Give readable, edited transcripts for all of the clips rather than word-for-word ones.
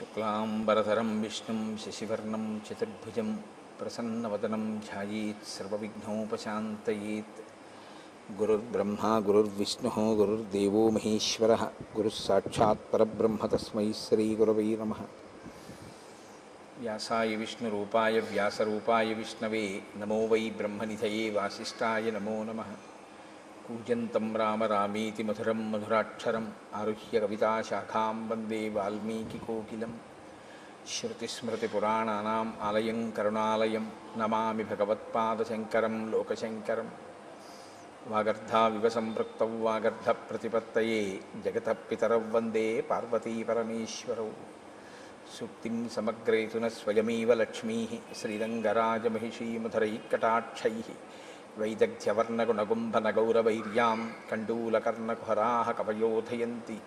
శుక్లాంబరధరం విష్ణుం శశివర్ణం చతుర్భుజం ప్రసన్నవదనం ధ్యాయేత్ సర్వవిఘ్నోపశాంతయేత్. గురుర్బ్రహ్మా గురుర్విష్ణుః గురుర్దేవో మహేశ్వరః గురుః సాక్షాత్ పరబ్రహ్మ తస్మై శ్రీగురవై నమః. వ్యాసాయ విష్ణురూపాయ వ్యాసరూపాయ విష్ణవే నమో వై బ్రహ్మనిధయే వాసిష్ఠాయ నమో నమః. కూజంతం రామ రామేతి మధురం మధురాక్షరం ఆరుహ్య కవితాశాఖాం వందే వాల్మీకికోకిలం. శ్రుతిస్మృతిపురాణానాం ఆలయం కరుణాలయం నమామి భగవత్పాదశంకరం లోకశంకరం. వాగర్ధావివ సంపృక్తౌ వాగర్ధప్రతిపత్తయే జగతః పితరౌ వందే పార్వతీపరమేశ్వరౌ. సూక్తిం సమగ్రేతున స్వయమేవ లక్ష్మీః శ్రీరంగరాజమహిషీమధురైకటాక్షైః వైదగ్ధ్యవర్ణగుణగుంభనగౌరవైర్యాం కండూలకర్ణకుహరాः కవయోధయంతి.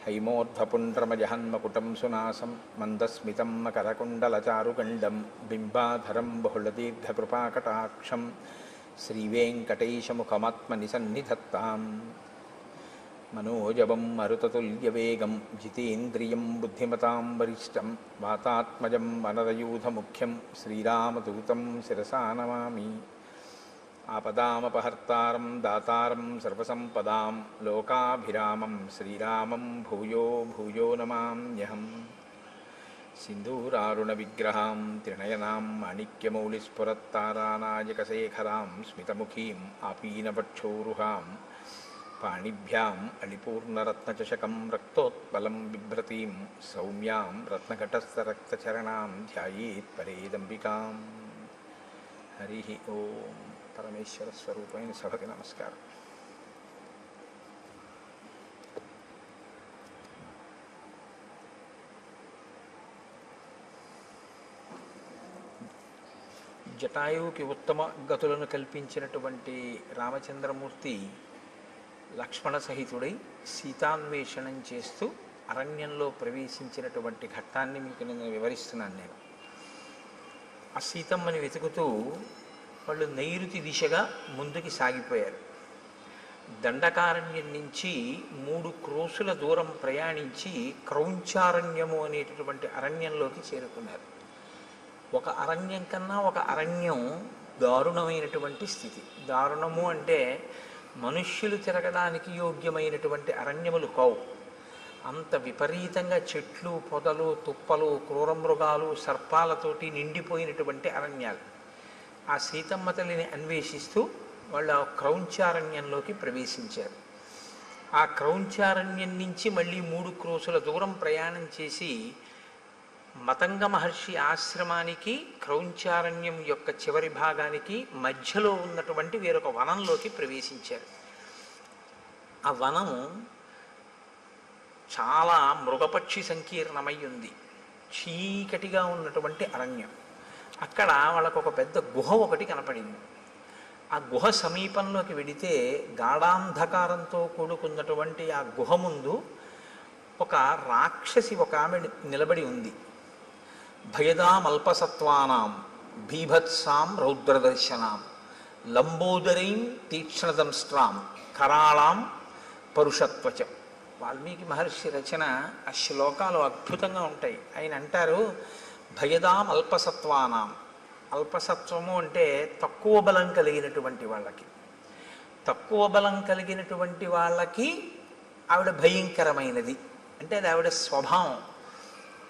హైమోర్ధ్వపుండ్రమజహన్మకుటం సునాసం మందస్మితం మకరకుండలచారుగండం బింబాధరం బహుళదీర్ఘకృపాకటాక్షం శ్రీవేంకటేశముఖమాత్మనిసన్నిధత్తాం. మనోజవం మరుతతుల్యవేగం జితేంద్రియం బుద్ధిమతాం వరిష్టం వాతాత్మజం వనరయూధముఖ్యం శ్రీరామదూతం శిరసా నమామి. ఆపదామపహర్తారం దాతారం సర్వసంపదాం లోకాభిరామం శ్రీరామం భూయో భూయో నమామ్యహం. సింధూరారుణవిగ్రహాం త్రినయనాం మాణిక్యమౌళిస్ఫురత్తారానాయకశేఖరాం స్మితముఖీం ఆపీనవక్షోరుహాం పాణిభ్యాం అళిపూర్ణరత్నచషకం రక్తోత్పలం బిభ్రతీం సౌమ్యాం రత్నఘటస్థరక్తచరణాం ధ్యాయేత్ పరేదంబికాం. హరి ఓం. పరమేశ్వర స్వరూపమైన సభకి నమస్కారం. జటాయువుకి ఉత్తమ గతులను కల్పించినటువంటి రామచంద్రమూర్తి లక్ష్మణ సహితుడై సీతాన్వేషణం చేస్తూ అరణ్యంలో ప్రవేశించినటువంటి ఘట్టాన్ని మీకు నేను వివరిస్తున్నాను. నేను ఆ సీతమ్మని వెతుకుతూ వాళ్ళు నైరుతి దిశగా ముందుకి సాగిపోయారు. దండకారణ్యం నుంచి 3 క్రోసుల దూరం ప్రయాణించి క్రౌంచారణ్యము అనేటటువంటి అరణ్యంలోకి చేరుకున్నారు. ఒక అరణ్యం కన్నా ఒక అరణ్యం దారుణమైనటువంటి స్థితి. దారుణము అంటే మనుష్యులు తిరగడానికి యోగ్యమైనటువంటి అరణ్యములు కావు. అంత విపరీతంగా చెట్లు పొదలు తుప్పలు క్రూరమృగాలు సర్పాలతోటి నిండిపోయినటువంటి అరణ్యాలు. ఆ సీతమ్మ తల్లిని అన్వేషిస్తూ వాళ్ళు ఆ క్రౌంచారణ్యంలోకి ప్రవేశించారు. ఆ క్రౌంచారణ్యం నుంచి మళ్ళీ 3 క్రోసుల దూరం ప్రయాణం చేసి మతంగ మహర్షి ఆశ్రమానికి క్రౌంచారణ్యం యొక్క చివరి భాగానికి మధ్యలో ఉన్నటువంటి వేరొక వనంలోకి ప్రవేశించారు. ఆ వనం చాలా మృగపక్షి సంకీర్ణమై ఉంది. చీకటిగా ఉన్నటువంటి అరణ్యం. అక్కడ వాళ్ళకు ఒక పెద్ద గుహ ఒకటి కనపడింది. ఆ గుహ సమీపంలోకి వెడితే గాఢాంధకారంతో కూడుకున్నటువంటి ఆ గుహ ముందు ఒక రాక్షసి ఒక ఆమె నిలబడి ఉంది. భయదామల్పసత్వానాం బీభత్సాం రౌద్రదర్శనాం లంబోదరీం తీక్ష్ణదంష్ట్రాం కరాళాం పరుషత్వచం. వాల్మీకి మహర్షి రచన ఆ శ్లోకాలు అద్భుతంగా ఉంటాయి. ఆయన అంటారు, భయదాం అల్పసత్వానాం. అల్పసత్వము అంటే తక్కువ బలం కలిగినటువంటి వాళ్ళకి. తక్కువ బలం కలిగినటువంటి వాళ్ళకి ఆవిడ భయంకరమైనది. అంటే అది ఆవిడ స్వభావం.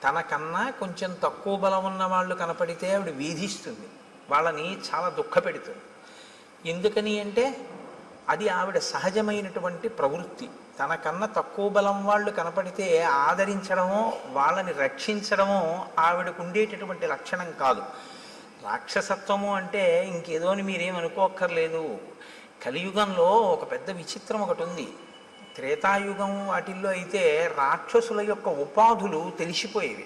తనకన్నా కొంచెం తక్కువ బలం ఉన్న వాళ్ళు కనపడితే ఆవిడ వేధిస్తుంది, వాళ్ళని చాలా దుఃఖపెడుతుంది. ఎందుకని అంటే అది ఆవిడ సహజమైనటువంటి ప్రవృత్తి. తనకన్నా తక్కువ బలం వాళ్ళు కనపడితే ఆదరించడమో వాళ్ళని రక్షించడమో ఆవిడకు ఉండేటటువంటి లక్షణం కాదు. రాక్షసత్వము అంటే ఇంకేదో అని మీరేమనుకోక్కర్లేదు. కలియుగంలో ఒక పెద్ద విచిత్రం ఒకటి ఉంది. త్రేతాయుగం వాటిల్లో అయితే రాక్షసుల యొక్క ఉపాధులు తెలిసిపోయేవి.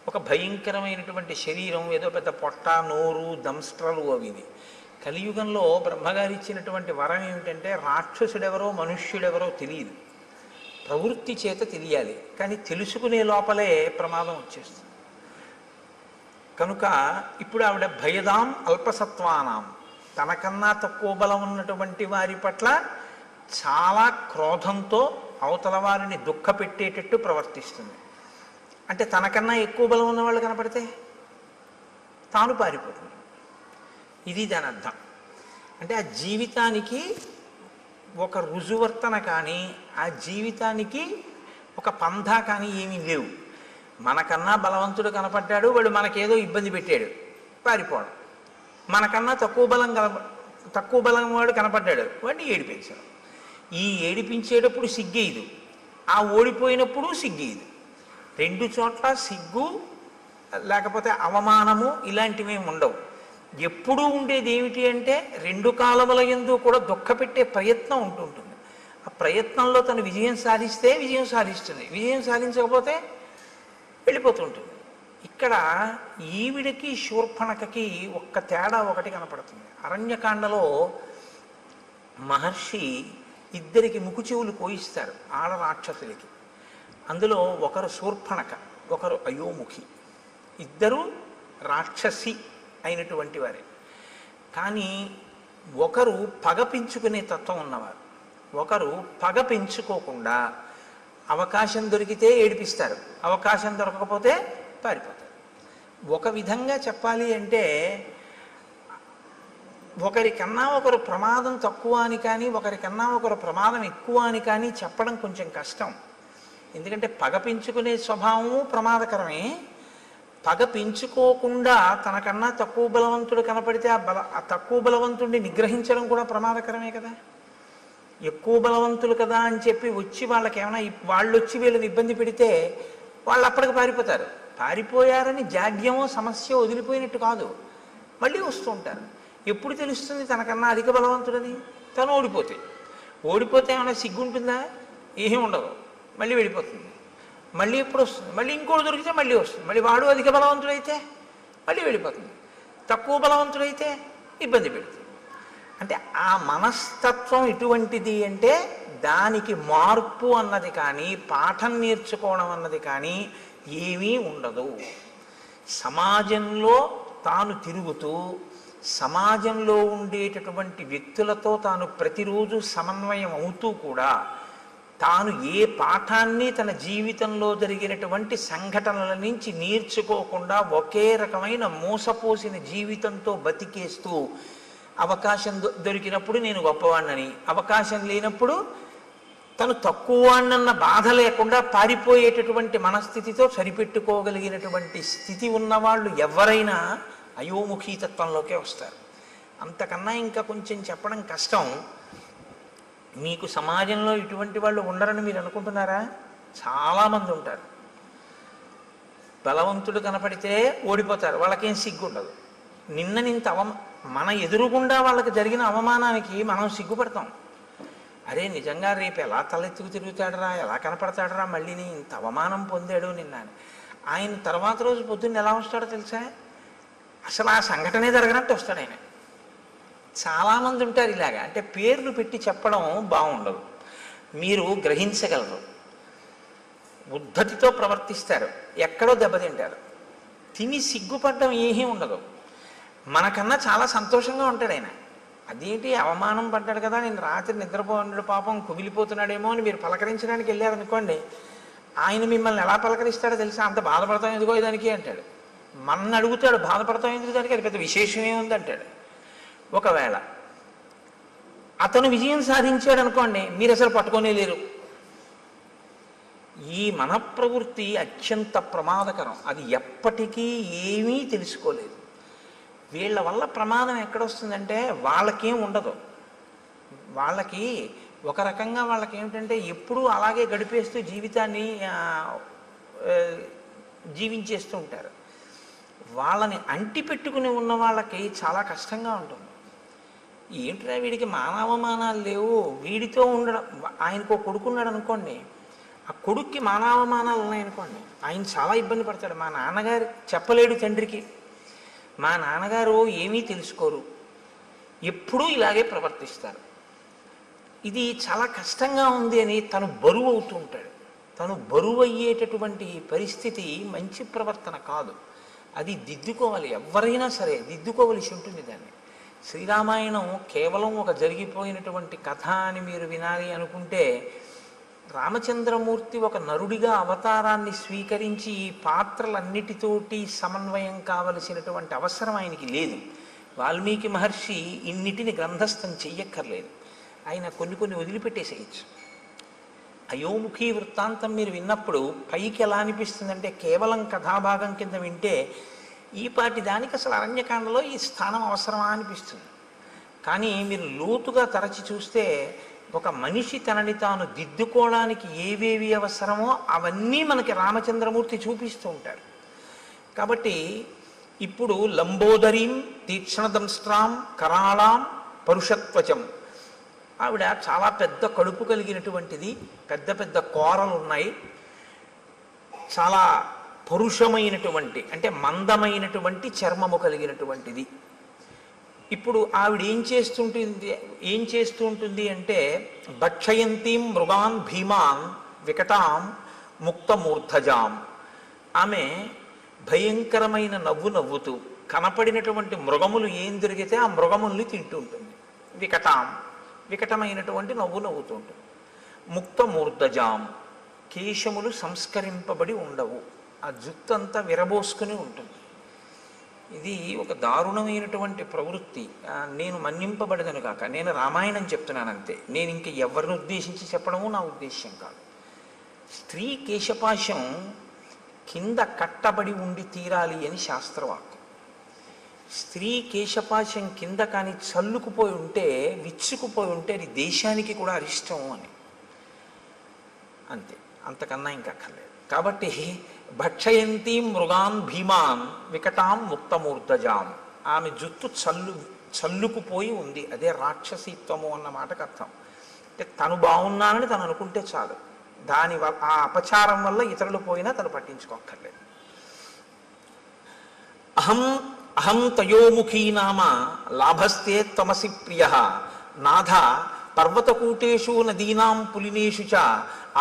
ఒక భయంకరమైనటువంటి శరీరం, ఏదో పెద్ద పొట్ట నోరు దంస్ట్రలు అవివి. కలియుగంలో బ్రహ్మగారు ఇచ్చినటువంటి వరం ఏమిటంటే రాక్షసుడెవరో మనుష్యుడెవరో తెలియదు, ప్రవృత్తి చేత తెలియాలి. కానీ తెలుసుకునే లోపలే ప్రమాదం వచ్చేస్తుంది. కనుక ఇప్పుడు ఆవిడ భయదాం అల్పసత్వానాం, తనకన్నా తక్కువ బలం ఉన్నటువంటి వారి పట్ల చాలా క్రోధంతో అవతల వారిని దుఃఖపెట్టేటట్టు ప్రవర్తిస్తుంది. అంటే తనకన్నా ఎక్కువ బలం ఉన్నవాళ్ళు కనపడితే తాను పారిపోతుంది. ఇది దాని అర్థం. అంటే ఆ జీవితానికి ఒక రుజువర్తన కానీ, ఆ జీవితానికి ఒక పంధా కానీ ఏమీ లేవు. మనకన్నా బలవంతుడు కనపడ్డాడు, వాడు మనకేదో ఇబ్బంది పెట్టాడు, పారిపోవడం. మనకన్నా తక్కువ బలం వాడు కనపడ్డాడు, వాడిని ఏడిపించడం. ఈ ఏడిపించేటప్పుడు సిగ్గేయదు, ఆ ఓడిపోయినప్పుడు సిగ్గేయదు. రెండు చోట్ల సిగ్గు లేకపోతే అవమానము ఇలాంటివి ఉండవు. ఎప్పుడూ ఉండేది ఏమిటి అంటే రెండు కాలముల యందు కూడా దుఃఖపెట్టే ప్రయత్నం ఉంటుంటుంది. ఆ ప్రయత్నంలో తను విజయం సాధిస్తే విజయం సాధిస్తుంది, విజయం సాధించకపోతే వెళ్ళిపోతుంటుంది. ఇక్కడ ఈవిడికి శూర్పణఖకి ఒక్క తేడా ఒకటి కనపడుతుంది. అరణ్యకాండలో మహర్షి ఇద్దరికి ముక్కు చెవులు కోయిస్తారు ఆడ రాక్షసులకి. అందులో ఒకరు శూర్పణఖ, ఒకరు అయోముఖి. ఇద్దరు రాక్షసి అయినటువంటి వారే. కానీ ఒకరు పగ పెంచుకునే తత్వం ఉన్నవారు, ఒకరు పగ పెంచుకోకుండా అవకాశం దొరికితే ఏడిపిస్తారు, అవకాశం దొరకకపోతే పారిపోతారు. ఒక విధంగా చెప్పాలి అంటే ఒకరికన్నా ఒకరు ప్రమాదం తక్కువ అని కానీ, ఒకరికన్నా ఒకరు ప్రమాదం ఎక్కువ అని కానీ చెప్పడం కొంచెం కష్టం. ఎందుకంటే పగ పెంచుకునే స్వభావము ప్రమాదకరమే. పగ పెంచుకోకుండా తనకన్నా తక్కువ బలవంతుడు కనపడితే ఆ తక్కువ బలవంతుడిని నిగ్రహించడం కూడా ప్రమాదకరమే కదా. ఎక్కువ బలవంతులు కదా అని చెప్పి వచ్చి వాళ్ళకి ఏమైనా వాళ్ళు వచ్చి వీళ్ళని ఇబ్బంది పెడితే వాళ్ళు అప్పటికి పారిపోతారు. పారిపోయారని జాడ్యమో సమస్య వదిలిపోయినట్టు కాదు, మళ్ళీ వస్తూ ఉంటారు. ఎప్పుడు తెలుస్తుంది తనకన్నా అధిక బలవంతుడని? తను ఓడిపోతే ఏమైనా సిగ్గుంటుందా? ఏమీ ఉండదు, మళ్ళీ వెళ్ళిపోతుంది. మళ్ళీ ఎప్పుడు వస్తుంది? మళ్ళీ ఇంకోటి దొరికితే మళ్ళీ వస్తుంది. మళ్ళీ వాడు అధిక బలవంతుడైతే మళ్ళీ వెళ్ళిపోతుంది, తక్కువ బలవంతుడైతే ఇబ్బంది పెడుతుంది. అంటే ఆ మనస్తత్వం ఎటువంటిది అంటే దానికి మార్పు అన్నది కానీ, పాఠం నేర్చుకోవడం అన్నది కానీ ఏమీ ఉండదు. సమాజంలో తాను తిరుగుతూ సమాజంలో ఉండేటటువంటి వ్యక్తులతో తాను ప్రతిరోజు సమన్వయం అవుతూ కూడా తాను ఏ పాఠాన్ని తన జీవితంలో జరిగినటువంటి సంఘటనల నుంచి నేర్చుకోకుండా ఒకే రకమైన మోసపోసిన జీవితంతో బతికేస్తూ అవకాశం దొరికినప్పుడు నేను గొప్పవాణ్ణని, అవకాశం లేనప్పుడు తను తక్కువవాణ్ణన్న బాధ లేకుండా పారిపోయేటటువంటి మనస్థితితో సరిపెట్టుకోగలిగినటువంటి స్థితి ఉన్నవాళ్ళు ఎవరైనా అయోముఖీ తత్వంలోకే వస్తారు. అంతకన్నా ఇంకా కొంచెం చెప్పడం కష్టం. మీకు సమాజంలో ఇటువంటి వాళ్ళు ఉండరని మీరు అనుకుంటున్నారా? చాలామంది ఉంటారు. బలవంతుడు కనపడితే ఓడిపోతారు, వాళ్ళకేం సిగ్గు ఉండదు. మన ఎదురుగుండా వాళ్ళకి జరిగిన అవమానానికి మనం సిగ్గుపడతాం. అరే నిజంగా రేపు ఎలా తలెత్తుకు తిరుగుతాడరా, ఎలా కనపడతాడరా, మళ్ళీ ఇంత అవమానం పొందాడు నిన్న. ఆయన తర్వాత రోజు పొద్దున్న ఎలా వస్తాడో తెలుసా? అసలు ఆ సంఘటనే జరగనట్టు వస్తాడు ఆయన. చాలామంది ఉంటారు ఇలాగా. అంటే పేర్లు పెట్టి చెప్పడం బాగుండదు, మీరు గ్రహించగలరు. ఉద్ధతితో ప్రవర్తిస్తారు, ఎక్కడో దెబ్బతింటారు. తిని సిగ్గుపడడం ఏమీ ఉండదు. మనకన్నా చాలా సంతోషంగా ఉంటాడు ఆయన. అదేంటి అవమానం పడ్డాడు కదా, నేను రాత్రి నిద్రపోన్నాడు పాపం కుమిలిపోతున్నాడేమో అని మీరు పలకరించడానికి వెళ్ళారనుకోండి, ఆయన మిమ్మల్ని ఎలా పలకరిస్తాడో తెలుసా? అంత బాధపడతాం ఎందుకో దానికి అంటాడు. మన అడుగుతాడు బాధపడతాం ఎందుకు దానికి, అది పెద్ద విశేషమే ఉంది అంటాడు. ఒకవేళ అతను విజయం సాధించాడు అనుకోండి, మీరు అసలు పట్టుకొనే లేరు. ఈ మనఃప్రవృత్తి అత్యంత ప్రమాదకరం. అది ఎప్పటికీ ఏమీ తెలుసుకోలేదు. వీళ్ళ వల్ల ప్రమాదం ఎక్కడొస్తుందంటే వాళ్ళకేం ఉండదు. వాళ్ళకి ఒక రకంగా వాళ్ళకి ఏమిటంటే ఎప్పుడూ అలాగే గడిపేస్తూ జీవితాన్ని జీవించేస్తూ ఉంటారు. వాళ్ళని అంటి పెట్టుకుని ఉన్న వాళ్ళకి చాలా కష్టంగా ఉంటుంది. ఏంట్రా వీడికి మానవమానాలు లేవు, వీడితో ఉండడం. ఆయనకు కొడుకున్నాడు అనుకోండి, ఆ కొడుక్కి మానవమానాలు ఉన్నాయనుకోండి, ఆయన చాలా ఇబ్బంది పడతాడు. మా నాన్నగారు చెప్పలేడు తండ్రికి, మా నాన్నగారు ఏమీ తెలుసుకోరు, ఎప్పుడూ ఇలాగే ప్రవర్తిస్తారు. ఇది చాలా కష్టంగా ఉంది అని తను బరువు అవుతూ ఉంటాడు. తను బరువు అయ్యేటటువంటి పరిస్థితి మంచి ప్రవర్తన కాదు. అది దిద్దుకోవాలి, ఎవరైనా సరే దిద్దుకోవలసి ఉంటుంది దాన్ని. శ్రీరామాయణం కేవలం ఒక జరిగిపోయినటువంటి కథ అని మీరు వినాలి అనుకుంటే రామచంద్రమూర్తి ఒక నరుడిగా అవతారాన్ని స్వీకరించి ఈ పాత్రలన్నిటితోటి సమన్వయం కావలసినటువంటి అవసరం ఆయనకి లేదు. వాల్మీకి మహర్షి ఇన్నిటిని గ్రంథస్థం చెయ్యక్కర్లేదు. ఆయన కొన్ని కొన్ని వదిలిపెట్టేసేయచ్చు. అయోముఖి వృత్తాంతం మీరు విన్నప్పుడు పైకి ఎలా అనిపిస్తుందంటే కేవలం కథాభాగం కింద వింటే ఈ పాటి దానికి అసలు అరణ్యకాండలో ఈ స్థానం అవసరమా అనిపిస్తుంది. కానీ మీరు లోతుగా తరచి చూస్తే ఒక మనిషి తనని తాను దిద్దుకోవడానికి ఏవేవి అవసరమో అవన్నీ మనకి రామచంద్రమూర్తి చూపిస్తూ ఉంటారు. కాబట్టి ఇప్పుడు లంబోదరీం తీక్ష్ణదంస్ట్రాం కరాళాం పరుషత్వచం, ఆవిడ చాలా పెద్ద కడుపు కలిగినటువంటిది, పెద్ద పెద్ద కోరలు ఉన్నాయి, చాలా పరుషమైనటువంటి అంటే మందమైనటువంటి చర్మము కలిగినటువంటిది. ఇప్పుడు ఆవిడ ఏం చేస్తూ ఉంటుంది అంటే భక్షయంతీం మృగాన్ భీమాన్ వికటాం ముక్తమూర్ధజాం. ఆమె భయంకరమైన నవ్వు నవ్వుతూ కనపడినటువంటి మృగములు ఏం దొరికితే ఆ మృగముల్ని తింటూ ఉంటుంది. వికటమైనటువంటి నవ్వు నవ్వుతూ ఉంటుంది. ముక్తమూర్ధజాం, కేశములు సంస్కరింపబడి ఉండవు, ఆ జుత్తు అంతా విరబోసుకుని ఉంటుంది. ఇది ఒక దారుణమైనటువంటి ప్రవృత్తి. నేను మన్నింపబడదను కాక నేను రామాయణం చెప్తున్నాను అంతే. నేను ఇంక ఎవరిని ఉద్దేశించి చెప్పడము నా ఉద్దేశ్యం కాదు. స్త్రీ కేశపాశం కింద కట్టబడి ఉండి తీరాలి అని శాస్త్రవాక్యం. స్త్రీ కేశపాశం కింద కానీ చల్లుకుపోయి ఉంటే, విచ్చుకుపోయి ఉంటే అది దేశానికి కూడా అరిష్టం అని, అంతే, అంతకన్నా ఇంకక్కర్లేదు. కాబట్టి భక్షయంతి మృగాన్ భీమాన్ వికటాం ముక్తమూర్ధజాం, ఆమె జుత్తు చల్లుకుపోయి ఉంది, అదే రాక్షసీత్వము అన్న మాటకు అర్థం. అంటే తను బాగున్నానని తను అనుకుంటే చాలు, దానివల్ల ఆ అపచారం వల్ల ఇతరులు పోయినా తను పట్టించుకోక్కర్లేదు. అహం తయోముఖీ నామ లాభస్తే త్వమసి ప్రియ నాథ పర్వతకూటేషు నదీనాం పులినేషు చ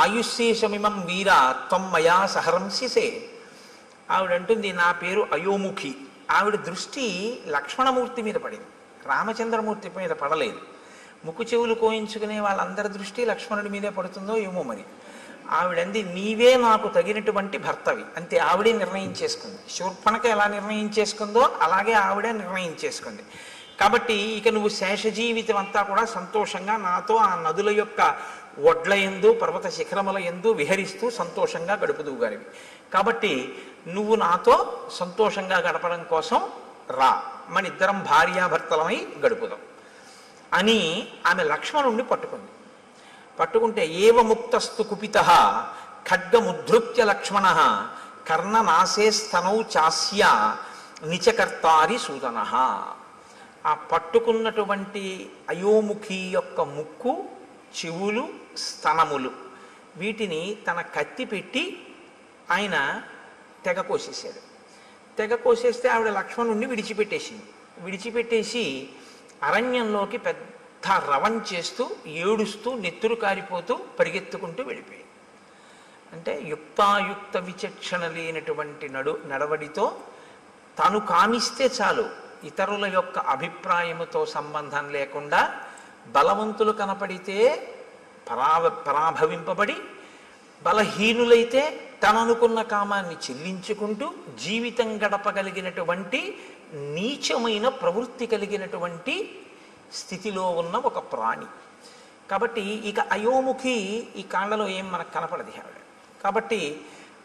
ఆయుష్శేషమిమం వీర త్వం మయా సహరంస్యసే. ఆవిడంటుంది నా పేరు అయోముఖి. ఆవిడ దృష్టి లక్ష్మణమూర్తి మీద పడింది, రామచంద్రమూర్తి మీద పడలేదు. ముక్కు చెవులు కోయించుకునే వాళ్ళందరి దృష్టి లక్ష్మణుడి మీదే పడుతుందో ఏమో మరి. ఆవిడంది నీవే నాకు తగినటువంటి భర్తవి, అంతే. ఆవిడే నిర్ణయించేసుకుంది. శూర్పణఖ ఎలా నిర్ణయించేసుకుందో అలాగే ఆవిడే నిర్ణయించేసుకుంది. కాబట్టి ఇక నువ్వు శేష జీవితం అంతా కూడా సంతోషంగా నాతో ఆ నదుల యొక్క ఒడ్ల యందు పర్వత శిఖరముల యందు విహరిస్తూ సంతోషంగా గడుపుదువు గారివి. కాబట్టి నువ్వు నాతో సంతోషంగా గడపడం కోసం రా, మన ఇద్దరం భార్యాభర్తలమై గడుపుదాం అని ఆమె లక్ష్మణుణ్ణి పట్టుకుంది. పట్టుకుంటే ఏవ ముక్తస్తు కుపిత ఖడ్గముద్ధృత్య లక్ష్మణ కర్ణనాశే స్తనౌ చాస్య నిచకర్తారి సూదన. ఆ పట్టుకున్నటువంటి అయోముఖి యొక్క ముక్కు, చెవులు, స్తనములు వీటిని తన కత్తి పెట్టి ఆయన తెగ కోసేసాడు. తెగ కోసేస్తే ఆవిడ లక్ష్మణుణ్ణి విడిచిపెట్టేసి అరణ్యంలోకి పెద్ద రవం చేస్తూ ఏడుస్తూ నెత్తురు కారిపోతూ పరిగెత్తుకుంటూ వెళ్ళిపోయింది. అంటే యుక్తాయుక్త విచక్షణ లేనటువంటి నడవడితో తను కామిస్తే చాలు, ఇతరుల యొక్క అభిప్రాయముతో సంబంధం లేకుండా బలవంతులు కనపడితే పరాభవింపబడి, బలహీనులైతే తననుకున్న కామాన్ని చెల్లించుకుంటూ జీవితం గడపగలిగినటువంటి నీచమైన ప్రవృత్తి కలిగినటువంటి స్థితిలో ఉన్న ఒక ప్రాణి. కాబట్టి ఇక అయోముఖి ఈ కాండలో ఏం మనకు కనపడదు ఆవిడ. కాబట్టి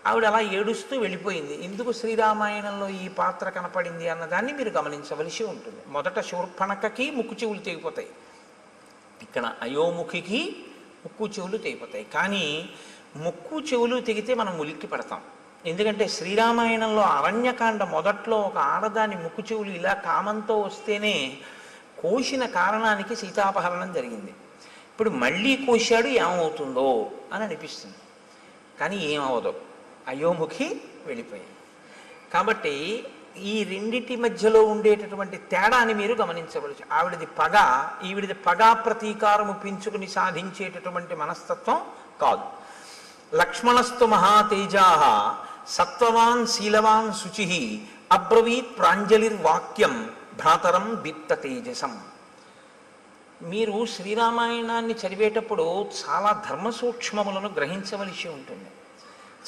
ఆవిడ అలా ఏడుస్తూ వెళ్ళిపోయింది. ఎందుకు శ్రీరామాయణంలో ఈ పాత్ర కనపడింది అన్నదాన్ని మీరు గమనించవలసి ఉంటుంది. మొదట శూర్పణఖకి ముక్కు చెవులు తెగిపోతాయి, ఇక్కడ అయోముఖికి ముక్కు చెవులు తెగిపోతాయి. కానీ ముక్కు చెవులు తెగితే మనం ఉలిక్కి పడతాం. ఎందుకంటే శ్రీరామాయణంలో అరణ్యకాండ మొదట్లో ఒక ఆడదాని ముక్కు చెవులు ఇలా కామంతో వస్తేనే కోసిన కారణానికి సీతాపహరణం జరిగింది. ఇప్పుడు మళ్ళీ కోశాడు, ఏమవుతుందో అని అనిపిస్తుంది. కానీ ఏమవదు, అయోముఖి వెళ్ళిపోయింది. కాబట్టి ఈ రెండిటి మధ్యలో ఉండేటటువంటి తేడాని మీరు గమనించవచ్చు. ఆవిడది పగ, ఈవిడిది పగా ప్రతీకారము పెంచుకుని సాధించేటటువంటి మనస్తత్వం కాదు. లక్ష్మణస్తు మహాతేజా సత్వవాన్ శీలవాన్ శుచి అబ్రవీత్ ప్రాంజలిర్వాక్యం భ్రాతరం దీప్త తేజసం. మీరు శ్రీరామాయణాన్ని చదివేటప్పుడు చాలా ధర్మ సూక్ష్మములను గ్రహించవలసి ఉంటుంది.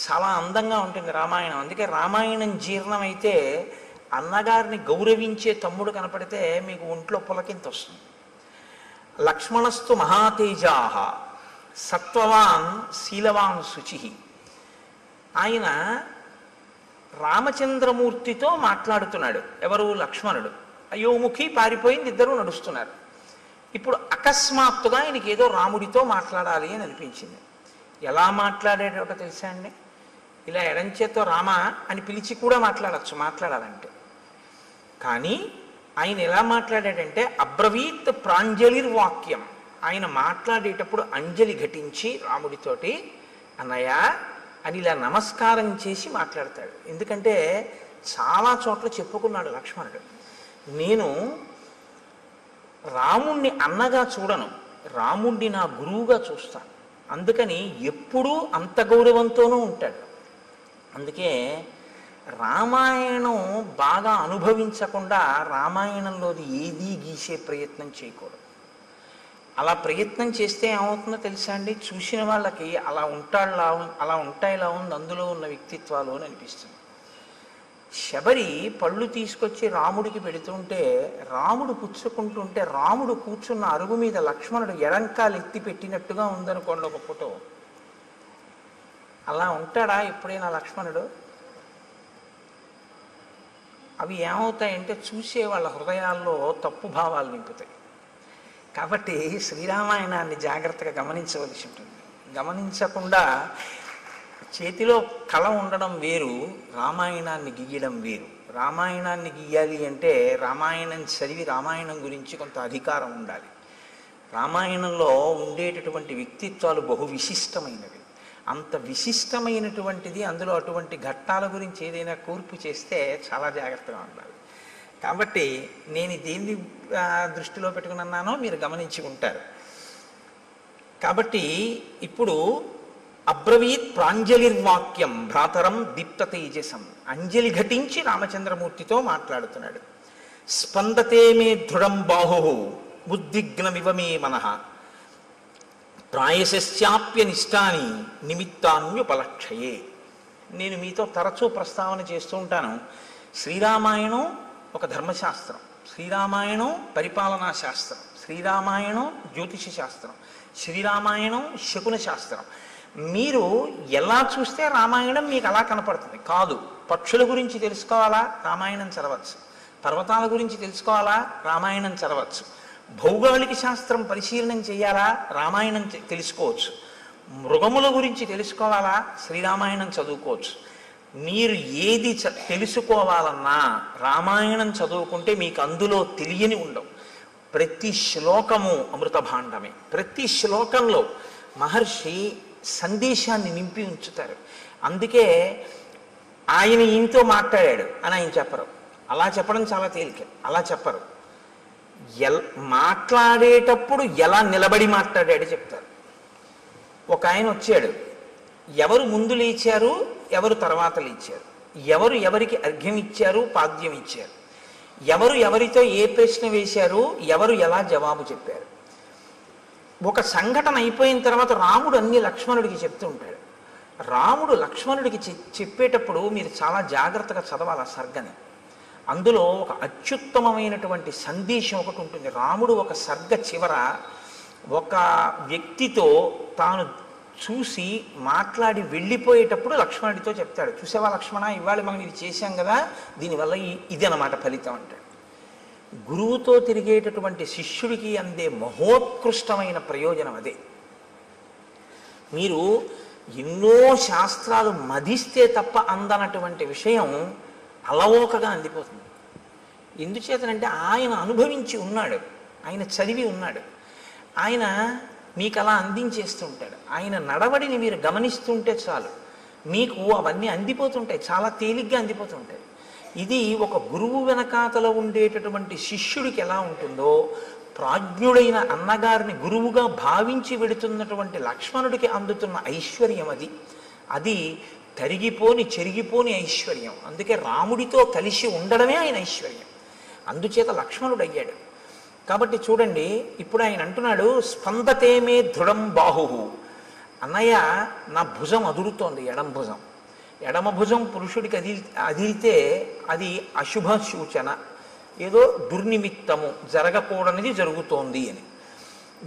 చాలా అందంగా ఉంటుంది రామాయణం. అందుకే రామాయణం జీర్ణమైతే అన్నగారిని గౌరవించే తమ్ముడు కనపడితే మీకు ఒంట్లో పులకింత వస్తుంది. లక్ష్మణస్తు మహాతేజాః సత్వవాన్ శీలవాన్ శుచి. ఆయన రామచంద్రమూర్తితో మాట్లాడుతున్నాడు. ఎవరు? లక్ష్మణుడు. అయోముఖి పారిపోయింది, ఇద్దరూ నడుస్తున్నారు. ఇప్పుడు అకస్మాత్తుగా ఆయనకి ఏదో రాముడితో మాట్లాడాలి అని అనిపించింది. ఎలా మాట్లాడేటో తెలుసా అండి? ఇలా ఎడంచేతో రామ అని పిలిచి కూడా మాట్లాడాలంటే. కానీ ఆయన ఎలా మాట్లాడాడంటే అబ్రవీత్ ప్రాంజలిర్వాక్యం. ఆయన మాట్లాడేటప్పుడు అంజలి ఘటించి రాముడితోటి అన్నయ్య అని ఇలా నమస్కారం చేసి మాట్లాడతాడు. ఎందుకంటే చాలా చోట్ల చెప్పుకున్నాడు లక్ష్మణుడు, నేను రాముణ్ణి అన్నగా చూడను, రాముణ్ణి నా గురువుగా చూస్తాను. అందుకని ఎప్పుడూ అంత గౌరవంతోనూ ఉంటాడు. అందుకే రామాయణం బాగా అనుభవించకుండా రామాయణంలోది ఏదీ గీసే ప్రయత్నం చేయకూడదు. అలా ప్రయత్నం చేస్తే ఏమవుతుందో తెలుసా అండి? చూసిన వాళ్ళకి అలా ఉంటాయిలా ఉంది అందులో ఉన్న వ్యక్తిత్వాలు అని అనిపిస్తుంది. శబరి పళ్ళు తీసుకొచ్చి రాముడికి పెడుతుంటే రాముడు పుచ్చుకుంటుంటే రాముడు కూర్చున్న అరుగు మీద లక్ష్మణుడు ఎడంకాలు ఎత్తి పెట్టినట్టుగా ఉందనుకోండి ఒక ఫోటో. అలా ఉంటాడా ఎప్పుడైనా లక్ష్మణుడు? అవి ఏమవుతాయంటే చూసే వాళ్ళ హృదయాల్లో తప్పు భావాలు నింపుతాయి. కాబట్టి శ్రీరామాయణాన్ని జాగ్రత్తగా గమనించవలసి ఉంటుంది. గమనించకుండా చేతిలో కళ ఉండడం వేరు, రామాయణాన్ని గీయడం వేరు. రామాయణాన్ని గీయాలి అంటే రామాయణం చదివి రామాయణం గురించి కొంత అధికారం ఉండాలి. రామాయణంలో ఉండేటటువంటి వ్యక్తిత్వాలు బహు విశిష్టమైనవి. అంత విశిష్టమైనటువంటిది, అందులో అటువంటి ఘట్టాల గురించి ఏదైనా కూర్పు చేస్తే చాలా జాగ్రత్తగా ఉండాలి. కాబట్టి నేను దేన్ని దృష్టిలో పెట్టుకున్నానో మీరు గమనించి ఉంటారు. కాబట్టి ఇప్పుడు అబ్రవీత్ ప్రాంజలిర్వాక్యం భ్రాతరం దీప్త తేజసం. అంజలి ఘటించి రామచంద్రమూర్తితో మాట్లాడుతున్నాడు. స్పందతే మే దృఢం బాహు బుద్ధిగ్నమివ మే మనః ప్రాయశ్చాప్య నిష్టాని నిమిత్తాన్యుపలక్షయే. నేను మీతో తరచూ ప్రస్తావన చేస్తూ ఉంటాను. శ్రీరామాయణం ఒక ధర్మశాస్త్రం, శ్రీరామాయణం పరిపాలనా శాస్త్రం, శ్రీరామాయణం జ్యోతిష శాస్త్రం, శ్రీరామాయణం శకున శాస్త్రం. మీరు ఎలా చూస్తే రామాయణం మీకు అలా కనపడుతుంది. కాదు, పక్షుల గురించి తెలుసుకోవాలా? రామాయణం చదవచ్చు. పర్వతాల గురించి తెలుసుకోవాలా? రామాయణం చదవచ్చు. భౌగోళిక శాస్త్రం పరిశీలనం చేయాలా? రామాయణం తెలుసుకోవచ్చు. మృగముల గురించి తెలుసుకోవాలా? శ్రీరామాయణం చదువుకోవచ్చు. మీరు ఏది తెలుసుకోవాలన్నా రామాయణం చదువుకుంటే మీకు అందులో తెలియని ఉండవు. ప్రతి శ్లోకము అమృత భాండమే. ప్రతి శ్లోకంలో మహర్షి సందేశాన్ని నింపి ఉంచుతారు. అందుకే ఆయన ఈయనతో మాట్లాడాడు అని ఆయన చెప్పరు. అలా చెప్పడం చాలా తేలిక. అలా చెప్పరు. మాట్లాడేటప్పుడు ఎలా నిలబడి మాట్లాడాడు చెప్తారు. ఒక ఆయన వచ్చాడు, ఎవరు ముందు లేచారు, ఎవరు తర్వాత లేచారు, ఎవరు ఎవరికి అర్ఘ్యం ఇచ్చారు, పాద్యం ఇచ్చారు, ఎవరు ఎవరితో ఏ ప్రశ్న వేశారు, ఎవరు ఎలా జవాబు చెప్పారు. ఒక సంఘటన అయిపోయిన తర్వాత రాముడు అన్ని లక్ష్మణుడికి చెప్తూ ఉంటాడు. రాముడు లక్ష్మణుడికి చెప్పేటప్పుడు మీరు చాలా జాగ్రత్తగా చదవాలి ఆ సర్గని. అందులో ఒక అత్యుత్తమమైనటువంటి సందేశం ఒకటి ఉంటుంది. రాముడు ఒక సర్గ చివర ఒక వ్యక్తితో తాను చూసి మాట్లాడి వెళ్ళిపోయేటప్పుడు లక్ష్మణుడితో చెప్తాడు, చూసావా లక్ష్మణ, ఇవాళ మనం ఇది చేశాం కదా, దీనివల్ల ఇది అన్నమాట ఫలితం అంటాడు. గురువుతో తిరిగేటటువంటి శిష్యుడికి అందే మహోత్కృష్టమైన ప్రయోజనం అదే. మీరు ఎన్నో శాస్త్రాలు మదిస్తే తప్ప అందనటువంటి విషయం అలవోకగా అందిపోతుంది. ఎందుచేతనంటే ఆయన అనుభవించి ఉన్నాడు, ఆయన చదివి ఉన్నాడు, ఆయన మీకు అలా అందించేస్తూ ఉంటాడు. ఆయన నడవడిని మీరు గమనిస్తుంటే చాలు మీకు అవన్నీ అందిపోతుంటాయి, చాలా తేలిగ్గా అందిపోతుంటాయి. ఇది ఒక గురువు వెనకాతల ఉండేటటువంటి శిష్యుడికి ఎలా ఉంటుందో ప్రాజ్ఞుడైన అన్నగారిని గురువుగా భావించి వెడుతున్నటువంటి లక్ష్మణుడికి అందుతున్న ఐశ్వర్యం అది. అది తరిగిపోని చెరిగిపోని ఐశ్వర్యం. అందుకే రాముడితో కలిసి ఉండడమే ఆయన ఐశ్వర్యం. అందుచేత లక్ష్మణుడు అయ్యాడు. కాబట్టి చూడండి, ఇప్పుడు ఆయన అంటున్నాడు స్పందతే మే దృఢం బాహు. అన్నయ్య, నా భుజం అదురుతోంది, ఎడమ భుజం. ఎడమ భుజం పురుషుడికి అదిరితే అది అశుభ సూచన, ఏదో దుర్నిమిత్తము, జరగకూడనిది జరుగుతోంది అని.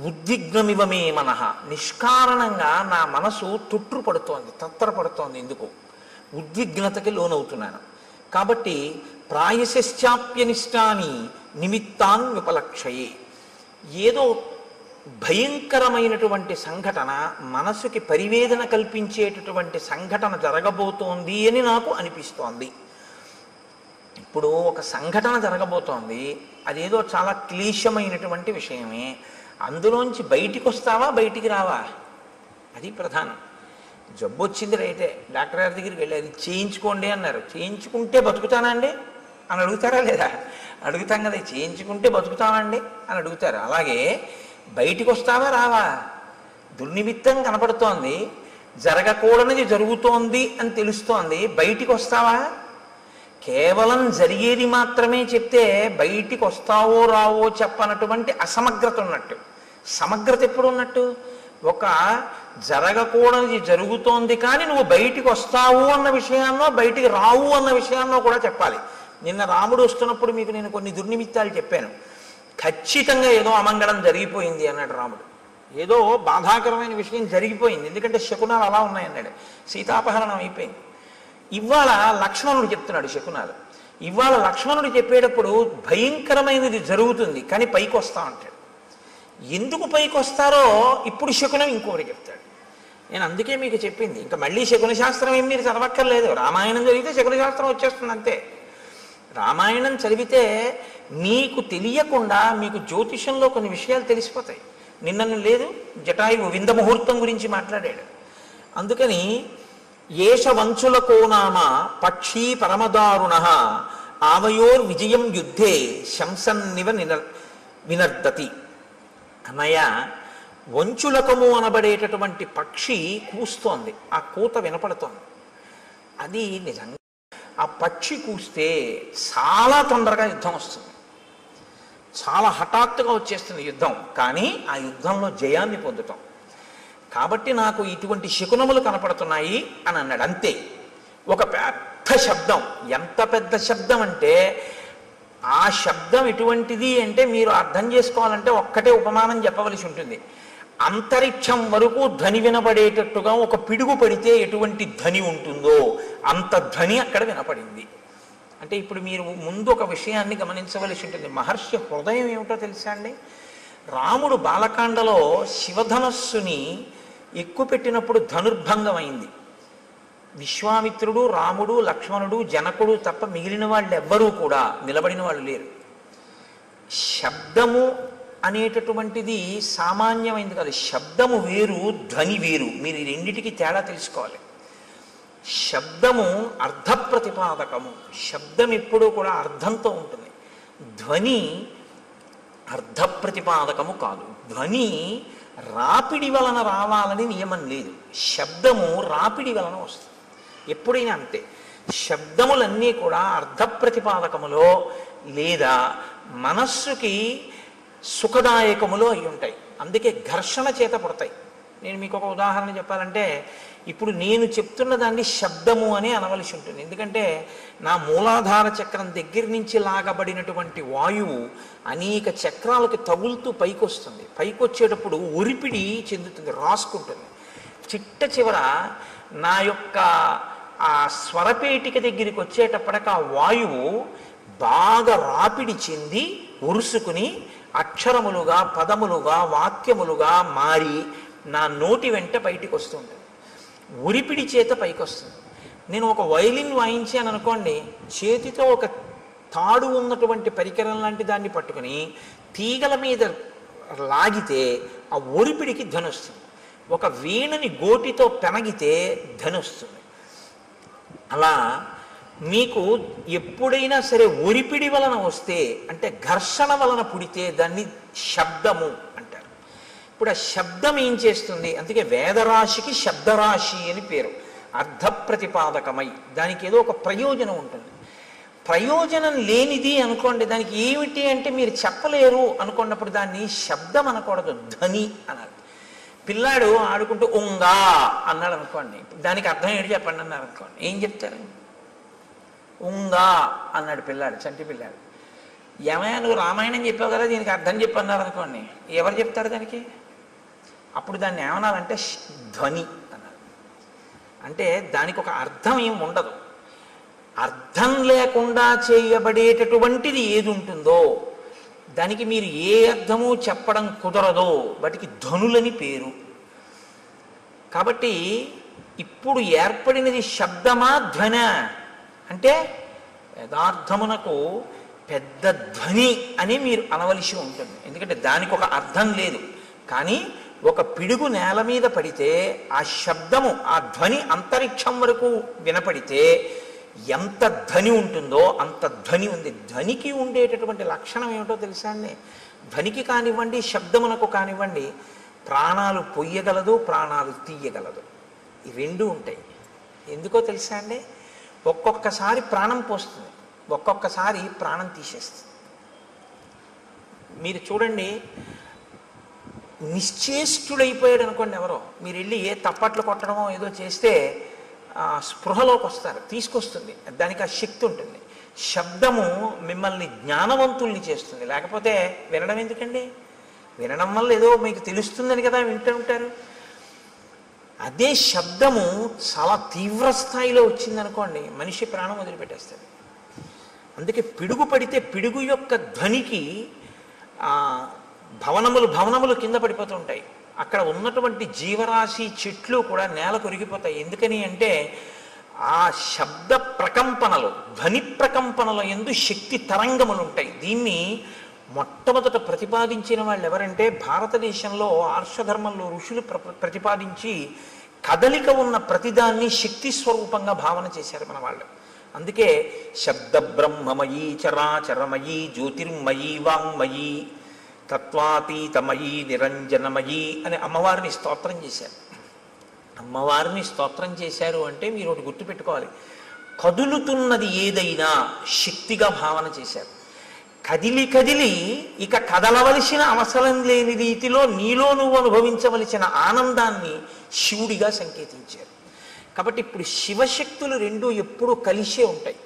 ఉద్విగ్నమివమే మనః, నిష్కారణంగా నా మనసు తొట్టుపడుతోంది, తత్తరపడుతోంది. ఎందుకు? ఉద్విగ్నతకి లోనవుతున్నాను. కాబట్టి ప్రాయశ్చాప్యనిష్టాని నిమిత్తాన్ విపలక్షయే, ఏదో భయంకరమైనటువంటి సంఘటన, మనసుకి పరివేదన కల్పించేటటువంటి సంఘటన జరగబోతోంది అని నాకు అనిపిస్తోంది. ఇప్పుడు ఒక సంఘటన జరగబోతోంది, అదేదో చాలా క్లీశమైనటువంటి విషయమే. అందులోంచి బయటికి వస్తావా, బయటికి రావా? అది ప్రధానం. జబ్బు వచ్చింది రైతే, డాక్టర్ గారి దగ్గరికి వెళ్ళి చేయించుకోండి అన్నారు. చేయించుకుంటే బతుకుతానా అండి అని అడుగుతారా లేదా? అడుగుతాం కదా, చేయించుకుంటే బతుకుతామండి అని అడుగుతారు. అలాగే బయటికి వస్తావా, రావా? దుర్నిమిత్తం కనపడుతోంది, జరగకూడనిది జరుగుతోంది అని తెలుస్తోంది, బయటికి వస్తావా? కేవలం జరిగేది మాత్రమే చెప్తే బయటికి వస్తావో రావో చెప్పనటువంటి అసమగ్రత ఉన్నట్టు. సమగ్రత ఎప్పుడు ఉన్నట్టు? ఒక జరగకూడనిది జరుగుతోంది కానీ నువ్వు బయటికి వస్తావు అన్న విషయాన్నో బయటికి రావు అన్న విషయాన్నో కూడా చెప్పాలి. నిన్న రాముడు వస్తున్నప్పుడు మీకు నేను కొన్ని దుర్నిమిత్తాలు చెప్పాను. ఖచ్చితంగా ఏదో అమంగళం జరిగిపోయింది అన్నాడు రాముడు. ఏదో బాధాకరమైన విషయం జరిగిపోయింది, ఎందుకంటే శకునాలు అలా ఉన్నాయన్నాడు. సీతాపహరణం అయిపోయింది. ఇవాళ లక్ష్మణుడు చెప్తున్నాడు శకునాలు. ఇవాళ లక్ష్మణుడు చెప్పేటప్పుడు భయంకరమైనది జరుగుతుంది కానీ పైకి వస్తా అంటాడు. ఎందుకు పైకి వస్తారో ఇప్పుడు శకునం ఇంకోటి చెప్తాడు. నేను అందుకే మీకు చెప్పింది, ఇంకా మళ్ళీ శకున శాస్త్రం ఏం మీరు చదవక్కర్లేదు. రామాయణం చదివితే శకున శాస్త్రం వచ్చేస్తుంది అంతే. రామాయణం చదివితే మీకు తెలియకుండా మీకు జ్యోతిషంలో కొన్ని విషయాలు తెలిసిపోతాయి. నిన్న లేదు జటాయువు వింద ముహూర్తం గురించి మాట్లాడాడు. అందుకని ఏష వంచులకో నామ పక్షీ పరమదారుణ ఆవయోర్ విజయం యుద్ధే శంసన్నివ వినర్దతి. అన్నయ్య, వంచులకము అనబడేటటువంటి పక్షి కూస్తోంది, ఆ కూత వినపడుతోంది. అది నిజంగా ఆ పక్షి కూస్తే చాలా తొందరగా యుద్ధం వస్తుంది, చాలా హఠాత్తుగా వచ్చేస్తుంది యుద్ధం. కానీ ఆ యుద్ధంలో జయాన్ని పొందుతాం. కాబట్టి నాకు ఇటువంటి శకునములు కనపడుతున్నాయి అని అన్నాడు. అంతే. ఒక పెద్ద శబ్దం, ఎంత పెద్ద శబ్దం అంటే ఆ శబ్దం ఎటువంటిది అంటే మీరు అర్థం చేసుకోవాలంటే ఒక్కటే ఉపమానం చెప్పవలసి ఉంటుంది. అంతరిక్షం వరకు ధ్వని వినపడేటట్టుగా ఒక పిడుగు పడితే ఎటువంటి ధ్వని ఉంటుందో అంత ధ్వని అక్కడ వినపడింది. అంటే ఇప్పుడు మీరు ముందు ఒక విషయాన్ని గమనించవలసి ఉంటుంది. మహర్షి హృదయం ఏమిటో తెలుసా అండి? రాముడు బాలకాండలో శివధనస్సుని ఎక్కుపెట్టినప్పుడు ధనుర్భంగం అయింది. విశ్వామిత్రుడు, రాముడు, లక్ష్మణుడు, జనకుడు తప్ప మిగిలిన వాళ్ళు ఎవ్వరూ కూడా నిలబడిన వాళ్ళు లేరు. శబ్దము అనేటటువంటిది సామాన్యమైంది కాదు. శబ్దము వేరు, ధ్వని వేరు. మీరు ఈ రెండిటికి తేడా తెలుసుకోవాలి. శబ్దము అర్థ ప్రతిపాదకము. శబ్దం ఎప్పుడూ కూడా అర్థంతో ఉంటుంది. ధ్వని అర్థ ప్రతిపాదకము కాదు. ధ్వని రాపిడి వలన రావాలని నియమం లేదు. శబ్దము రాపిడి వలన వస్తుంది. ఎప్పుడైనా అంతే. శబ్దములన్నీ కూడా అర్థ ప్రతిపాదకములో లేదా మనస్సుకి సుఖదాయకములో అయి ఉంటాయి. అందుకే ఘర్షణ చేత పడతాయి. నేను మీకు ఒక ఉదాహరణ చెప్పాలంటే, ఇప్పుడు నేను చెప్తున్న దాన్ని శబ్దము అని అనవలసి ఉంటుంది. ఎందుకంటే నా మూలాధార చక్రం దగ్గర నుంచి లాగబడినటువంటి వాయువు అనేక చక్రాలకి తగులుతూ పైకి వస్తుంది. పైకి వచ్చేటప్పుడు ఒరిపిడి చెందుతుంది, రాసుకుంటుంది. చిట్ట చివర నా యొక్క ఆ స్వరపేటిక దగ్గరికి వచ్చేటప్పటికి ఆ వాయువు బాగా రాపిడి చెంది ఉరుసుకుని అక్షరములుగా, పదములుగా, వాక్యములుగా మారి నా నోటి వెంట బయటికి వస్తుంటుంది. ఉరిపిడి చేత పైకి వస్తుంది. నేను ఒక వైలిన్ వాయించాను అనుకోండి, చేతితో ఒక తాడు ఉన్నటువంటి పరికరం లాంటి దాన్ని పట్టుకుని తీగల మీద లాగితే ఆ ఒరిపిడికి ధ్వని వస్తుంది. ఒక వీణని గోటితో పెనగితే ధ్వని వస్తుంది. అలా మీకు ఎప్పుడైనా సరే ఒరిపిడి వలన వస్తే, అంటే ఘర్షణ వలన పుడితే దాన్ని శబ్దము అంటారు. ఇప్పుడు ఆ శబ్దం ఏం చేస్తుంది? అందుకే వేదరాశికి శబ్దరాశి అని పేరు. అర్థ ప్రతిపాదకమై దానికి ఏదో ఒక ప్రయోజనం ఉంటుంది. ప్రయోజనం లేనిది అనుకోండి, దానికి ఏమిటి అంటే మీరు చెప్పలేరు అనుకున్నప్పుడు దాన్ని శబ్దం అనకూడదు, ధ్వని అనాలి. పిల్లాడు ఆడుకుంటూ ఉంగా అన్నాడు అనుకోండి, దానికి అర్థం ఏంటి చెప్పండి అన్నారు అనుకోండి, ఏం చెప్తారు? ఉంగా అన్నాడు పిల్లాడు, చంటి పిల్లాడు. ఏమైనా నువ్వు రామాయణం చెప్పావు కదా, దీనికి అర్థం చెప్పన్నారు అనుకోండి, ఎవరు చెప్తారు దానికి? అప్పుడు దాన్ని ఏమనాలంటే ధ్వని అన్నారు. అంటే దానికి ఒక అర్థం ఏం ఉండదు. అర్థం లేకుండా చేయబడేటటువంటిది ఏది ఉంటుందో దానికి మీరు ఏ అర్థము చెప్పడం కుదరదో వాటికి ధ్వనులని పేరు. కాబట్టి ఇప్పుడు ఏర్పడినది శబ్దమా ధ్వన అంటే యథార్థమునకు పెద్ద ధ్వని అని మీరు అనవలసి ఉంటుంది. ఎందుకంటే దానికి ఒక అర్థం లేదు. కానీ ఒక పిడుగు నేల మీద పడితే ఆ శబ్దము, ఆ ధ్వని అంతరిక్షం వరకు వినపడితే ఎంత ధ్వని ఉంటుందో అంత ధ్వని ఉంది. ధ్వనికి ఉండేటటువంటి లక్షణం ఏమిటో తెలుసా అండి? ధ్వనికి కానివ్వండి, శబ్దమునకు కానివ్వండి, ప్రాణాలు పొయ్యగలదు, ప్రాణాలు తీయగలదు. ఈ రెండు ఉంటాయి. ఎందుకో తెలుసా అండి? ఒక్కొక్కసారి ప్రాణం పోస్తుంది, ఒక్కొక్కసారి ప్రాణం తీసేస్తుంది. మీరు చూడండి, నిశ్చేష్టుడైపోయాడు అనుకోండి ఎవరో, మీరు వెళ్ళి ఏ తప్పట్లు కొట్టడమో ఏదో చేస్తే స్పృహలోకి వస్తారు, తీసుకొస్తుంది, దానికి ఆ శక్తి ఉంటుంది. శబ్దము మిమ్మల్ని జ్ఞానవంతుల్ని చేస్తుంది. లేకపోతే వినడం ఎందుకండి? వినడం వల్ల ఏదో మీకు తెలుస్తుందని కదా వింటూ ఉంటారు. అదే శబ్దము చాలా తీవ్ర స్థాయిలో వచ్చిందనుకోండి, మనిషి ప్రాణం వదిలిపెట్టేస్తుంది. అందుకే పిడుగు పడితే పిడుగు యొక్క ధ్వనికి భవనములు కింద పడిపోతూ ఉంటాయి. అక్కడ ఉన్నటువంటి జీవరాశి, చెట్లు కూడా నేల కొరిగిపోతాయి. ఎందుకని అంటే ఆ శబ్ద ప్రకంపనలు, ధ్వని ప్రకంపనల యందు శక్తి తరంగములు ఉంటాయి. దీన్ని మొట్టమొదట ప్రతిపాదించిన వాళ్ళు ఎవరంటే భారతదేశంలో ఆర్షధర్మంలో ఋషులు ప్రతిపాదించి కదలిక ఉన్న ప్రతిదాన్ని శక్తి స్వరూపంగా భావన చేశారు మన వాళ్ళు. అందుకే శబ్ద బ్రహ్మమయీ చరాచరమయీ జ్యోతిర్మయీ వాంగ్మయీ తత్వాతీతమయీ నిరంజనమయీ అని అమ్మవారిని స్తోత్రం చేశారు. అమ్మవారిని స్తోత్రం చేశారు అంటే మీరు ఒకటి గుర్తుపెట్టుకోవాలి, కదులుతున్నది ఏదైనా శక్తిగా భావన చేశారు. కదిలి కదిలి ఇక కదలవలసిన అవసరం లేని రీతిలో నీలో నువ్వు అనుభవించవలసిన ఆనందాన్ని శివుడిగా సంకేతించారు. కాబట్టి ఇప్పుడు శివశక్తులు రెండు ఎప్పుడూ కలిసే ఉంటాయి.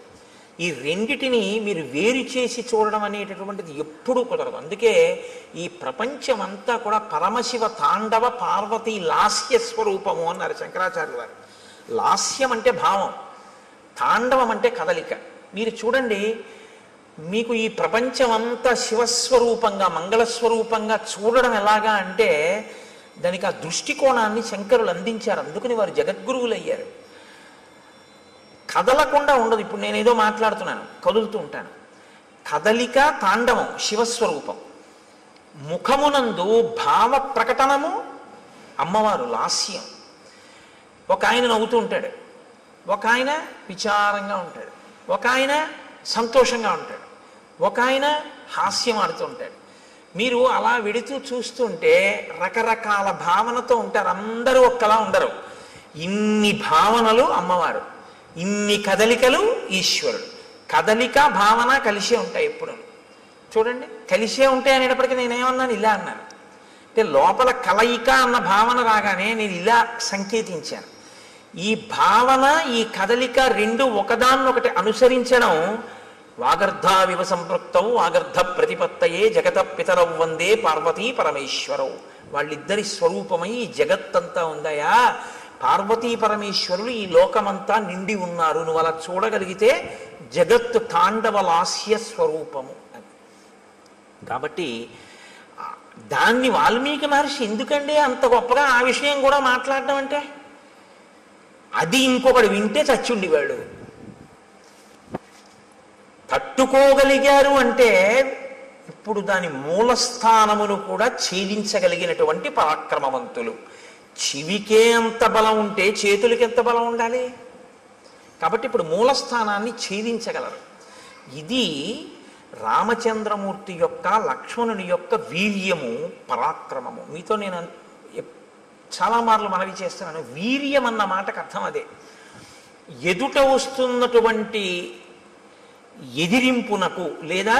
ఈ రెండిటిని మీరు వేరు చేసి చూడడం అనేటటువంటిది ఎప్పుడూ కుదరదు. అందుకే ఈ ప్రపంచమంతా కూడా పరమశివ తాండవ పార్వతీ లాస్య స్వరూపము అన్నారు శంకరాచార్యుల వారు. లాస్యం అంటే భావం, తాండవం అంటే కదలిక. మీరు చూడండి, మీకు ఈ ప్రపంచమంతా శివస్వరూపంగా, మంగళస్వరూపంగా చూడడం ఎలాగా అంటే దానికి ఆ దృష్టికోణాన్ని శంకరులు అందించారు. అందుకని వారు జగద్గురువులు అయ్యారు. కదలకుండా ఉండదు. ఇప్పుడు నేనేదో మాట్లాడుతున్నాను, కదులుతూ ఉంటాను. కదలిక తాండవం శివస్వరూపం. ముఖమునందు భావ ప్రకటనము అమ్మవారు లాస్యం. ఒక ఆయన నవ్వుతూ ఉంటాడు, ఒక ఆయన విచారంగా ఉంటాడు, ఒక ఆయన సంతోషంగా ఉంటాడు, ఒక ఆయన హాస్యం ఆడుతూ ఉంటాడు. మీరు అలా వెడుతూ చూస్తుంటే రకరకాల భావనతో ఉంటారు. అందరూ ఒక్కలా ఉండరు. ఇన్ని భావనలు అమ్మవారు, ఇన్ని కదలికలు ఈశ్వరుడు. కదలిక భావన కలిసే ఉంటాయి ఎప్పుడు. చూడండి, కలిసే ఉంటాయి అనేటప్పటికీ నేనేమన్నాను, ఇలా అన్నాను. అంటే లోపల కలయిక అన్న భావన రాగానే నేను ఇలా సంకేతించాను. ఈ భావన, ఈ కదలిక రెండు ఒకదాన్నొకటి అనుసరించడం. వాగర్ధావివ సంపృక్తౌ వాగర్ధ ప్రతిపత్తయే జగత పితరౌ వందే పార్వతీ పరమేశ్వరౌ. వాళ్ళిద్దరి స్వరూపమై ఈ జగత్తంతా ఉందయా. పార్వతీ పరమేశ్వరులు ఈ లోకమంతా నిండి ఉన్నారు. నువ్వు అలా చూడగలిగితే జగత్తు తాండవ లాస్య స్వరూపము అని. కాబట్టి దాన్ని వాల్మీకి మహర్షి ఎందుకండి అంత గొప్పగా ఆ విషయం కూడా మాట్లాడడం అంటే, అది ఇంకొకడు వింటే చచ్చుండివాడు. తట్టుకోగలిగారు అంటే ఇప్పుడు దాని మూలస్థానమును కూడా ఛేదించగలిగినటువంటి పరాక్రమవంతులు. చెవికే అంత బలం ఉంటే చేతులకి ఎంత బలం ఉండాలి? కాబట్టి ఇప్పుడు మూలస్థానాన్ని ఛేదించగలరు. ఇది రామచంద్రమూర్తి యొక్క, లక్ష్మణుని యొక్క వీర్యము, పరాక్రమము. మీతో నేను చాలా మార్లు మనవి చేస్తున్నాను, వీర్యం అన్న మాటకు అర్థం అదే. ఎదుట వస్తున్నటువంటి ఎదిరింపునకు లేదా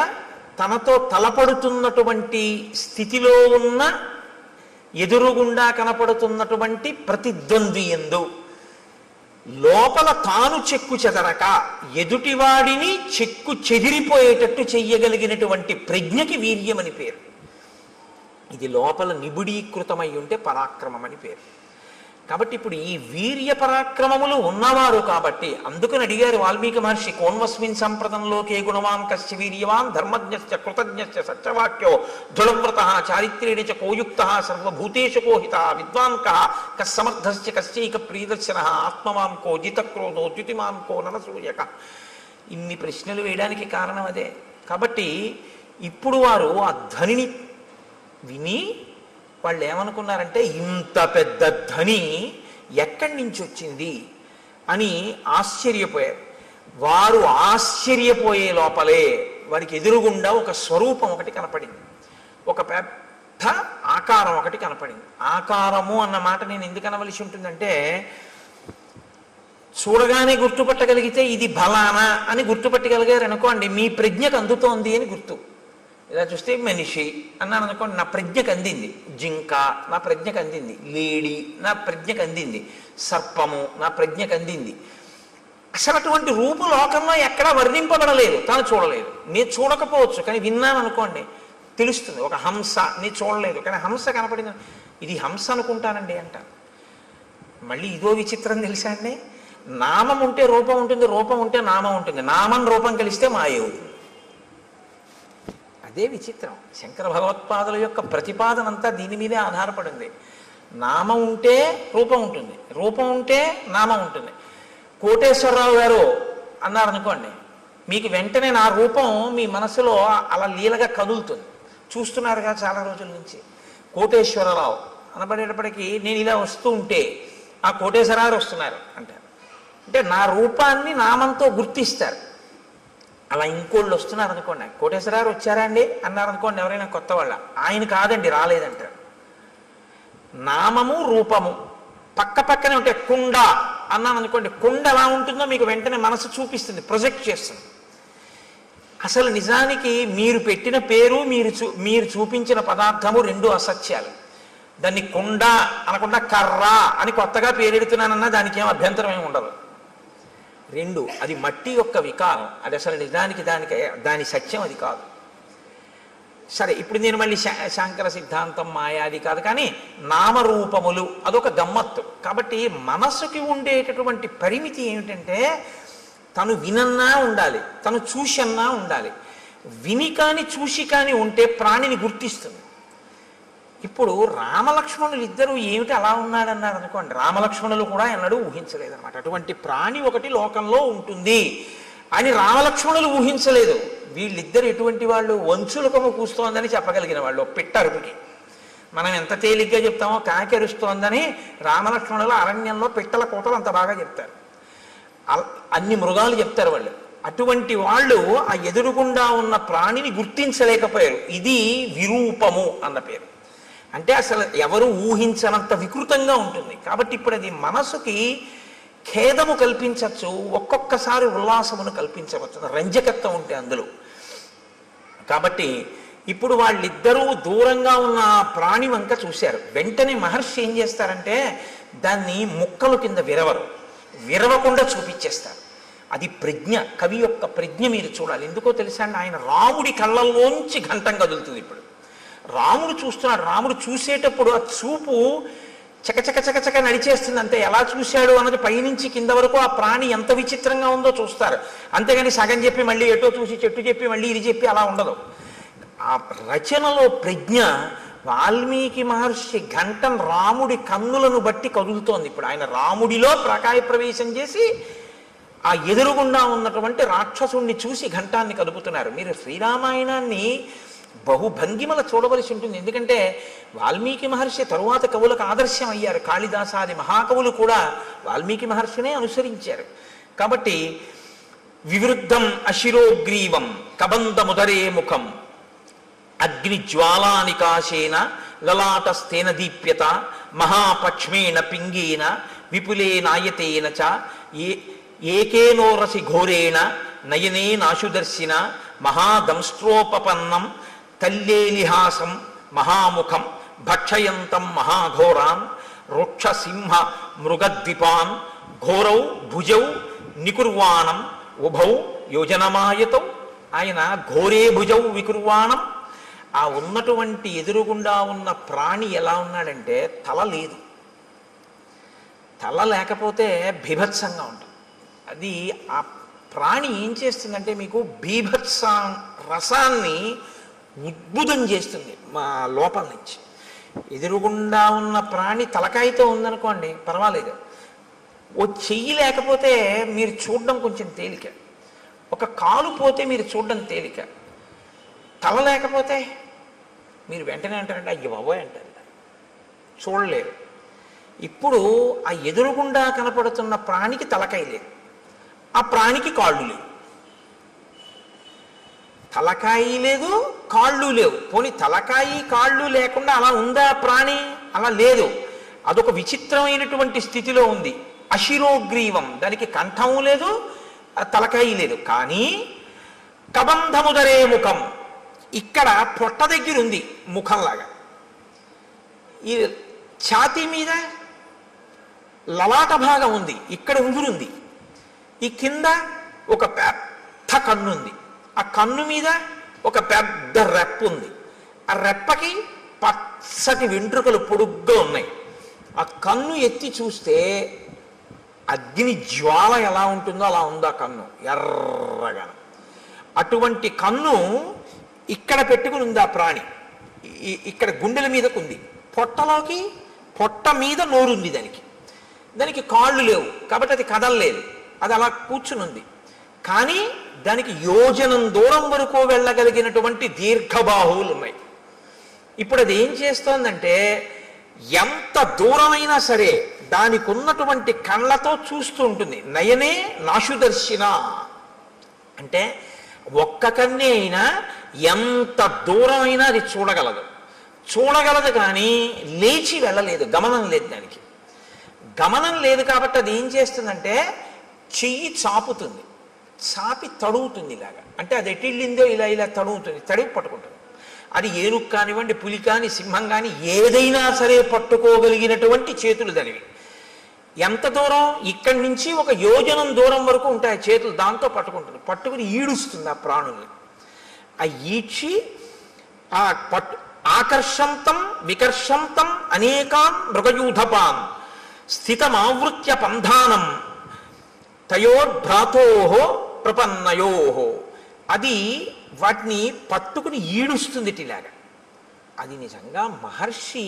తనతో తలపడుతున్నటువంటి స్థితిలో ఉన్న ఎదురుగుండా కనపడుతున్నటువంటి ప్రతిద్వంద్వి యందు లోపల తాను చెక్కు చెదరక ఎదుటివాడిని చెక్కు చెదిరిపోయేటట్టు చెయ్యగలిగినటువంటి ప్రజ్ఞకి వీర్యమని పేరు. ఇది లోపల నిబిడీకృతమై ఉంటే పరాక్రమం అని పేరు. కాబట్టి ఇప్పుడు ఈ వీర్య పరాక్రమములు ఉన్నవారు కాబట్టి అందుకని అడిగారు వాల్మీకి మహర్షి, కోన్వస్మిన్ సంప్రదంలోకే గుణవాన్ కశ్య వీర్యవాన్ ధర్మజ్ఞశ్చ కృతజ్ఞశ్చ సత్యవాక్యో దృఢవ్రతః చారిత్ర్యేణ చ కోయుక్తః సర్వభూతేషు కోహిత విద్వాన్ కః కస్సమర్థశ్చ కశ్చైక ప్రియదర్శనః ఆత్మవాన్ కో జితక్రోధో ద్యుతిమాన్ కో ననసూయక. ఇన్ని ప్రశ్నలు వేయడానికి కారణం అదే. కాబట్టి ఇప్పుడు వారు ఆ ధ్వనిని విని వాళ్ళు ఏమనుకున్నారంటే ఇంత పెద్ద ధ్వని ఎక్కడి నుంచి వచ్చింది అని ఆశ్చర్యపోయారు. వారు ఆశ్చర్యపోయే లోపలే వారికి ఎదురుగుండా ఒక స్వరూపం ఒకటి కనపడింది, ఒక పెద్ద ఆకారం ఒకటి కనపడింది. ఆకారము అన్న మాట నేను ఎందుకు అనవలసి ఉంటుందంటే చూడగానే గుర్తుపట్టగలిగితే ఇది బలానా అని గుర్తుపట్టగలిగారు అనుకోండి, మీ ప్రజ్ఞకు అందుతోంది అని గుర్తు. ఇలా చూస్తే మనిషి అన్నాను అనుకోండి, నా ప్రజ్ఞకు అందింది. జింక నా ప్రజ్ఞకు అందింది, లేడి నా ప్రజ్ఞకు అందింది, సర్పము నా ప్రజ్ఞకు అందింది. అసలు అటువంటి రూపు లోకంలో ఎక్కడా వర్ణింపబడలేదు, తాను చూడలేదు. నేను చూడకపోవచ్చు కానీ విన్నాను అనుకోండి తెలుస్తుంది. ఒక హంస నేను చూడలేదు కానీ హంస కనపడింది, ఇది హంస అనుకుంటానండి అంటాను. మళ్ళీ ఇదో విచిత్రం తెలుసా అండి, నామం ఉంటే రూపం ఉంటుంది, రూపం ఉంటే నామం ఉంటుంది, నామం రూపం కలిస్తే మాయ అవుతుంది. అదే విచిత్రం. శంకర భగవత్పాదుల యొక్క ప్రతిపాదన అంతా దీని మీదే ఆధారపడింది. నామం ఉంటే రూపం ఉంటుంది, రూపం ఉంటే నామం ఉంటుంది. కోటేశ్వరరావు గారు అన్నారనుకోండి, మీకు వెంటనే నా రూపం మీ మనసులో అలా లీలగా కదులుతుంది. చూస్తున్నారుగా చాలా రోజుల నుంచి కోటేశ్వరరావు అనబడేటప్పటికీ నేను ఇలా వస్తూ ఉంటే ఆ కోటేశ్వరరావు వస్తున్నారు అంటారు. అంటే నా రూపాన్ని నామంతో గుర్తిస్తారు. అలా ఇంకోళ్ళు వస్తున్నారు అనుకోండి, కోటేశ్వరరావు వచ్చారా అండి అన్నారనుకోండి ఎవరైనా కొత్త వాళ్ళ, ఆయన కాదండి రాలేదంటారు. నామము రూపము పక్క పక్కనే ఉంటే కుండ అన్నాను అనుకోండి, కుండ ఎలా ఉంటుందో మీకు వెంటనే మనసు చూపిస్తుంది, ప్రొజెక్ట్ చేస్తుంది. అసలు నిజానికి మీరు పెట్టిన పేరు మీరు చూపించిన పదార్థము రెండు అసత్యాలు. దాన్ని కుండ అనకుండా కర్ర అని కొత్తగా పేరెడుతున్నానన్నా దానికి ఏం అభ్యంతరం ఏమి ఉండదు. రెండు, అది మట్టి యొక్క వికారం, అది అసలు నిజానికి దాని సత్యం అది కాదు. సరే, ఇప్పుడు నేను మళ్ళీ శాంకర సిద్ధాంతం మాయాది కాదు కానీ నామరూపములు అదొక గమ్మత్తు. కాబట్టి మనసుకి ఉండేటటువంటి పరిమితి ఏమిటంటే తను వినన్నా ఉండాలి, తను చూసన్నా ఉండాలి. విని కానీ చూసి కానీ ఉంటే ప్రాణిని గుర్తిస్తుంది. ఇప్పుడు రామలక్ష్మణులు ఇద్దరు ఏమిటి అలా ఉన్నాడన్నారు అనుకోండి, రామలక్ష్మణులు కూడా ఎన్నడూ ఊహించలేదన్నమాట. అటువంటి ప్రాణి ఒకటి లోకంలో ఉంటుంది అని రామలక్ష్మణులు ఊహించలేదు. వీళ్ళిద్దరు ఎటువంటి వాళ్ళు, వంచులకము కూస్తోందని చెప్పగలిగిన వాళ్ళు. పిట్టరుపుకి మనం ఎంత తేలిగ్గా చెప్తామో కాకెరుస్తోందని రామలక్ష్మణులు అరణ్యంలో పిట్టల కోటలు అంత బాగా చెప్తారు. అన్ని మృగాలు చెప్తారు వాళ్ళు. అటువంటి వాళ్ళు ఆ ఎదురుగుండా ఉన్న ప్రాణిని గుర్తించలేకపోయారు. ఇది విరూపము అన్న పేరు. అంటే అసలు ఎవరు ఊహించనంత వికృతంగా ఉంటుంది. కాబట్టి ఇప్పుడు అది మనసుకి ఖేదము కల్పించవచ్చు, ఒక్కొక్కసారి ఉల్లాసమును కల్పించవచ్చు, రంజకత్వం ఉంటే అందులో. కాబట్టి ఇప్పుడు వాళ్ళిద్దరూ దూరంగా ఉన్న ప్రాణి వంక చూశారు. వెంటనే మహర్షి ఏం చేస్తారంటే దాన్ని ముక్కలు కింద విరవకుండా చూపించేస్తారు. అది ప్రజ్ఞ, కవి యొక్క ప్రజ్ఞ మీరు చూడాలి. ఎందుకో తెలుసా అండి, ఆయన రాముడి కళ్ళల్లోంచి ఘంటం కదులుతుంది. ఇప్పుడు రాముడు చూస్తున్నాడు, రాముడు చూసేటప్పుడు ఆ చూపు చకచక చకచక నడిచేస్తుంది. అంతే, ఎలా చూశాడు అన్నది పైనుంచి కింద వరకు ఆ ప్రాణి ఎంత విచిత్రంగా ఉందో చూస్తారు. అంతేగాని సగం చెప్పి మళ్ళీ ఎటో చూసి చెట్టు చెప్పి మళ్ళీ ఇది చెప్పి అలా ఉండదు. ఆ రచనలో ప్రజ్ఞ వాల్మీకి మహర్షి ఘంటం రాముడి కన్నులను బట్టి కదులుతోంది. ఇప్పుడు ఆయన రాముడిలో ప్రకాయ ప్రవేశం చేసి ఆ ఎదురుగుండా ఉన్నటువంటి రాక్షసుణ్ణి చూసి ఘంటాన్ని కదుపుతున్నారు. మీరు శ్రీరామాయణాన్ని బహుభంగిమల చూడవలసి ఉంటుంది. ఎందుకంటే వాల్మీకి మహర్షి తరువాత కవులకు ఆదర్శం అయ్యారు. కాళిదాసాది మహాకవులు కూడా వాల్మీకి మహర్షినే అనుసరించారు. కాబట్టి వివృద్ధం అశిరోగ్రీవం కబంధముదరే ముఖం అగ్నిజ్వాలానికాశేన లలాటస్థేన దీప్యత మహాపక్ష్మేణ పింగేన విపులే నాయతేన చ ఏకేనోరసి ఘోరేణ నయనే నాశుదర్శిన మహాదంస్ట్రోపపన్నం తల్లేలిహాసం మహాముఖం భక్షయంతం మహాఘోరాన్ రుక్షసింహ మృగద్విపాన్ ఘోరౌ భుజౌ నికుర్వాణం ఉభౌ యోజనమాయతౌ. ఆయన ఘోరే భుజౌ వికుర్వాణం. ఆ ఉన్నటువంటి ఎదురుగుండా ఉన్న ప్రాణి ఎలా ఉన్నాడంటే తల లేదు. తల లేకపోతే బీభత్సంగా ఉంటుంది. అది ఆ ప్రాణి ఏం చేస్తుందంటే మీకు బీభత్స రసాన్ని ఉద్భుతం చేస్తుంది మా లోపల నుంచి. ఎదురుగుండా ఉన్న ప్రాణి తలకాయతో ఉందనుకోండి పర్వాలేదు, ఓ చెయ్యి లేకపోతే మీరు చూడడం కొంచెం తేలిక, ఒక కాలు పోతే మీరు చూడడం తేలిక, తల లేకపోతే మీరు వెంటనే అంటారంటే అయ్యో బాబోయ్ అంటారు, చూడలేరు. ఇప్పుడు ఆ ఎదురుగుండా కనపడుతున్న ప్రాణికి తలకాయ లేదు, ఆ ప్రాణికి కాళ్ళు లేవు. తలకాయి లేదు, కాళ్ళు లేవు. పోనీ తలకాయి కాళ్ళు లేకుండా అలా ఉందా ప్రాణి? అలా లేదు. అదొక విచిత్రమైనటువంటి స్థితిలో ఉంది. అశిరోగ్రీవం, దానికి కంఠము లేదు, తలకాయి లేదు. కానీ కబంధముదరే ముఖం, ఇక్కడ పొట్ట దగ్గర ఉంది ముఖంలాగా. ఈ ఛాతీ మీద లలాట భాగం ఉంది, ఇక్కడ ఉంగురుంది. ఈ కింద ఒక పెద్ద కన్ను ఉంది, ఆ కన్ను మీద ఒక పెద్ద రెప్ప ఉంది, ఆ రెప్పకి పచ్చటి వెంట్రుకలు పొడుగ్గా ఉన్నాయి. ఆ కన్ను ఎత్తి చూస్తే అగ్ని జ్వాల ఎలా ఉంటుందో అలా ఉంది ఆ కన్ను, ఎర్రగా. అటువంటి కన్ను ఇక్కడ పెట్టుకుని ఉంది ఆ ప్రాణి. ఇక్కడ గుండెల మీదకు ఉంది, పొట్టలోకి పొట్ట మీద నోరుంది దానికి. దానికి కాళ్ళు లేవు కాబట్టి అది కదలలేదు, అది అలా కూర్చుని ఉంది. కానీ దానికి యోజనం దూరం వరకు వెళ్ళగలిగినటువంటి దీర్ఘబాహువులు ఉన్నాయి. ఇప్పుడు అది ఏం చేస్తోందంటే ఎంత దూరమైనా సరే దానికి ఉన్నటువంటి కళ్ళతో చూస్తూ ఉంటుంది. నయనే నాశుదర్శిన అంటే ఒక్క కన్నే అయినా ఎంత దూరమైనా అది చూడగలదు కానీ లేచి వెళ్ళలేదు, గమనం లేదు. దానికి గమనం లేదు కాబట్టి అది ఏం చేస్తుందంటే చెయ్యి చాపుతుంది, చాపి తడుగుతుంది ఇలాగా. అంటే అది ఎటిళ్ళిందో ఇలా ఇలా తడుగుతుంది, తడివి పట్టుకుంటుంది. అది ఏనుగు కానివ్వండి, పులి కానీ, సింహం కానీ ఏదైనా సరే పట్టుకోగలిగినటువంటి చేతులు దానివి. ఎంత దూరం? ఇక్కడి నుంచి ఒక యోజనం దూరం వరకు ఉంటాయి చేతులు, దాంతో పట్టుకుంటుంది. పట్టుకుని ఈడుస్తుంది ఆ ప్రాణుల్ని. ఆ ఈడ్చి ఆ ఆకర్షంతం వికర్షంతం అనేకాన్ మృగయూధపాన్ స్థితమావృత్య పంధానం తయోర్భ్రాతోహో ప్రపన్నయోహో. అది వాటిని పట్టుకుని ఈడుస్తుంది ఇలాగా. అది నిజంగా మహర్షి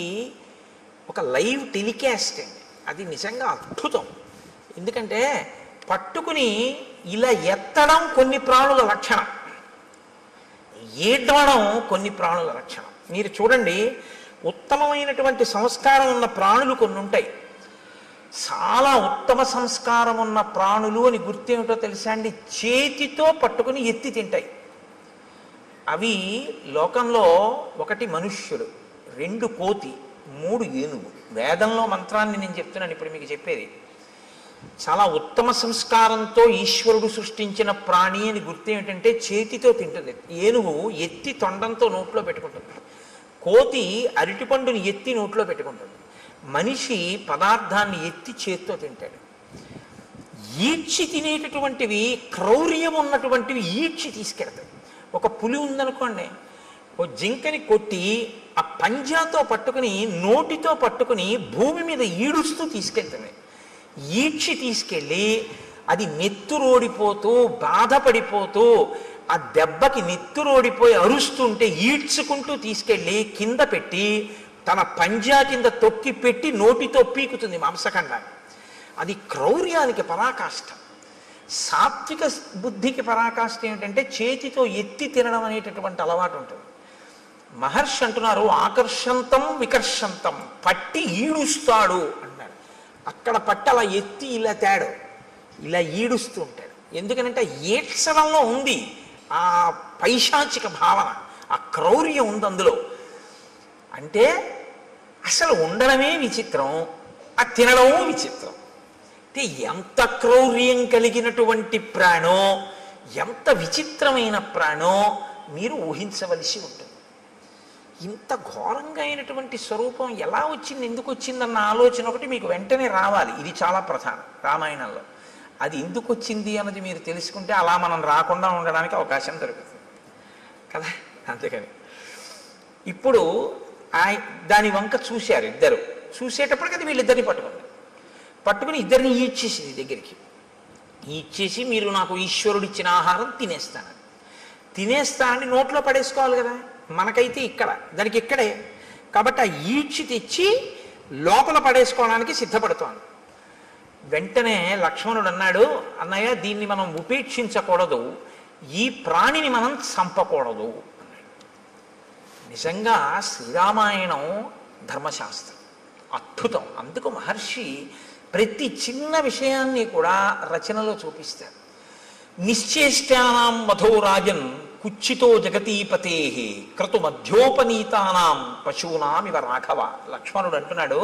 ఒక లైవ్ టెలికాస్ట్ అండి, అది నిజంగా అద్భుతం. ఎందుకంటే పట్టుకుని ఇలా ఎత్తడం కొన్ని ప్రాణుల లక్షణం, ఏడవడం కొన్ని ప్రాణుల లక్షణం. మీరు చూడండి, ఉత్తమమైనటువంటి సంస్కారం ఉన్న ప్రాణులు కొన్ని ఉంటాయి. చాలా ఉత్తమ సంస్కారం ఉన్న ప్రాణులు అని గుర్తేమిటో తెలుసా అండి? చేతితో పట్టుకుని ఎత్తి తింటాయి. అవి లోకంలో ఒకటి మనుష్యుడు, 2 కోతి, 3 ఏనుగు. వేదంలో మంత్రాన్ని నేను చెప్తున్నాను ఇప్పుడు మీకు చెప్పేది. చాలా ఉత్తమ సంస్కారంతో ఈశ్వరుడు సృష్టించిన ప్రాణి అని గుర్తేమిటంటే చేతితో తింటుంది. ఏనుగు ఎత్తి తొండంతో నోట్లో పెట్టుకుంటుంది, కోతి అరటిపండుని ఎత్తి నోట్లో పెట్టుకుంటుంది, మనిషి పదార్థాన్ని ఎత్తి చేత్తో తింటాడు. ఈడ్చి తినేటటువంటివి, క్రౌర్యం ఉన్నటువంటివి ఈడ్చి తీసుకెడతాయి. ఒక పులి ఉందనుకోండి, ఓ జింకని కొట్టి ఆ పంజాతో పట్టుకుని నోటితో పట్టుకుని భూమి మీద ఈడుస్తూ తీసుకెళ్తుంది. ఈడ్చి తీసుకెళ్ళి అది నెత్తురోడిపోతూ బాధపడిపోతూ ఆ దెబ్బకి నెత్తురోడిపోయి అరుస్తుంటే ఈడ్చుకుంటూ తీసుకెళ్ళి కింద పెట్టి తన పంజా కింద తొక్కి పెట్టి నోటితో పీకుతుంది మాంసఖండాన్ని. అది క్రౌర్యానికి పరాకాష్ఠ. సాత్విక బుద్ధికి పరాకాష్ఠ ఏమిటంటే చేతితో ఎత్తి తినడం అనేటటువంటి అలవాటు ఉంటుంది. మహర్షి అంటున్నారు ఆకర్షంతం వికర్షంతం, పట్టి ఈడుస్తాడు అన్నాడు. అక్కడ పట్టి అలా ఎత్తి ఇలా తేడు, ఇలా ఈడుస్తూ ఉంటాడు. ఎందుకనంటే ఏడ్చడంలో ఉంది ఆ పైశాచిక భావన, ఆ క్రౌర్యం ఉంది అందులో. అంటే అసలు ఉండడమే విచిత్రం, ఆ తినడము విచిత్రం. అంటే ఎంత క్రౌర్యం కలిగినటువంటి ప్రాణో ఎంత విచిత్రమైన ప్రాణో మీరు ఊహించవలసి ఉంటుంది. ఇంత ఘోరంగా అయినటువంటి స్వరూపం ఎలా వచ్చింది, ఎందుకు వచ్చిందన్న ఆలోచన ఒకటి మీకు వెంటనే రావాలి. ఇది చాలా ప్రధానం రామాయణంలో. అది ఎందుకు వచ్చింది అన్నది మీరు తెలుసుకుంటే అలా మనం రాకుండా ఉండడానికి అవకాశం దొరుకుతుంది కదా. అంతేకాని ఇప్పుడు దాని వంక చూశారు ఇద్దరు. చూసేటప్పటికి అది వీళ్ళిద్దరిని పట్టుకుని ఇద్దరిని ఈడ్చేసింది దగ్గరికి. ఈడ్చేసి మీరు నాకు ఈశ్వరుడు ఇచ్చిన ఆహారం తినేస్తానని నోట్లో పడేసుకోవాలి కదా. మనకైతే ఇక్కడ, దానికి ఇక్కడే. కాబట్టి ఆ ఈడ్చి తెచ్చి లోపల పడేసుకోవడానికి సిద్ధపడుతోంది. వెంటనే లక్ష్మణుడు అన్నాడు, అన్నయ్య దీన్ని మనం ఉపేక్షించకూడదు, ఈ ప్రాణిని మనం చంపకూడదు అన్నాడు. నిజంగా శ్రీరామాయణం ధర్మశాస్త్రం అద్భుతం. అందుకు మహర్షి ప్రతి చిన్న విషయాన్ని కూడా రచనలో చూపిస్తారు. నిశ్చేష్టానాం వధోరాజన్ కుచ్చితో జగతీపతే క్రతు మధ్యోపనీతానాం పశూనాం ఇవ రాఘవ. లక్ష్మణుడు అంటున్నాడు,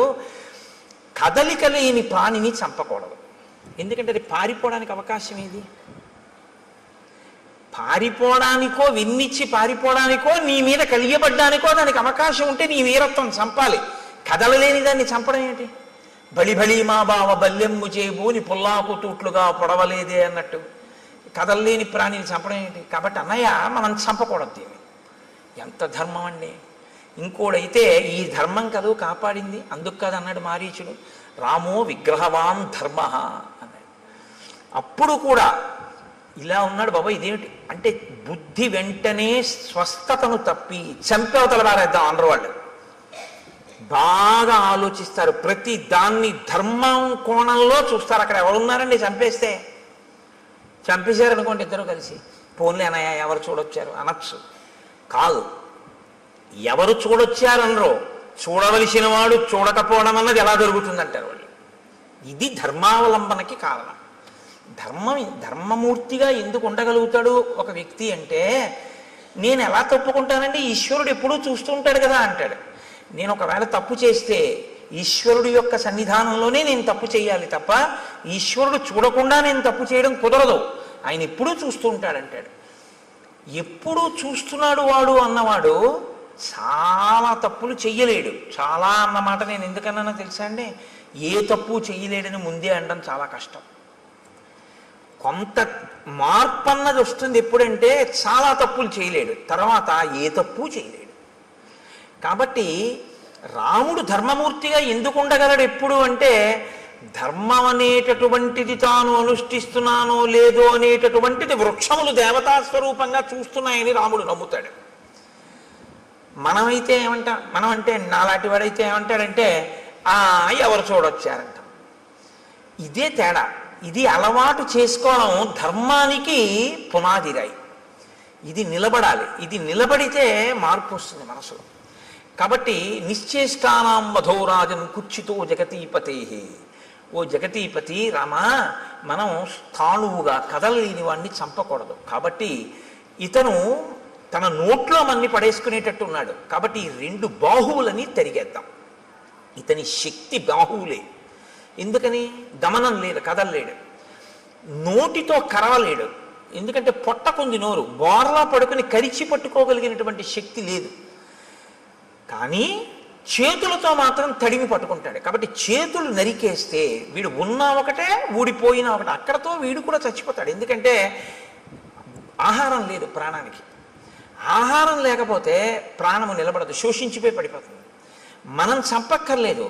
కదలిక లేని ప్రాణిని చంపకూడదు. ఎందుకంటే అది పారిపోవడానికి అవకాశం ఏది? పారిపోవడానికో, విన్నిచ్చి పారిపోవడానికో, నీ మీద కలియబడ్డానికో దానికి అవకాశం ఉంటే నీ వీరత్వం చంపాలి. కదలలేని దాన్ని చంపడం ఏంటి? బళి మా బావ బల్యమ్ము చేబూని పుల్లాకు తూట్లుగా పొడవలేదే అన్నట్టు కదలలేని ప్రాణిని చంపడం ఏంటి? కాబట్టి అన్నయ్య మనం చంపకూడదు దీన్ని. ఎంత ధర్మం అండి! ఇంకోడైతే ఈ ధర్మం కదూ కాపాడింది, అందుకు కాదు అన్నాడు మారీచుడు. రామో విగ్రహవాన్ ధర్మ అన్నాడు. అప్పుడు కూడా ఇలా ఉన్నాడు. బాబా ఇదేమిటి అంటే బుద్ధి వెంటనే స్వస్థతను తప్పి చంపేవతల వారేద్దాం అనరు వాళ్ళు. బాగా ఆలోచిస్తారు, ప్రతి దాన్ని ధర్మం కోణంలో చూస్తారు. అక్కడ ఎవరున్నారండి చంపేశారనుకోండి ఇద్దరు కలిసి, పోన్లే అన్నయ్య ఎవరు చూడొచ్చారు అనొచ్చు. కాదు, ఎవరు చూడొచ్చారనరో, చూడవలసిన వాడు చూడకపోవడం అన్నది ఎలా జరుగుతుందంటారు వాళ్ళు. ఇది ధర్మావలంబనకి కారణం. ధర్మమూర్తిగా ఎందుకు ఉండగలుగుతాడు ఒక వ్యక్తి అంటే, నేను ఎలా తప్పుకుంటానండి, ఈశ్వరుడు ఎప్పుడూ చూస్తూ ఉంటాడు కదా అంటాడు. నేను ఒకవేళ తప్పు చేస్తే ఈశ్వరుడు యొక్క సన్నిధానంలోనే నేను తప్పు చేయాలి తప్ప ఈశ్వరుడు చూడకుండా నేను తప్పు చేయడం కుదరదు. ఆయన ఎప్పుడూ చూస్తూ ఉంటాడంటాడు. ఎప్పుడూ చూస్తున్నాడు వాడు అన్నవాడు చాలా తప్పులు చెయ్యలేడు. చాలా అన్నమాట నేను ఎందుకన్నానో తెలుసా అండి, ఏ తప్పు చెయ్యలేడని ముందే అనడం చాలా కష్టం. కొంత మార్పు అన్నది వస్తుంది ఎప్పుడంటే చాలా తప్పులు చేయలేడు, తర్వాత ఏ తప్పు చేయలేడు. కాబట్టి రాముడు ధర్మమూర్తిగా ఎందుకు ఉండగలడు ఎప్పుడు అంటే, ధర్మం అనేటటువంటిది తాను అనుష్ఠిస్తున్నానో లేదో అనేటటువంటిది వృక్షములు దేవతా స్వరూపంగా చూస్తున్నాయని రాముడు నమ్ముతాడు. మనం అంటే నాలాంటి వాడైతే ఏమంటాడంటే ఎవరు చూడొచ్చారంట. ఇదే తేడా. ఇది అలవాటు చేసుకోవడం ధర్మానికి పునాదిరాయి. ఇది నిలబడాలి. ఇది నిలబడితే మార్పు వస్తుంది మనసులో. కాబట్టి నిశ్చేష్టానాం వధోరాజన్ కుచ్చితో జగతీపతే. ఓ జగతీపతి రామా, మనం స్థాణువుగా కదలలేని వాడిని చంపకూడదు. కాబట్టి ఇతను తన నోట్లో మన్ని పడేసుకునేటట్టు ఉన్నాడు. కాబట్టి ఈ రెండు బాహువులని తరిగేద్దాం. ఇతని శక్తి బాహువులే. ఎందుకని? దమనం లేదు, కదలలేడు. నోటితో కరవలేడు, ఎందుకంటే పొట్టకుంది నోరు. బోర్లా పడుకుని కరిచి పట్టుకోగలిగినటువంటి శక్తి లేదు. కానీ చేతులతో మాత్రం తడిమి పట్టుకుంటాడు. కాబట్టి చేతులు నరికేస్తే వీడు ఉన్నా ఒకటే, ఊడిపోయినా ఒకటే. అక్కడతో వీడు కూడా చచ్చిపోతాడు. ఎందుకంటే ఆహారం లేదు ప్రాణానికి. ఆహారం లేకపోతే ప్రాణము నిలబడదు, శోషించిపోయి పడిపోతుంది. మనం చంపక్కర్లేదు,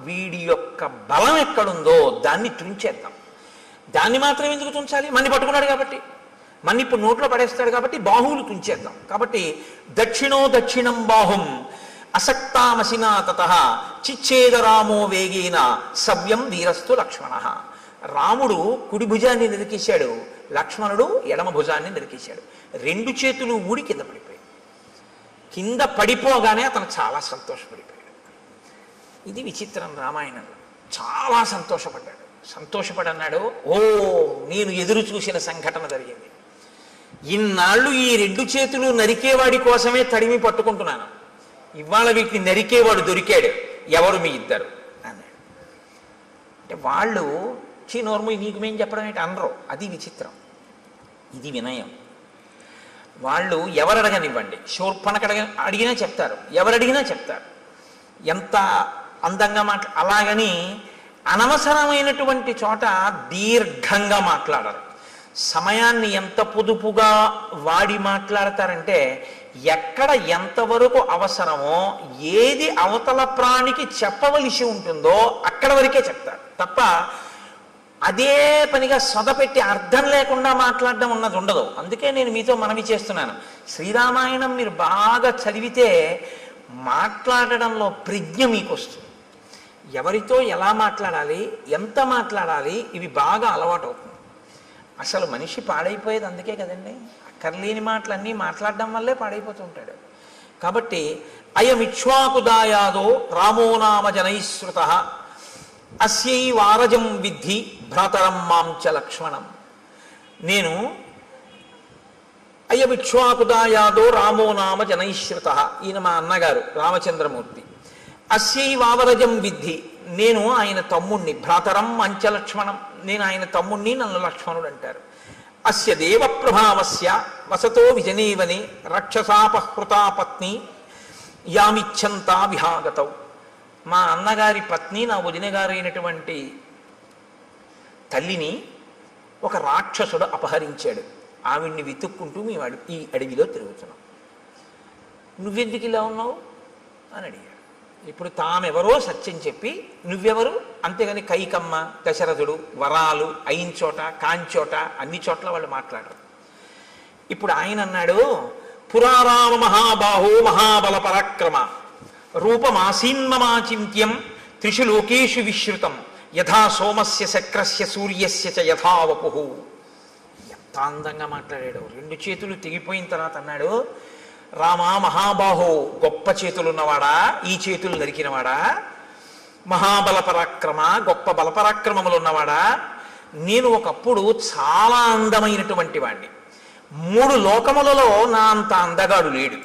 వీడి యొక్క బలం ఎక్కడుందో దాన్ని తుంచేద్దాం. దాన్ని మాత్రం ఎందుకు తుంచాలి? మన్ని పట్టుకున్నాడు కాబట్టి, మన్ని ఇప్పుడు నోట్లో పడేస్తాడు కాబట్టి బాహువులు తుంచేద్దాం. కాబట్టి దక్షిణం బాహుం అసక్తామసినా తతః చిచ్ఛేద రామో వేగేన సవ్యం వీరస్తు లక్ష్మణ. రాముడు కుడి భుజాన్ని నిరికేశాడు, లక్ష్మణుడు ఎడమ భుజాన్ని నిరికేశాడు. రెండు చేతులు ఊడి కింద పడిపోయాడు. కింద పడిపోగానే అతను చాలా సంతోషపడిపోయాడు. ఇది విచిత్రం రామాయణంలో. చాలా సంతోషపడన్నాడు. ఓ, నేను ఎదురు చూసిన సంఘటన జరిగింది. ఇన్నాళ్ళు ఈ రెండు చేతులు నరికేవాడి కోసమే తడిమి పట్టుకుంటున్నాను, ఇవాళ వీటిని నరికేవాడు దొరికాడు. ఎవరు మీ ఇద్దరు అన్నాడు. అంటే వాళ్ళు నోర్ము నీకు మేం చెప్పడం ఏంటి అనరు. అది విచిత్రం. ఇది వినయం. వాళ్ళు ఎవరు అడగనివ్వండి, శూర్పణఖ అడిగినా చెప్తారు, ఎవరు అడిగినా చెప్తారు, ఎంత అందంగా అలాగని అనవసరమైనటువంటి చోట దీర్ఘంగా మాట్లాడరు. సమయాన్ని ఎంత పొదుపుగా వాడి మాట్లాడతారంటే ఎక్కడ ఎంతవరకు అవసరమో, ఏది అవతల ప్రాణికి చెప్పవలసి ఉంటుందో అక్కడ వరకే చెప్తారు తప్ప అదే పనిగా సొదపెట్టి అర్థం లేకుండా మాట్లాడడం ఉన్నది ఉండదు. అందుకే నేను మీతో మనవి చేస్తున్నాను, శ్రీరామాయణం మీరు బాగా చదివితే మాట్లాడడంలో ప్రజ్ఞ మీకు వస్తుంది. ఎవరితో ఎలా మాట్లాడాలి, ఎంత మాట్లాడాలి, ఇవి బాగా అలవాటు అవుతుంది. అసలు మనిషి పాడైపోయేది అందుకే కదండి, అక్కర్లేని మాటలన్నీ మాట్లాడడం వల్లే పాడైపోతూ ఉంటాడు. కాబట్టి అయమిక్ష్వాకుదాయాదో రామో నామ జనైశ్రుత అస్యై వారజం విద్ధి భ్రాతరం మాంచ లక్ష్మణం. నేను అయమిక్ష్వాకుదాయాదో రామో నామ జనైశ్రుత, ఈయన మా అన్నగారు రామచంద్రమూర్తి. అస్యై వావరజం విద్ధి, నేను ఆయన తమ్ముణ్ణి, భ్రాతరం మంచ లక్ష్మణం, నేను ఆయన తమ్ముణ్ణి, నన్ను లక్ష్మణుడు అంటారు. అస్య దేవ ప్రభావస్య వసతో విజనేవని రక్షసాపహృతా పత్ని యామిచ్చంతా విహాగతౌ. మా అన్నగారి పత్ని, నా వదిన గారు అయినటువంటి తల్లిని ఒక రాక్షసుడు అపహరించాడు. ఆవిడ్ని వెతుక్కుంటూ మేము ఈ అడవిలో తిరుగుతున్నాం. నువ్వెందుకు ఇలా ఉన్నావు అని అడిగాడు. ఇప్పుడు తామెవరో సత్యం చెప్పి నువ్వెవరు, అంతేగాని కైకమ్మ, దశరథుడు, వరాలు అయిన చోట కాంచోట అన్ని చోట్ల వాళ్ళు మాట్లాడరు. ఇప్పుడు ఆయన అన్నాడు, పురారామ మహాబాహో మహాబల పరాక్రమ రూపమాసీన్మమాచింత్యం త్రిషు లోకేషు విశ్రుతం యథా సోమస్య శక్రస్య సూర్యస్య చ యథా వపుః. ఎంత అందంగా మాట్లాడాడు. రెండు చేతులు తెగిపోయిన తర్వాత అన్నాడు, రామ మహాబాహో, గొప్ప చేతులున్నవాడా, ఈ చేతులు నరికినవాడా, మహాబల పరాక్రమ, గొప్ప బలపరాక్రమములు ఉన్నవాడా, నేను ఒకప్పుడు చాలా అందమైనటువంటి వాణ్ణి, 3 లోకములలో నా అంత అందగాడు లేడు.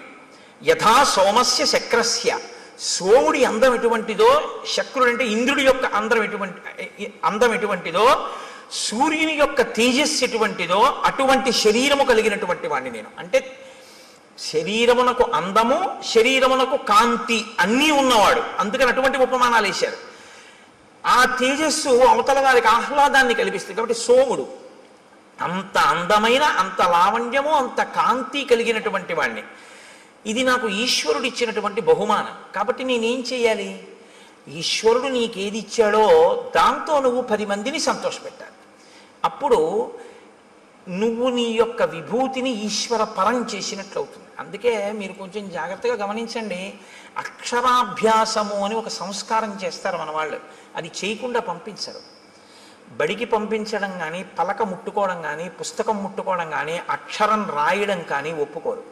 యథా సోమస్య శక్రస్య, సోముడి అందం ఎటువంటిదో, శక్రుడు అంటే ఇంద్రుడి యొక్క అందం ఎటువంటిదో, సూర్యుని యొక్క తేజస్సు ఎటువంటిదో అటువంటి శరీరము కలిగినటువంటి వాణ్ణి నేను. అంటే శరీరమునకు అందము, శరీరమునకు కాంతి అన్నీ ఉన్నవాడు. అందుకని అటువంటి ఉపమానాలు వేశారు. ఆ తేజస్సు అవతల వారికి ఆహ్లాదాన్ని కల్పిస్తుంది. కాబట్టి సోముడు అంత అందమైన, అంత లావణ్యము, అంత కాంతి కలిగినటువంటి వాణ్ణి. ఇది నాకు ఈశ్వరుడు ఇచ్చినటువంటి బహుమానం. కాబట్టి నేనేం చేయాలి, ఈశ్వరుడు నీకేది ఇచ్చాడో దాంతో నువ్వు 10 మందిని సంతోషపెట్టాలి. అప్పుడు నువ్వు నీ యొక్క విభూతిని ఈశ్వర పరం చేసినట్లు అవుతుంది. అందుకే మీరు కొంచెం జాగ్రత్తగా గమనించండి, అక్షరాభ్యాసము అని ఒక సంస్కారం చేస్తారు మన వాళ్ళు, అది చేయకుండా పంపించరు. బడికి పంపించడం కానీ, పలక ముట్టుకోవడం కానీ, పుస్తకం ముట్టుకోవడం కానీ, అక్షరం రాయడం కానీ ఒప్పుకోరు.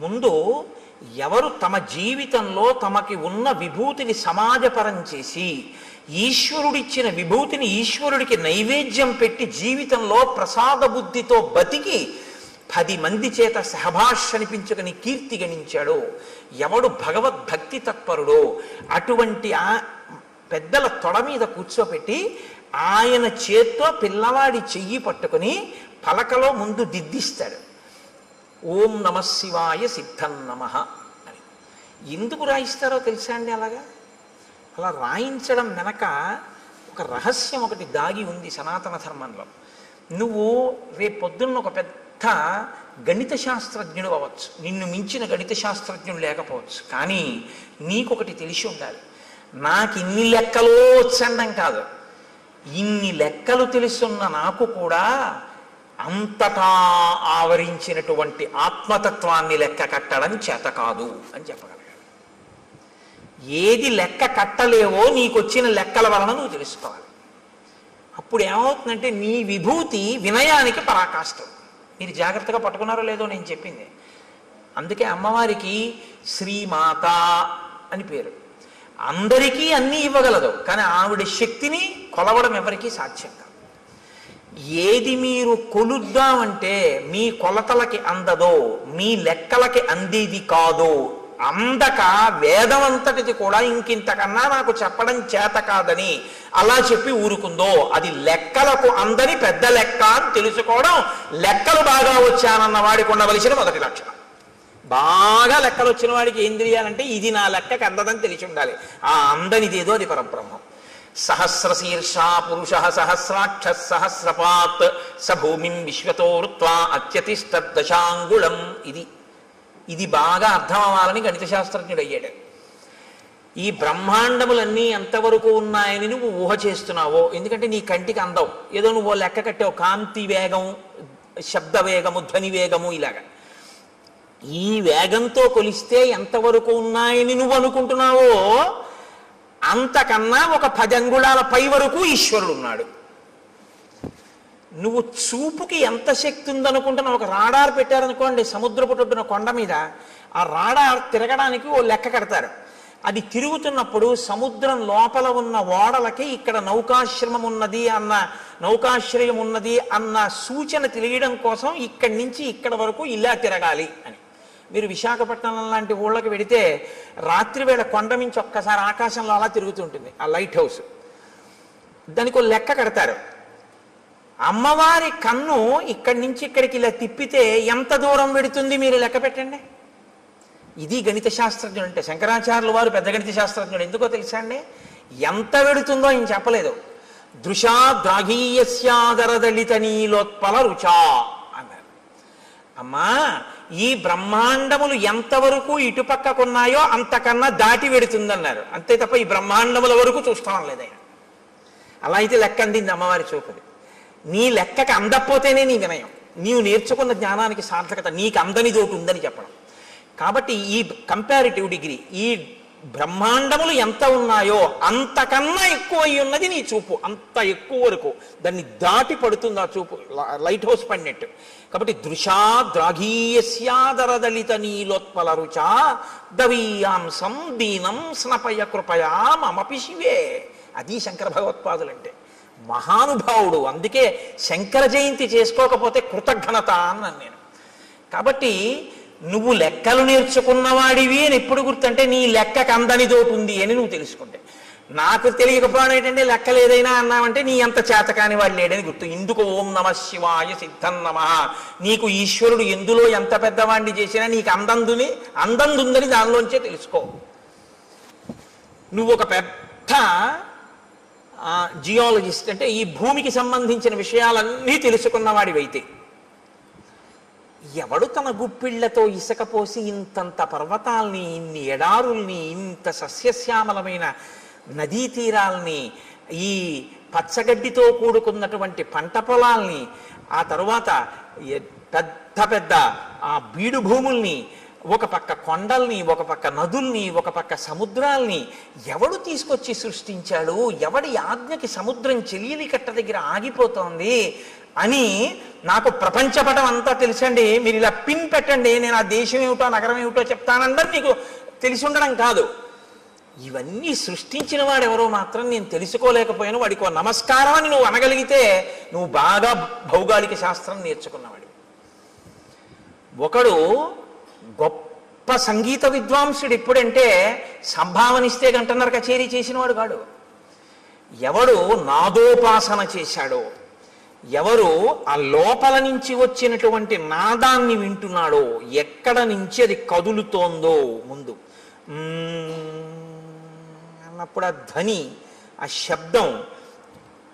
ముందు ఎవరు తమ జీవితంలో తమకి ఉన్న విభూతిని సమాజపరం చేసి ఈశ్వరుడిచ్చిన విభూతిని ఈశ్వరుడికి నైవేద్యం పెట్టి జీవితంలో ప్రసాద బుద్ధితో బతికి 10 మంది చేత సహభాష్ అనిపించుకుని కీర్తి గణించాడో, ఎవడు భగవద్భక్తి తత్పరుడో అటువంటి ఆ పెద్దల తొడ మీద కూర్చోపెట్టి ఆయన చేత్తో పిల్లవాడి చెయ్యి పట్టుకుని పలకలో ముందు దిద్దిస్తాడు. ఓం నమ శివాయ సిద్ధం నమః అని. ఎందుకు రాయిస్తారో తెలుసా అండి? అలా రాయించడం వెనక ఒక రహస్యం ఒకటి దాగి ఉంది సనాతన ధర్మంలో. నువ్వు రేపొద్దున్న ఒక పెద్ద గణిత శాస్త్రజ్ఞుడు అవ్వచ్చు, నిన్ను మించిన గణిత శాస్త్రజ్ఞుడు లేకపోవచ్చు, కానీ నీకొకటి తెలిసి ఉండాలి, నాకు ఇన్ని లెక్కలో వచ్చండం కాదు, ఇన్ని లెక్కలు తెలుసున్న నాకు కూడా అంతటా ఆవరించినటువంటి ఆత్మతత్వాన్ని లెక్క కట్టడం చేత కాదు అని చెప్పగలగాలి. ఏది లెక్క కట్టలేవో నీకొచ్చిన లెక్కల వలన నువ్వు తెలుసుకోవాలి. అప్పుడు ఏమవుతుందంటే నీ విభూతి వినయానికి పరాకాష్ఠం. మీరు జాగ్రత్తగా పట్టుకున్నారో లేదో నేను చెప్పింది. అందుకే అమ్మవారికి శ్రీమాత అని పేరు. అందరికీ అన్నీ ఇవ్వగలదు, కానీ ఆవిడ శక్తిని కొలవడం ఎవరికీ సాధ్యం కాదు. ఏది మీరు కొలుద్దామంటే మీ కొలతలకి అందదో, మీ లెక్కలకి అందేది కాదో అందక వేదం అంతటిది కూడా ఇంకింతకన్నా నాకు చెప్పడం చేత కాదని అలా చెప్పి ఊరుకుందో అది లెక్కలకు అందని పెద్ద లెక్క అని తెలుసుకోవడం లెక్కలు బాగా వచ్చానన్న వాడికి ఉండవలసిన మొదటి లక్షణం. బాగా లెక్కలు వచ్చిన వాడికి ఏం తెలియాలంటే ఇది నా లెక్కకి అందదని తెలిసి ఉండాలి. ఆ అందనిదేదో అది పరబ్రహ్మం. సహస్రశీర్ష పురుష సహస్రాక్ష సహస్రపాత్ స భూమిం విశ్వతో రుత్వా అత్యతిష్టదశాంగుళం. ఇది బాగా అర్థం అవ్వాలని గణిత శాస్త్రజ్ఞుడు అయ్యాడు. ఈ బ్రహ్మాండములన్నీ ఎంతవరకు ఉన్నాయని నువ్వు ఊహ చేస్తున్నావో, ఎందుకంటే నీ కంటికి అందవు, ఏదో నువ్వు లెక్క కట్టావు, కాంతి వేగం, శబ్ద వేగము, ధ్వని వేగము, ఇలాగా ఈ వేగంతో కొలిస్తే ఎంతవరకు ఉన్నాయని నువ్వు అనుకుంటున్నావో అంతకన్నా ఒక 10 అంగుళాల పై వరకు ఈశ్వరుడు ఉన్నాడు. నువ్వు చూపుకి ఎంత శక్తి ఉందనుకుంటున్నావు? ఒక రాడార్ పెట్టారనుకోండి సముద్రపు ఒడ్డున కొండ మీద, ఆ రాడార్ తిరగడానికి ఓ లెక్క కడతారు. అది తిరుగుతున్నప్పుడు సముద్రం లోపల ఉన్న ఓడలకి ఇక్కడ నౌకాశ్రమం ఉన్నది అన్న, నౌకాశ్రయం ఉన్నది అన్న సూచన తెలియడం కోసం ఇక్కడి నుంచి ఇక్కడ వరకు ఇలా తిరగాలి అని. మీరు విశాఖపట్నం లాంటి ఊళ్ళకి వెడితే రాత్రి వేళ కొండ నుంచి ఒక్కసారి ఆకాశంలో అలా తిరుగుతుంటుంది ఆ లైట్ హౌస్. దానికి ఒక లెక్క కడతారు. అమ్మవారి కన్ను ఇక్కడి నుంచి ఇక్కడికి ఇలా తిప్పితే ఎంత దూరం వెడుతుంది మీరు లెక్క పెట్టండి. ఇది గణిత శాస్త్రజ్ఞుడు అంటే. శంకరాచార్యులు వారు పెద్ద గణిత శాస్త్రజ్ఞుడు. ఎందుకో తెలుసా అండి? ఎంత వెడుతుందో ఆయన చెప్పలేదు. దృశా ద్రాఘీయస్యాదరదళిత నీలోత్పల రుచా అన్నారు. అమ్మా, ఈ బ్రహ్మాండములు ఎంతవరకు ఇటుపక్కకున్నాయో అంతకన్నా దాటి వెడుతుందన్నారు. అంతే తప్ప ఈ బ్రహ్మాండముల వరకు చూస్తాం లేదు ఆయన. అలా అయితే లెక్క అందింది అమ్మవారి చూపుది. నీ లెక్కకి అందకపోతేనే నీ వినయం, నీవు నేర్చుకున్న జ్ఞానానికి సార్థకత, నీకు అందనిదోటి ఉందని చెప్పడం. కాబట్టి ఈ కంపారిటివ్ డిగ్రీ, ఈ బ్రహ్మాండములు ఎంత ఉన్నాయో అంతకన్నా ఎక్కువ అయి ఉన్నది నీ చూపు. అంత ఎక్కువ వరకు దాన్ని దాటి పడుతుంది ఆ చూపు, లైట్ హౌస్ పడినట్టు. కాబట్టి దృశా ద్రాఘీయస్యాదరదళిత నీలోత్పల రుచా దవీయాంసం దీనం స్నపయ కృపయా మమపి శివే. అది శంకర భగవత్పాదులంటే. మహానుభావుడు. అందుకే శంకర జయంతి చేసుకోకపోతే కృతజ్ఞత అన్నాను నేను. కాబట్టి నువ్వు లెక్కలు నేర్చుకున్నవాడివి అని ఎప్పుడు గుర్తంటే నీ లెక్కకు అందనిదోటి ఉంది అని నువ్వు తెలుసుకుంటే. నాకు తెలియకపోవడం ఏంటంటే లెక్కలు ఏదైనా అన్నావంటే నీ అంత చేతకాని వాడు లేడని గుర్తు. ఇందుకు ఓం నమ శివాయ సిద్ధం నమ. నీకు ఈశ్వరుడు ఎందులో ఎంత పెద్దవాడిని చేసినా నీకు అందందుందని దానిలోంచే తెలుసుకో. నువ్వు ఒక పెద్ద జియాలజిస్ట్ అంటే ఈ భూమికి సంబంధించిన విషయాలన్నీ తెలుసుకున్నవాడివైతే, ఎవడు తన గుప్పిళ్లతో ఇసుక పోసి ఇంతంత పర్వతాల్ని, ఇన్ని ఎడారుల్ని, ఇంత సస్యశ్యామలమైన నదీ తీరాల్ని, ఈ పచ్చగడ్డితో కూడుకున్నటువంటి పంట పొలాల్ని, ఆ తరువాత పెద్ద పెద్ద ఆ బీడు భూముల్ని, ఒక పక్క కొండల్ని, ఒక పక్క నదుల్ని, ఒక పక్క సముద్రాల్ని ఎవడు తీసుకొచ్చి సృష్టించాడు? ఎవడి ఆజ్ఞకి సముద్రం చెలియలి కట్ట దగ్గర ఆగిపోతోంది అని నాకు ప్రపంచపటం అంతా తెలుసండి. మీరు ఇలా పిన్ పెట్టండి, నేను ఆ దేశం ఏమిటో నగరం ఏమిటో చెప్తానందని నీకు తెలిసి ఉండడం కాదు. ఇవన్నీ సృష్టించిన వాడు ఎవరో మాత్రం నేను తెలుసుకోలేకపోయాను, వాడికి నమస్కారం అని నువ్వు అనగలిగితే నువ్వు బాగా భౌగోళిక శాస్త్రం నేర్చుకున్నవాడు. ఒకడు గొప్ప సంగీత విద్వాంసుడు ఎప్పుడంటే సంభావనిస్తే గంటన్నర కచేరీ చేసినవాడు కాడు. ఎవడు నాదోపాసన చేశాడో, ఎవరు ఆ లోపల నుంచి వచ్చినటువంటి నాదాన్ని వింటున్నాడో, ఎక్కడ నుంచి అది కదులుతోందో ముందు అన్నప్పుడు ఆ ధ్వని, ఆ శబ్దం,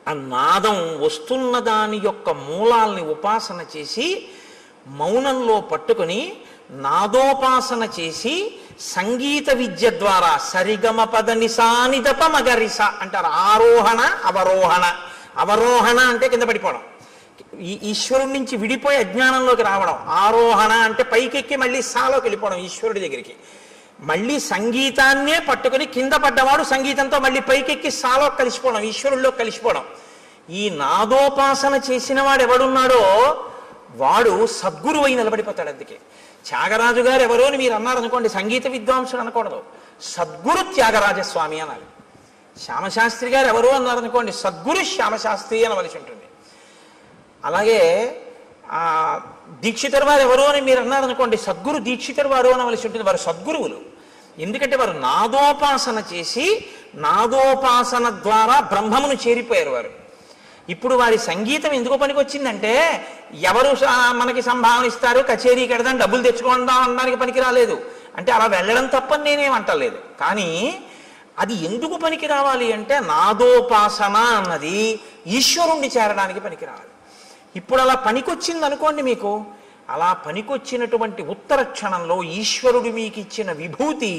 ఆ నాదం వస్తున్న దాని యొక్క మూలాల్ని ఉపాసన చేసి మౌనంలో పట్టుకొని నాదోపాసన చేసి సంగీత విద్య ద్వారా సరిగమ పద నిసానిదప మగరిస అంటారు. ఆరోహణ అవరోహణ. అవరోహణ అంటే కింద పడిపోవడం, ఈ ఈశ్వరుడి నుంచి విడిపోయి అజ్ఞానంలోకి రావడం. ఆరోహణ అంటే పైకెక్కి మళ్ళీ సాలోకి వెళ్ళిపోవడం ఈశ్వరుడి దగ్గరికి. మళ్ళీ సంగీతాన్నే పట్టుకుని కింద పడ్డవాడు సంగీతంతో మళ్ళీ పైకెక్కి సాలో కలిసిపోవడం, ఈశ్వరుల్లో కలిసిపోవడం. ఈ నాదోపాసన చేసిన వాడు ఎవడున్నాడో వాడు సద్గురువు అయి నిలబడిపోతాడు. అందుకే త్యాగరాజు గారు ఎవరో అని మీరు అన్నారనుకోండి, సంగీత విద్వాంసుడు అనకూడదు, సద్గురు త్యాగరాజస్వామి అనాలి. శ్యామశాస్త్రి గారు ఎవరో అన్నారనుకోండి, సద్గురు శ్యామశాస్త్రి అనవలసి ఉంటుంది. అలాగే దీక్షితర్ వారు ఎవరో అని మీరు అన్నారనుకోండి, సద్గురు దీక్షితర్ వారు అనవలసి ఉంటుంది. వారు సద్గురువులు. ఎందుకంటే వారు నాదోపాసన చేసి నాదోపాసన ద్వారా బ్రహ్మమును చేరిపోయారు వారు. ఇప్పుడు వారి సంగీతం ఎందుకు పనికొచ్చిందంటే ఎవరు మనకి సంభావన ఇస్తారు, కచేరీకి వెడదాం, డబ్బులు తెచ్చుకుందాం అనడానికి పనికి రాలేదు. అంటే అలా వెళ్ళడం తప్పని నేనేమంటలేదు. కానీ అది ఎందుకు పనికి రావాలి అంటే నాదోపాసన అన్నది ఈశ్వరుణ్ణి చేరడానికి పనికి రావాలి. ఇప్పుడు అలా పనికొచ్చింది అనుకోండి, మీకు అలా పనికొచ్చినటువంటి ఉత్తర క్షణంలో ఈశ్వరుడు మీకు ఇచ్చిన విభూతి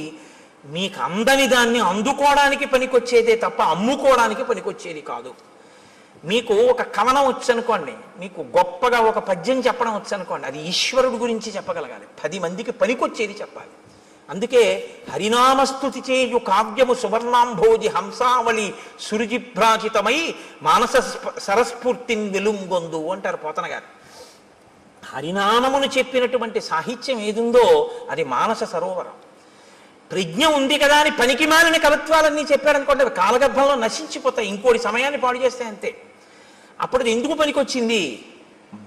మీకు అందని దాన్ని అందుకోవడానికి పనికొచ్చేదే తప్ప అమ్ముకోవడానికి పనికొచ్చేది కాదు. మీకు ఒక కవనం వచ్చనుకోండి, మీకు గొప్పగా ఒక పద్యం చెప్పడం వచ్చనుకోండి, అది ఈశ్వరుడు గురించి చెప్పగలగాలి, 10 మందికి పనికొచ్చేది చెప్పాలి. అందుకే హరినామస్తుతి చేయు కావ్యము సువర్ణాంభోజి హంసావళి సురుజిభ్రాజితమై మానస సరస్ఫూర్తిని వెలుంగొందు అంటారు పోతన గారు. హరినామమును చెప్పినటువంటి సాహిత్యం ఏదుందో అది మానస సరోవరం. ప్రజ్ఞ ఉంది కదా అని పనికి మాలిన కవిత్వాలన్నీ చెప్పాడనుకోండి, అవి కాలగర్భంలో నశించిపోతాయి, ఇంకోటి సమయాన్ని పాడు చేస్తాయి అంతే. అప్పుడు అది ఎందుకు పనికొచ్చింది?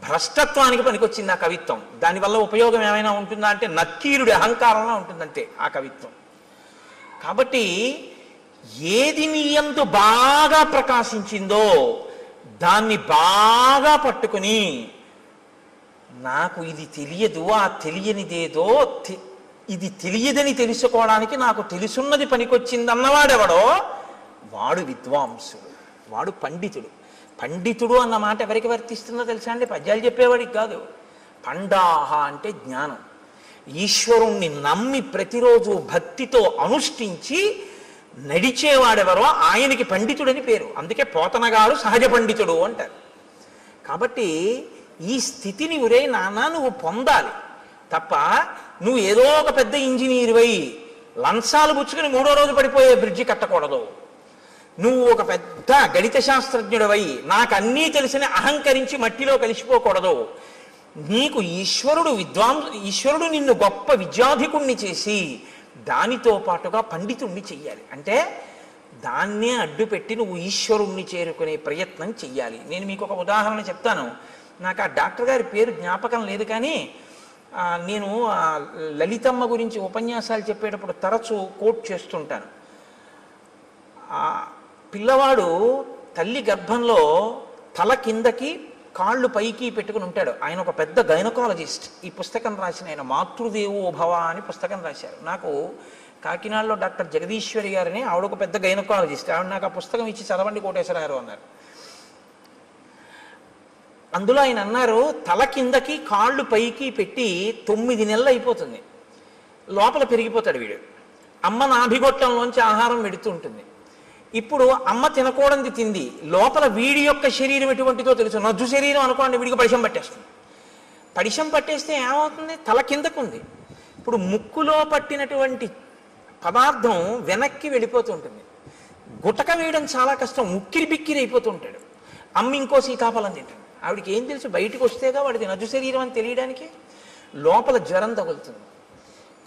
భ్రష్టత్వానికి పనికొచ్చింది ఆ కవిత్వం. దానివల్ల ఉపయోగం ఏమైనా ఉంటుందా అంటే నక్కీరుడి అహంకారంలో ఉంటుందంతే ఆ కవిత్వం. కాబట్టి ఏది నీ యందు బాగా ప్రకాశించిందో దాన్ని బాగా పట్టుకుని నాకు ఇది తెలియదు, ఆ తెలియనిదేదో ఇది తెలియదని తెలుసుకోవడానికి నాకు తెలుసున్నది పనికొచ్చిందన్నవాడెవడో వాడు విద్వాంసుడు, వాడు పండితుడు. పండితుడు అన్న మాట ఎవరికి వర్తిస్తుందో తెలుసా అండి? పద్యాలు చెప్పేవాడికి కాదు. పండాహ అంటే జ్ఞానం. ఈశ్వరుణ్ణి నమ్మి ప్రతిరోజు భక్తితో అనుష్ఠించి నడిచేవాడెవరో ఆయనకి పండితుడని పేరు. అందుకే పోతన గారు సహజ పండితుడు అంటారు. కాబట్టి ఈ స్థితిని ఒరే నాన్న నువ్వు పొందాలి తప్ప నువ్వు ఏదో ఒక పెద్ద ఇంజనీరువై లంచాలు పుచ్చుకుని 3వ రోజు పడిపోయే బ్రిడ్జి కట్టకూడదు. నువ్వు ఒక పెద్ద గణిత శాస్త్రజ్ఞుడవై నాకు అన్నీ తెలిసిన అహంకరించి మట్టిలో కలిసిపోకూడదు. నీకు ఈశ్వరుడు నిన్ను గొప్ప విద్యాధికుణ్ణి చేసి దానితో పాటుగా పండితుణ్ణి చెయ్యాలి. అంటే దాన్నే అడ్డుపెట్టి నువ్వు ఈశ్వరుణ్ణి చేరుకునే ప్రయత్నం చెయ్యాలి. నేను మీకు ఒక ఉదాహరణ చెప్తాను. నాకు ఆ డాక్టర్ గారి పేరు జ్ఞాపకం లేదు, కానీ నేను లలితమ్మ గురించి ఉపన్యాసాలు చెప్పేటప్పుడు తరచూ కోట్ చేస్తుంటాను. పిల్లవాడు తల్లి గర్భంలో తల కిందకి కాళ్ళు పైకి పెట్టుకుని ఉంటాడు. ఆయన ఒక పెద్ద గైనకాలజిస్ట్. ఈ పుస్తకం రాసిన ఆయన మాతృదేవో భవ అని పుస్తకం రాశారు. నాకు కాకినాడలో డాక్టర్ జగదీశ్వరి గారిని, ఆవిడ ఒక పెద్ద గైనకాలజిస్ట్. ఆవిడ నాకు ఆ పుస్తకం ఇచ్చి చదవండి కోటేశ్వరరావు అన్నారు. అందులో ఆయన అన్నారు, తల కిందకి కాళ్ళు పైకి పెట్టి 9 నెలలు అయిపోతుంది, లోపల పెరిగిపోతాడు వీడు. అమ్మ నాభిగొట్టంలోంచి ఆహారం వెడుతూ ఉంటుంది. ఇప్పుడు అమ్మ తినకూడనిది తింది, లోపల వీడి యొక్క శరీరం ఎటువంటిదో తెలుసు. నజ్జు శరీరం అనుకోండి, వీడికి పడిశం పట్టేస్తుంది. పడిశం పట్టేస్తే ఏమవుతుంది? తల కిందకుంది. ఇప్పుడు ముక్కులో పట్టినటువంటి పదార్థం వెనక్కి వెళ్ళిపోతూ ఉంటుంది. గుటక వేయడం చాలా కష్టం, ఉక్కిరి బిక్కిరి అయిపోతూ ఉంటాడు. అమ్మ ఇంకో సీతాఫలం తింటుంది. ఆవిడికి ఏం తెలుసు? బయటకు వస్తేగా వాడిది నజ్జు శరీరం అని తెలియడానికి. లోపల జ్వరం తగులుతుంది.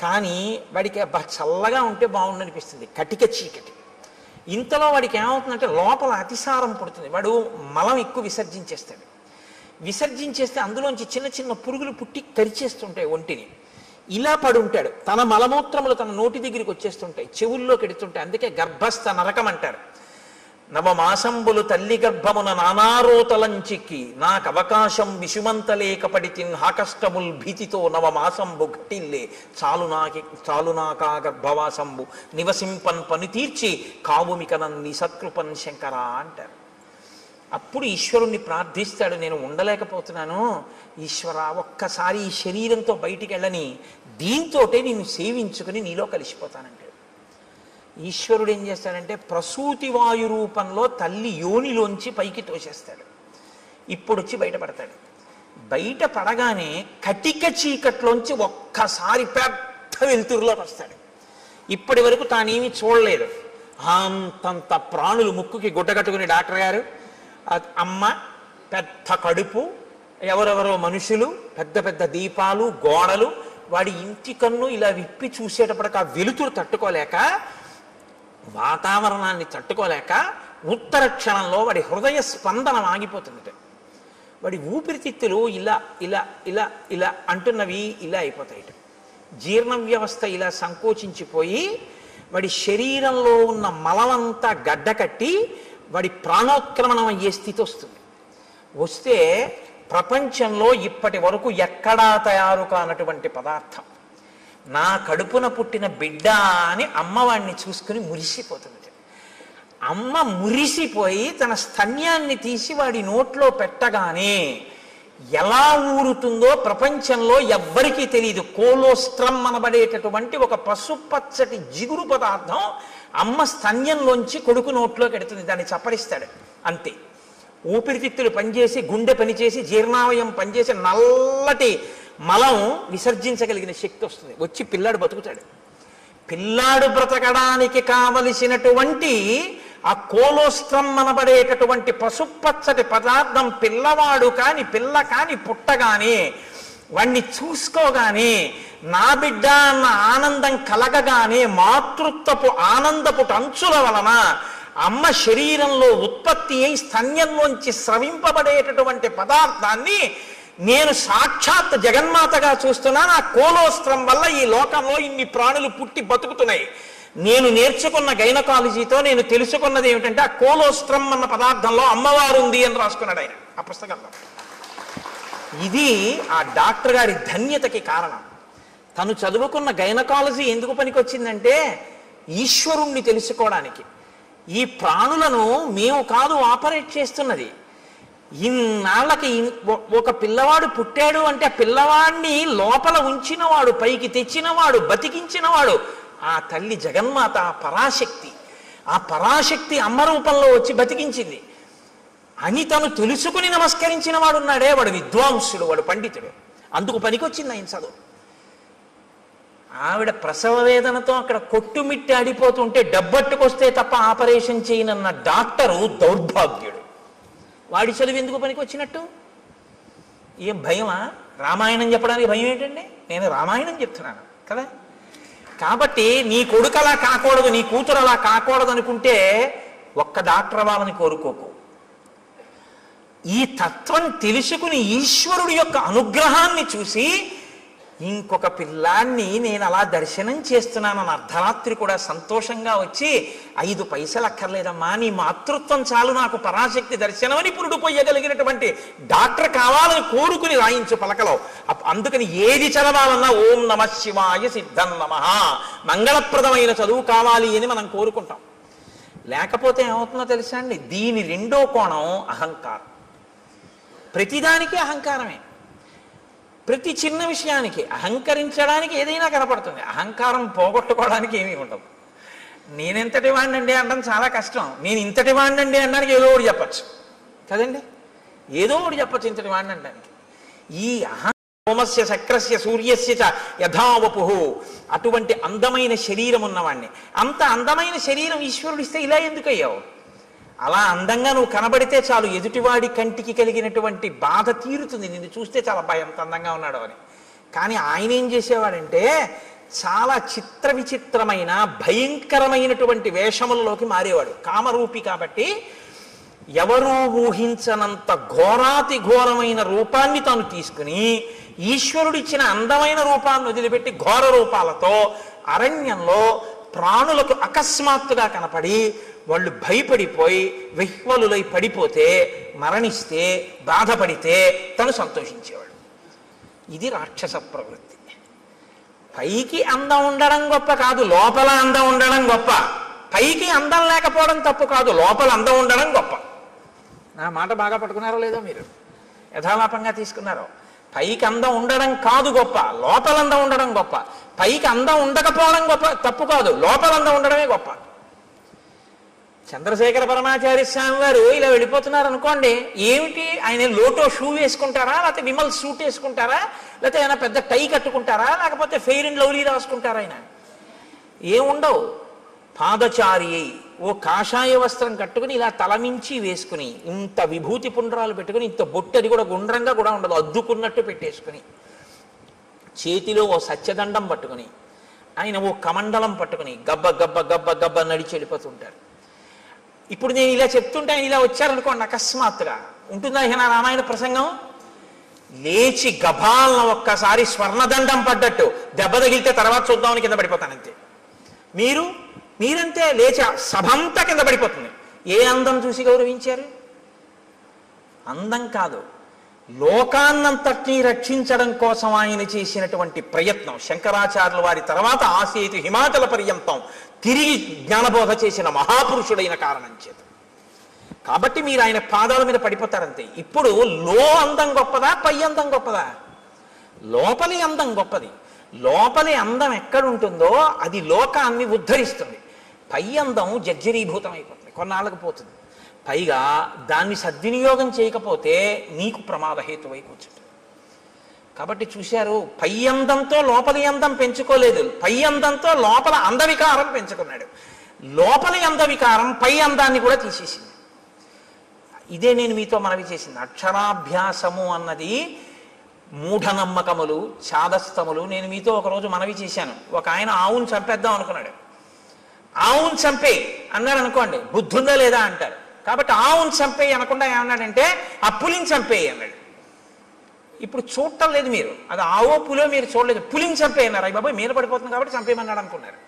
కానీ వాడికి చల్లగా ఉంటే బాగుండనిపిస్తుంది, కటిక చీకటి. ఇంతలో వాడికి ఏమవుతుందంటే లోపల అతిసారం పుడుతుంది. వాడు మలం ఎక్కువ విసర్జించేస్తాడు. విసర్జించేస్తే అందులోంచి చిన్న చిన్న పురుగులు పుట్టి కరిచేస్తుంటాయి ఒంటిని. ఇలా పడుంటాడు. తన మలమూత్రములు తన నోటి దగ్గరికి వచ్చేస్తుంటాయి, చెవుల్లో కెడుతుంటాయి. అందుకే గర్భస్థ నరకం అంటారు. నవమాసంబులు తల్లి గర్భమున నానారోతలంచిక్కి నాకు అవకాశం విషుమంతలేకపడి హాకష్టముల్ భీతితో నవమాసంబు ఘటిల్లే చాలునాకా గర్భవాసంబు నివసింపన్ పని తీర్చి కావుమికనన్ని సత్కృపన్ శంకర అంటారు. అప్పుడు ఈశ్వరుణ్ణి ప్రార్థిస్తాడు, నేను ఉండలేకపోతున్నాను ఈశ్వర, ఒక్కసారి ఈ శరీరంతో బయటికి వెళ్ళని, దీంతోటే నేను సేవించుకుని నీలో కలిసిపోతానంటాడు. ఈశ్వరుడు ఏం చేస్తాడంటే ప్రసూతి వాయు రూపంలో తల్లి యోనిలోంచి పైకి తోసేస్తాడు. ఇప్పుడు వచ్చి బయటపడతాడు. బయట పడగానే కటిక చీకట్లోంచి ఒక్కసారి పెద్ద వెలుతురులోకి వస్తాడు. ఇప్పటి వరకు తానేమి చూడలేదు. అంతంత ప్రాణులు ముక్కుకి గుడ్డగట్టుకుని డాక్టర్ గారు, అమ్మ, పెద్ద కడుపు, ఎవరెవరో మనుషులు, పెద్ద పెద్ద దీపాలు, గోడలు. వాడి ఇంటి కన్ను ఇలా విప్పి చూసేటప్పటికి ఆ వెలుతురు తట్టుకోలేక, వాతావరణాన్ని తట్టుకోలేక ఉత్తర క్షణంలో వాడి హృదయ స్పందన ఆగిపోతుంది. వాడి ఊపిరితిత్తులు ఇలా ఇలా ఇలా ఇలా అంటున్నవి ఇలా అయిపోతాయి. జీర్ణ వ్యవస్థ ఇలా సంకోచించిపోయి వాడి శరీరంలో ఉన్న మలమంతా గడ్డకట్టి వాడి ప్రాణోత్క్రమణం అయ్యే స్థితి వస్తుంది. వస్తే ప్రపంచంలో ఇప్పటి వరకు ఎక్కడా తయారు కానటువంటి పదార్థం, నా కడుపున పుట్టిన బిడ్డ అని అమ్మవాడిని చూసుకుని మురిసిపోతుంది. అమ్మ మురిసిపోయి తన స్తన్యాన్ని తీసి వాడి నోట్లో పెట్టగానే ఎలా ఊరుతుందో ప్రపంచంలో ఎవ్వరికీ తెలియదు. కోలోస్ట్రమ్ అనబడేటటువంటి ఒక పసుపచ్చటి జిగురు పదార్థం అమ్మ స్తన్యంలోంచి కొడుకు నోట్లోకి ఎడుతుంది. దాన్ని చప్పరిస్తాడు అంతే. ఊపిరితిత్తులు పనిచేసి, గుండె పనిచేసి, జీర్ణావయం పనిచేసి నల్లటి మలం విసర్జించగలిగిన శక్తి వస్తుంది. వచ్చి పిల్లాడు బతుకుతాడు. పిల్లాడు బ్రతకడానికి కావలసినటువంటి ఆ కోలోస్ట్రమ్ అనబడేటటువంటి పసుపచ్చటి పదార్థం పిల్లవాడు కాని పిల్ల కాని పుట్టగానే వాణ్ణి చూసుకోగానే నా బిడ్డ అన్న ఆనందం కలగగానే మాతృత్వపు ఆనందపు అంచుల వలన అమ్మ శరీరంలో ఉత్పత్తి అయి స్తన్యంలోంచి స్రవింపబడేటటువంటి పదార్థాన్ని నేను సాక్షాత్ జగన్మాతగా చూస్తున్నాను. ఆ కోలోస్ట్రం వల్ల ఈ లోకంలో ఇన్ని ప్రాణులు పుట్టి బతుకుతున్నాయి. నేను నేర్చుకున్న గైనకాలజీతో నేను తెలుసుకున్నది ఏమిటంటే ఆ కోలోస్ట్రమ్ అన్న పదార్థంలో అమ్మవారు ఉంది అని రాసుకున్నాడు ఆయన ఆ పుస్తకంలో. ఇది ఆ డాక్టర్ గారి ధన్యతకి కారణం. తను చదువుకున్న గైనకాలజీ ఎందుకు పనికొచ్చిందంటే ఈశ్వరుణ్ణి తెలుసుకోవడానికి. ఈ ప్రాణులను మేము కాదు ఆపరేట్ చేస్తున్నది. ఇన్నాళ్ళకి ఒక పిల్లవాడు పుట్టాడు అంటే ఆ పిల్లవాడిని లోపల ఉంచినవాడు, పైకి తెచ్చినవాడు, బతికించినవాడు ఆ తల్లి జగన్మాత, ఆ పరాశక్తి. ఆ పరాశక్తి అమ్మ రూపంలో వచ్చి బతికించింది అని తను తెలుసుకుని నమస్కరించిన వాడు ఉన్నాడే, వాడు విద్వాంసుడు, వాడు పండితుడు. అందుకు పనికొచ్చింది ఆయన చదువు. ఆవిడ ప్రసవ వేదనతో అక్కడ కొట్టుమిట్టి ఆడిపోతుంటే డబ్బట్టుకొస్తే తప్ప ఆపరేషన్ చేయనన్న డాక్టరు దౌర్భాగ్యుడు. వాడి చదువు ఎందుకు పనికొచ్చినట్టు? ఏం భయమా? రామాయణం చెప్పడానికి భయం ఏంటండి? నేను రామాయణం చెప్తున్నాను కదా. కాబట్టి నీ కొడుకు అలా కాకూడదు, నీ కూతురు అలా కాకూడదు అనుకుంటే ఒక్క డాక్టర్ అవ్వాలని కోరుకోకు. ఈ తత్వం తెలుసుకుని ఈశ్వరుడి యొక్క అనుగ్రహాన్ని చూసి ఇంకొక పిల్లాన్ని నేను అలా దర్శనం చేస్తున్నానని అర్ధరాత్రి కూడా సంతోషంగా వచ్చి 5 పైసలు అక్కర్లేదమ్మా, నీ మాతృత్వం చాలు నాకు పరాశక్తి దర్శనం అని పురుడు పోయగలిగినటువంటి డాక్టర్ కావాలని కోరుకుని రాయించు పలకలో. అందుకని ఏది చదవాలన్నా ఓం నమ శివాయ సిద్ధం నమః మంగళప్రదమైన చదువు కావాలి అని మనం కోరుకుంటాం. లేకపోతే ఏమవుతుందో తెలుసా అండి? దీని రెండో కోణం అహంకారం. ప్రతిదానికి అహంకారమే. ప్రతి చిన్న విషయానికి అహంకరించడానికి ఏదైనా కనపడుతుంది. అహంకారం పోగొట్టుకోవడానికి ఏమీ ఉండదు. నేనెంతటి వాడినండి అనడం చాలా కష్టం. నేను ఇంతటి వాడినండి అనడానికి ఏదో ఒకటి చెప్పచ్చు కదండి. ఏదో ఒకటి చెప్పచ్చు ఇంతటి వాడిని అనడానికి. ఈ సోమస్య శక్రస్య సూర్యస్య చ యథావపు అటువంటి అందమైన శరీరం ఉన్నవాడిని, అంత అందమైన శరీరం ఈశ్వరుడిస్తే ఇలా ఎందుకు అయ్యావు? అలా అందంగా నువ్వు కనబడితే చాలు ఎదుటివాడి కంటికి కలిగినటువంటి బాధ తీరుతుంది. నిన్ను చూస్తే చాలా భయంతో అందంగా ఉన్నాడు అని. కానీ ఆయన ఏం చేసేవాడంటే చాలా చిత్ర విచిత్రమైన భయంకరమైనటువంటి వేషములలోకి మారేవాడు. కామరూపి కాబట్టి ఎవరూ ఊహించనంత ఘోరాతి ఘోరమైన రూపాన్ని తాను తీసుకుని ఈశ్వరుడిచ్చిన అందమైన రూపాన్ని వదిలిపెట్టి ఘోర రూపాలతో అరణ్యంలో ప్రాణులకు అకస్మాత్తుగా కనపడి వాళ్ళు భయపడిపోయి విహ్వలులై పడిపోతే, మరణిస్తే, బాధపడితే తను సంతోషించేవాడు. ఇది రాక్షస ప్రవృత్తి. పైకి అందం ఉండడం గొప్ప కాదు, లోపల అందం ఉండడం గొప్ప. పైకి అందం లేకపోవడం తప్పు కాదు, లోపల అందం ఉండడం గొప్ప. నా మాట బాగా పట్టుకున్నారో లేదో మీరు? యథాలాపంగా తీసుకున్నారో? పైకి అందం ఉండడం కాదు గొప్ప, లోపల అందం ఉండడం గొప్ప. పైకి అందం ఉండకపోవడం గొప్ప తప్పు కాదు, లోపల అందం ఉండడమే గొప్ప. చంద్రశేఖర పరమాచార్య స్వామి వారు ఇలా వెళ్ళిపోతున్నారు అనుకోండి, ఏమిటి ఆయన లోటో షూ వేసుకుంటారా, లేకపోతే విమల్ సూట్ వేసుకుంటారా, లేకపోతే ఆయన పెద్ద టై కట్టుకుంటారా, లేకపోతే ఫెయిర్ అండ్ లవ్లీ రాసుకుంటారా? ఆయన ఏముండవు. పాదచారి అయి ఓ కాషాయ వస్త్రం కట్టుకుని ఇలా తలమించి వేసుకుని, ఇంత విభూతి పుండ్రాలు పెట్టుకుని, ఇంత బొట్టు అది కూడా గుండ్రంగా కూడా ఉండదు, అద్దుకున్నట్టు పెట్టేసుకుని, చేతిలో ఓ సత్యదండం పట్టుకుని, ఆయన ఓ కమండలం పట్టుకుని గబ్బ గబ్బ గబ్బ గబ్బ నడిచి వెళ్ళిపోతుంటారు. ఇప్పుడు నేను ఇలా చెప్తుంటే ఆయన ఇలా వచ్చారనుకోండి, అకస్మాత్తుగా ఉంటుందా ఇక నా రామాయణ ప్రసంగం? లేచి గభాలను ఒక్కసారి స్వర్ణదండం పడ్డట్టు దెబ్బ తగిలితే తర్వాత చూద్దామని కింద పడిపోతానంతే. మీరంతే లేచి సభంతా కింద పడిపోతుంది. ఏ అందం చూసి గౌరవించారు? అందం కాదు, లోకాన్నంతటినీ రక్షించడం కోసం ఆయన చేసినటువంటి ప్రయత్నం. శంకరాచార్యుల వారి తర్వాత ఆసేతు హిమాచల పర్యంతం తిరిగి జ్ఞానబోధ చేసిన మహాపురుషుడైన కారణం చేత. కాబట్టి మీరు ఆయన పాదాల మీద పడిపోతారంతే. ఇప్పుడు అందం గొప్పదా, పై అందం గొప్పదా? లోపలి అందం గొప్పది. లోపలి అందం ఎక్కడుంటుందో అది లోకాన్ని ఉద్ధరిస్తుంది. పై అందం జర్జరీభూతం అయిపోతుంది, కొన్నాళ్ళకు పోతుంది. పైగా దాన్ని సద్వినియోగం చేయకపోతే నీకు ప్రమాదహేతువై కూర్చుంటుంది. కాబట్టి చూశారు, పై అందంతో లోపలి అందం పెంచుకోలేదు, పై అందంతో లోపల అందవికారం పెంచుకున్నాడు. లోపలి అందవికారం పై అందాన్ని కూడా తీసేసింది. ఇదే నేను మీతో మనవి చేసింది. అక్షరాభ్యాసము అన్నది మూఢనమ్మకములు, చాదస్తములు. నేను మీతో ఒకరోజు మనవి చేశాను. ఒక ఆయన ఆవును చంపేద్దాం అనుకున్నాడు. ఆవును చంపేయి అన్నాడు అనుకోండి, బుద్ధుందా లేదా అంటారు. కాబట్టి ఆవును చంపేయి అనకుండా ఏమన్నాడంటే ఆ పులిని చంపేయి అన్నాడు. ఇప్పుడు చూడటం లేదు మీరు, అది ఆవో పులో మీరు చూడలేదు. పులిని చంపేయి అన్నారు. అయ్యి బాబాయ్ మీద పడిపోతుంది కాబట్టి చంపేయమన్నాడు అనుకున్నారు.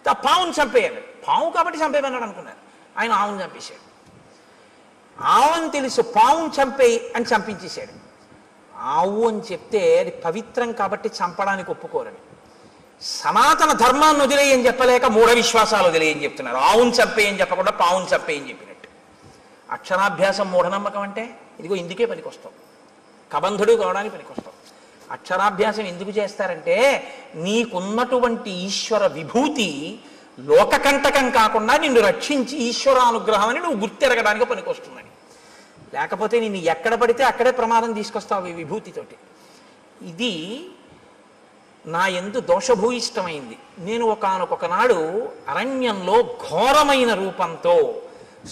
ఆ పావును చంపేయి అన్నాడు. పావు కాబట్టి చంపేయమన్నాడు అనుకున్నారు. ఆయన ఆవును చంపేశాడు. ఆవుని తెలుసు, పావును చంపేయి అని చంపించేశాడు. ఆవు అని చెప్తే అది పవిత్రం కాబట్టి చంపడానికి ఒప్పుకోరని. సనాతన ధర్మాన్ని వదిలేయని చెప్పలేక మూఢ విశ్వాసాలు వదిలేయని చెప్తున్నారు. ఆవును చంపేయని చెప్పకుండా పావును చంపేయని చెప్పినట్టు. అక్షరాభ్యాసం మూఢనమ్మకం అంటే ఇదిగో ఇందుకే పనికొస్తాం, కబంధుడు కావడానికి పనికొస్తాం. అక్షరాభ్యాసం ఎందుకు చేస్తారంటే నీకున్నటువంటి ఈశ్వర విభూతి లోకకంటకం కాకుండా నిన్ను రక్షించి ఈశ్వరానుగ్రహం అని నువ్వు గుర్తెరగడానికి పనికొస్తుందని. లేకపోతే నిన్ను ఎక్కడ పడితే అక్కడే ప్రమాదం తీసుకొస్తావు ఈ విభూతితోటి. ఇది నా యందు దోషభూయిష్టమైంది. నేను ఒకానొకనాడు అరణ్యంలో ఘోరమైన రూపంతో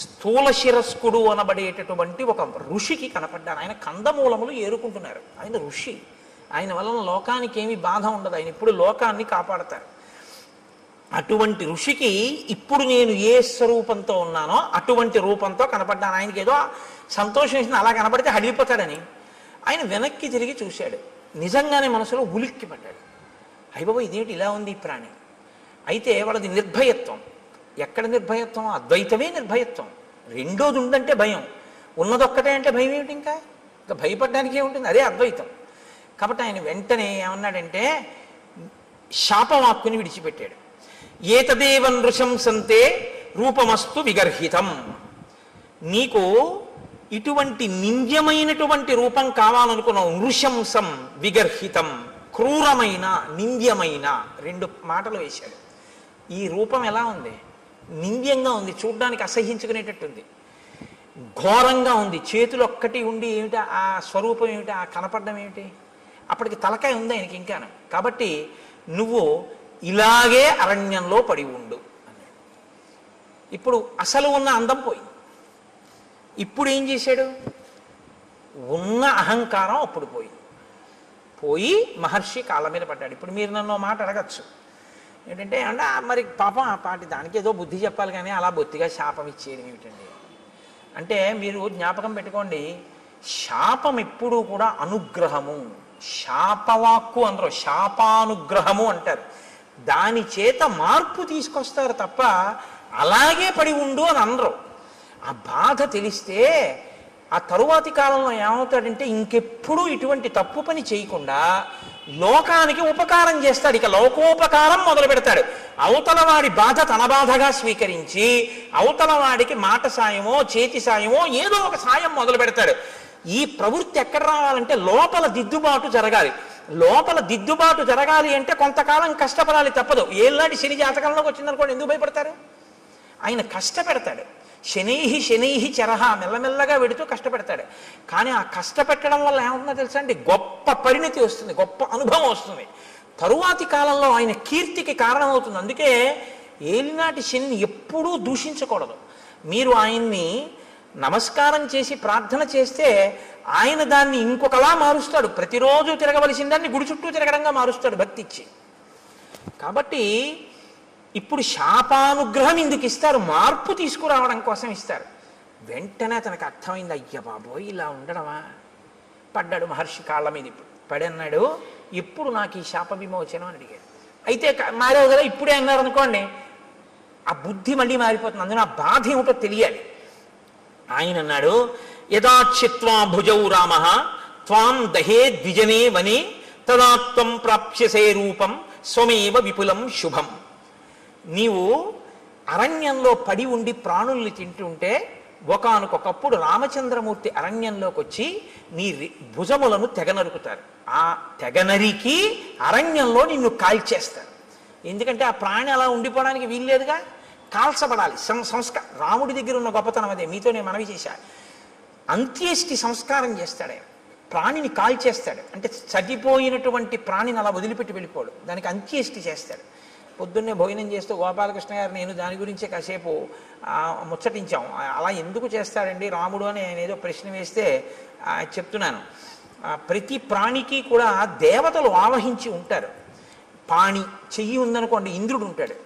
స్థూల శిరస్కుడు అనబడేటటువంటి ఒక ఋషికి కనపడ్డాను. ఆయన కందమూలములు ఏరుకుంటున్నారు. ఆయన ఋషి, ఆయన వలన లోకానికి ఏమి బాధ ఉండదు. ఆయన ఇప్పుడు లోకాన్ని కాపాడతారు. అటువంటి ఋషికి ఇప్పుడు నేను ఏ స్వరూపంతో ఉన్నానో అటువంటి రూపంతో కనపడ్డాను. ఆయనకి ఏదో సంతోషం వేసింది, అలా కనపడితే హడిపోతాడని. ఆయన వెనక్కి తిరిగి చూశాడు. నిజంగానే మనసులో ఉలిక్కి పడ్డాడు. అయ్యబాబు ఇదేమిటి ఇలా ఉంది ఈ ప్రాణి. అయితే వాళ్ళది నిర్భయత్వం. ఎక్కడ నిర్భయత్వం? అద్వైతమే నిర్భయత్వం. రెండోది ఉందంటే భయం, ఉన్నదొక్కటే అంటే భయం ఏమిటి? ఇంకా భయపడడానికి ఏముంటుంది? అదే అద్వైతం. కాబట్టి ఆయన వెంటనే ఏమన్నాడంటే శాపవాక్కుని విడిచిపెట్టాడు. ఏతదేవ నృశంసంతే రూపమస్తు విగర్హితం. నీకు ఇటువంటి నింద్యమైనటువంటి రూపం కావాలనుకున్నావు. నృశంసం విగర్హితం, క్రూరమైన నింద్యమైన, రెండు మాటలు వేశాడు. ఈ రూపం ఎలా ఉంది? నింద్యంగా ఉంది, చూడ్డానికి అసహ్యించుకునేటట్టుంది, ఘోరంగా ఉంది. చేతులు ఒక్కటి ఉండి ఏమిటి ఆ స్వరూపం ఏమిటి, ఆ కనపడడం ఏమిటి? అప్పటికి తలకాయ ఉంది ఆయనకి ఇంకాను. కాబట్టి నువ్వు ఇలాగే అరణ్యంలో పడి ఉండు అన్నాడు. ఇప్పుడు అసలు ఉన్న అందం పోయింది. ఇప్పుడు ఏం చేశాడు? ఉన్న అహంకారం అప్పుడు పోయి మహర్షి కాళ్ళ మీద పడ్డాడు. ఇప్పుడు మీరు నన్ను మాట అడగచ్చు ఏంటంటే, అంటే మరి పాపం ఆ పాటి దానికి ఏదో బుద్ధి చెప్పాలి కానీ అలా బొత్తిగా శాపం ఇచ్చేయడం ఏమిటండి అంటే, మీరు జ్ఞాపకం పెట్టుకోండి, శాపం ఎప్పుడూ కూడా అనుగ్రహము. శాపవాక్కు అందరూ శాపానుగ్రహము అంటారు. దాని చేత మార్పు తీసుకొస్తారు తప్ప అలాగే పడి ఉండు అని అనరు. ఆ బాధ తెలిస్తే ఆ తరువాతి కాలంలో ఏమవుతాడంటే ఇంకెప్పుడూ ఇటువంటి తప్పు పని చేయకుండా లోకానికి ఉపకారం చేస్తాడు. ఇక లోకోపకారం మొదలు పెడతాడు. అవతల వాడి బాధ తన బాధగా స్వీకరించి అవతల వాడికి మాట సాయమో చేతి సాయమో ఏదో ఒక సాయం మొదలు పెడతాడు. ఈ ప్రవృత్తి ఎక్కడ రావాలంటే లోపల దిద్దుబాటు జరగాలి. లోపల దిద్దుబాటు జరగాలి అంటే కొంతకాలం కష్టపడాలి, తప్పదు. ఏళ్ళనాటి శని జాతకంలోకి వచ్చిందనుకోండి, ఎందుకు భయపడతారు? ఆయన కష్టపెడతాడు. శనైహి శనైహి చరహ, మెల్లమెల్లగా వెడుతూ కష్టపెడతాడు. కానీ ఆ కష్టపెట్టడం వల్ల ఏమవుతుందో తెలుసా అండి? గొప్ప పరిణతి వస్తుంది, గొప్ప అనుభవం వస్తుంది. తరువాతి కాలంలో ఆయన కీర్తికి కారణమవుతుంది. అందుకే ఏలినాటి శనిని ఎప్పుడూ దూషించకూడదు. మీరు ఆయన్ని నమస్కారం చేసి ప్రార్థన చేస్తే ఆయన దాన్ని ఇంకొకలా మారుస్తాడు. ప్రతిరోజు తిరగవలసిన దాన్ని గుడి చుట్టూ తిరగడంగా మారుస్తాడు భక్తి ఇచ్చి. కాబట్టి ఇప్పుడు శాపానుగ్రహం ఎందుకు ఇస్తారు? మార్పు తీసుకురావడం కోసం ఇస్తారు. వెంటనే తనకు అర్థమైంది, అయ్య బాబోయ్ ఇలా ఉండడమా, పడ్డాడు మహర్షి కాళ్ళ మీద. ఇప్పుడు పడి అన్నాడు, ఎప్పుడు నాకు ఈ శాప విమోచనం అని అడిగాడు. అయితే మారావు కదా, ఇప్పుడే అన్నారు అనుకోండి, ఆ బుద్ధి మళ్ళీ మారిపోతుంది. అందులో ఆ బాధ ఏమిటో తెలియాలి. ఆయన అన్నాడు, యదాచిత్వా భుజౌ రామ త్వాం దహే ద్విజనే వనే తదాత్వం ప్రాప్స్యసే రూపం స్వమేవ విపులం శుభం. నీవు అరణ్యంలో పడి ఉండి ప్రాణుల్ని తింటుంటే ఒకానొకప్పుడు రామచంద్రమూర్తి అరణ్యంలోకి వచ్చి నీ భుజములను తెగనరుకుతారు. ఆ తెగనరికి అరణ్యంలో నిన్ను కాల్చేస్తారు. ఎందుకంటే ఆ ప్రాణి అలా ఉండిపోవడానికి వీల్లేదుగా, కాల్చబడాలి. సంస్కారం రాముడి దగ్గర ఉన్న గొప్పతనం అదే. మీతో నేను మనవి చేశా. అంత్యేష్టి సంస్కారం చేస్తాడే, ప్రాణిని కాల్చేస్తాడు. అంటే చనిపోయినటువంటి ప్రాణిని అలా వదిలిపెట్టి వెళ్ళిపోడు, దానికి అంత్యేష్టి చేస్తాడు. పొద్దున్నే భోజనం చేస్తూ గోపాలకృష్ణ గారు నేను దాని గురించే కాసేపు ముచ్చటించాం. అలా ఎందుకు చేస్తాడండి రాముడు అని ఆయన ఏదో ప్రశ్న వేస్తే చెప్తున్నాను. ప్రతి ప్రాణికి కూడా దేవతలు ఆవహించి ఉంటారు. పాణి చెయ్యి ఉందనుకోండి ఇంద్రుడు ఉంటాడు,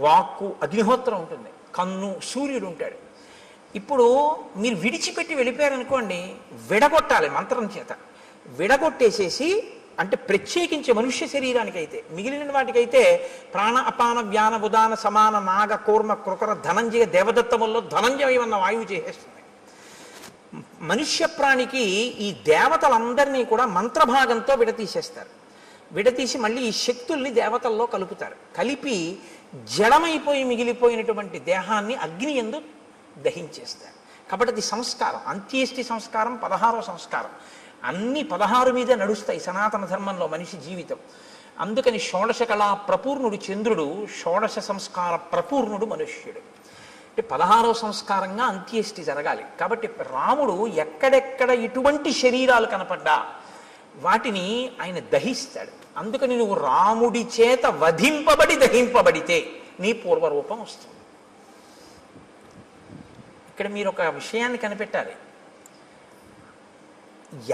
వాక్కు అగ్నిహోత్రం ఉంటుంది, కన్ను సూర్యుడు ఉంటాడు. ఇప్పుడు మీరు విడిచిపెట్టి వెళ్ళిపోయారనుకోండి, విడగొట్టాలి మంత్రం చేత. విడగొట్టేసేసి, అంటే ప్రత్యేకించి మనుష్య శరీరానికైతే, మిగిలిన వాటికైతే ప్రాణ అపాన వ్యాన ఉదాన సమాన నాగ కూర్మ కృకర ధనంజయ దేవదత్తముల్లో ధనంజయం అన్న వాయువు చేసేస్తుంది. మనుష్య ప్రాణికి ఈ దేవతలందరినీ కూడా మంత్రభాగంతో విడతీసేస్తారు. విడతీసి మళ్ళీ ఈ శక్తుల్ని దేవతల్లో కలుపుతారు. కలిపి జడమైపోయి మిగిలిపోయినటువంటి దేహాన్ని అగ్ని యందు దహించేస్తారు. కాబట్టి అది సంస్కారం. అంత్యేష్టి సంస్కారం 16వ సంస్కారం. అన్ని 16 మీద నడుస్తాయి సనాతన ధర్మంలో మనిషి జీవితం. అందుకని షోడశ కళా ప్రపూర్ణుడు చంద్రుడు, షోడశ సంస్కార ప్రపూర్ణుడు మనుష్యుడు. అంటే 16వ సంస్కారంగా అంత్యేష్టి జరగాలి. కాబట్టి రాముడు ఎక్కడెక్కడ ఇటువంటి శరీరాలు కనపడ్డా వాటిని ఆయన దహిస్తాడు. అందుకని నువ్వు రాముడి చేత వధింపబడి దహింపబడితే నీ పూర్వరూపం వస్తుంది. ఇక్కడ మీరు ఒక విషయాన్ని కనిపెట్టాలి.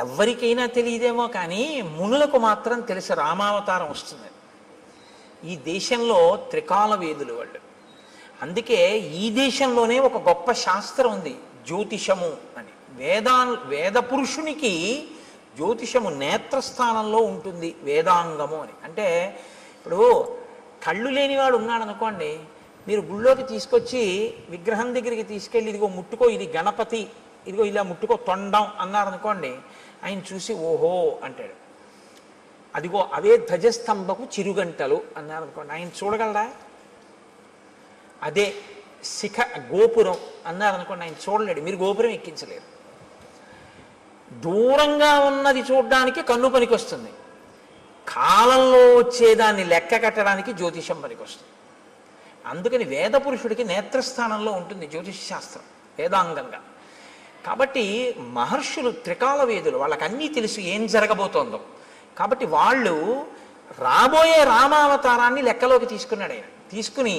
ఎవరికైనా తెలియదేమో కానీ మునులకు మాత్రం తెలిసి రామావతారం వస్తుంది. ఈ దేశంలో త్రికాల వేదులు వాళ్ళు. అందుకే ఈ దేశంలోనే ఒక గొప్ప శాస్త్రం ఉంది, జ్యోతిషము అని. వేద పురుషునికి జ్యోతిషము నేత్రస్థానంలో ఉంటుంది, వేదాంగము అని. అంటే ఇప్పుడు కళ్ళు లేనివాడు ఉన్నాడు అనుకోండి, మీరు గుళ్ళోకి తీసుకొచ్చి విగ్రహం దగ్గరికి తీసుకెళ్ళి ఇదిగో ముట్టుకో, ఇది గణపతి, ఇదిగో ఇలా ముట్టుకో తొండం అన్నారనుకోండి, ఆయన చూసి ఓహో అంటాడు. అదిగో అవే ధ్వజస్తంభకు చిరుగంటలు అన్నారనుకోండి, ఆయన చూడగలరా? అదే శిఖ గోపురం అన్నారనుకోండి, ఆయన చూడలేడు, మీరు గోపురం ఎక్కించలేరు. దూరంగా ఉన్నది చూడడానికి కన్ను పనికొస్తుంది, కాలంలో వచ్చేదాన్ని లెక్క కట్టడానికి జ్యోతిషం పనికొస్తుంది. అందుకని వేద పురుషుడికి నేత్రస్థానంలో ఉంటుంది జ్యోతిష శాస్త్రం వేదాంగంగా. కాబట్టి మహర్షులు త్రికాల వేదులు, వాళ్ళకి అన్నీ తెలుసు ఏం జరగబోతోందో. కాబట్టి వాళ్ళు రాబోయే రామావతారాన్ని లెక్కలోకి తీసుకున్నాడు ఆయన. తీసుకుని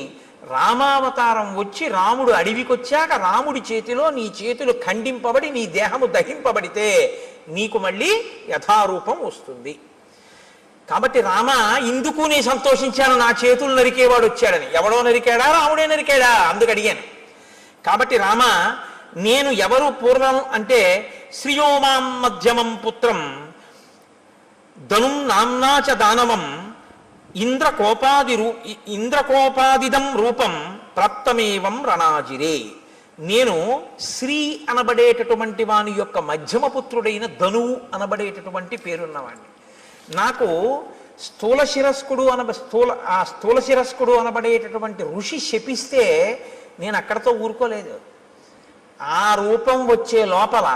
రామావతారం వచ్చి రాముడు అడవికి వచ్చాక రాముడి చేతిలో నీ చేతులు ఖండింపబడి నీ దేహము దహింపబడితే నీకు మళ్ళీ యథారూపం వస్తుంది. కాబట్టి రామ ఇందుకు నీ సంతోషించాను, నా చేతులు నరికేవాడు వచ్చాడని. ఎవడో నరికాడా? రాముడే నరికాడా? అందుకు అడిగాను. కాబట్టి రామ నేను ఎవరు పూర్వం అంటే శ్రియోమాం మధ్యమం పుత్రం ధనుం నామ్నాచ దానవం ఇంద్రకోపాదిదం రూపం ప్రాప్తమేవం రణాజిరే. నేను శ్రీ అనబడేటటువంటి వాని యొక్క మధ్యమపుత్రుడైన ధనువు అనబడేటటువంటి పేరున్నవాడిని. నాకు స్థూల శిరస్కుడు అనబడేటటువంటి ఋషి శపిస్తే నేను అక్కడతో ఊరుకోలేదు. ఆ రూపం వచ్చే లోపల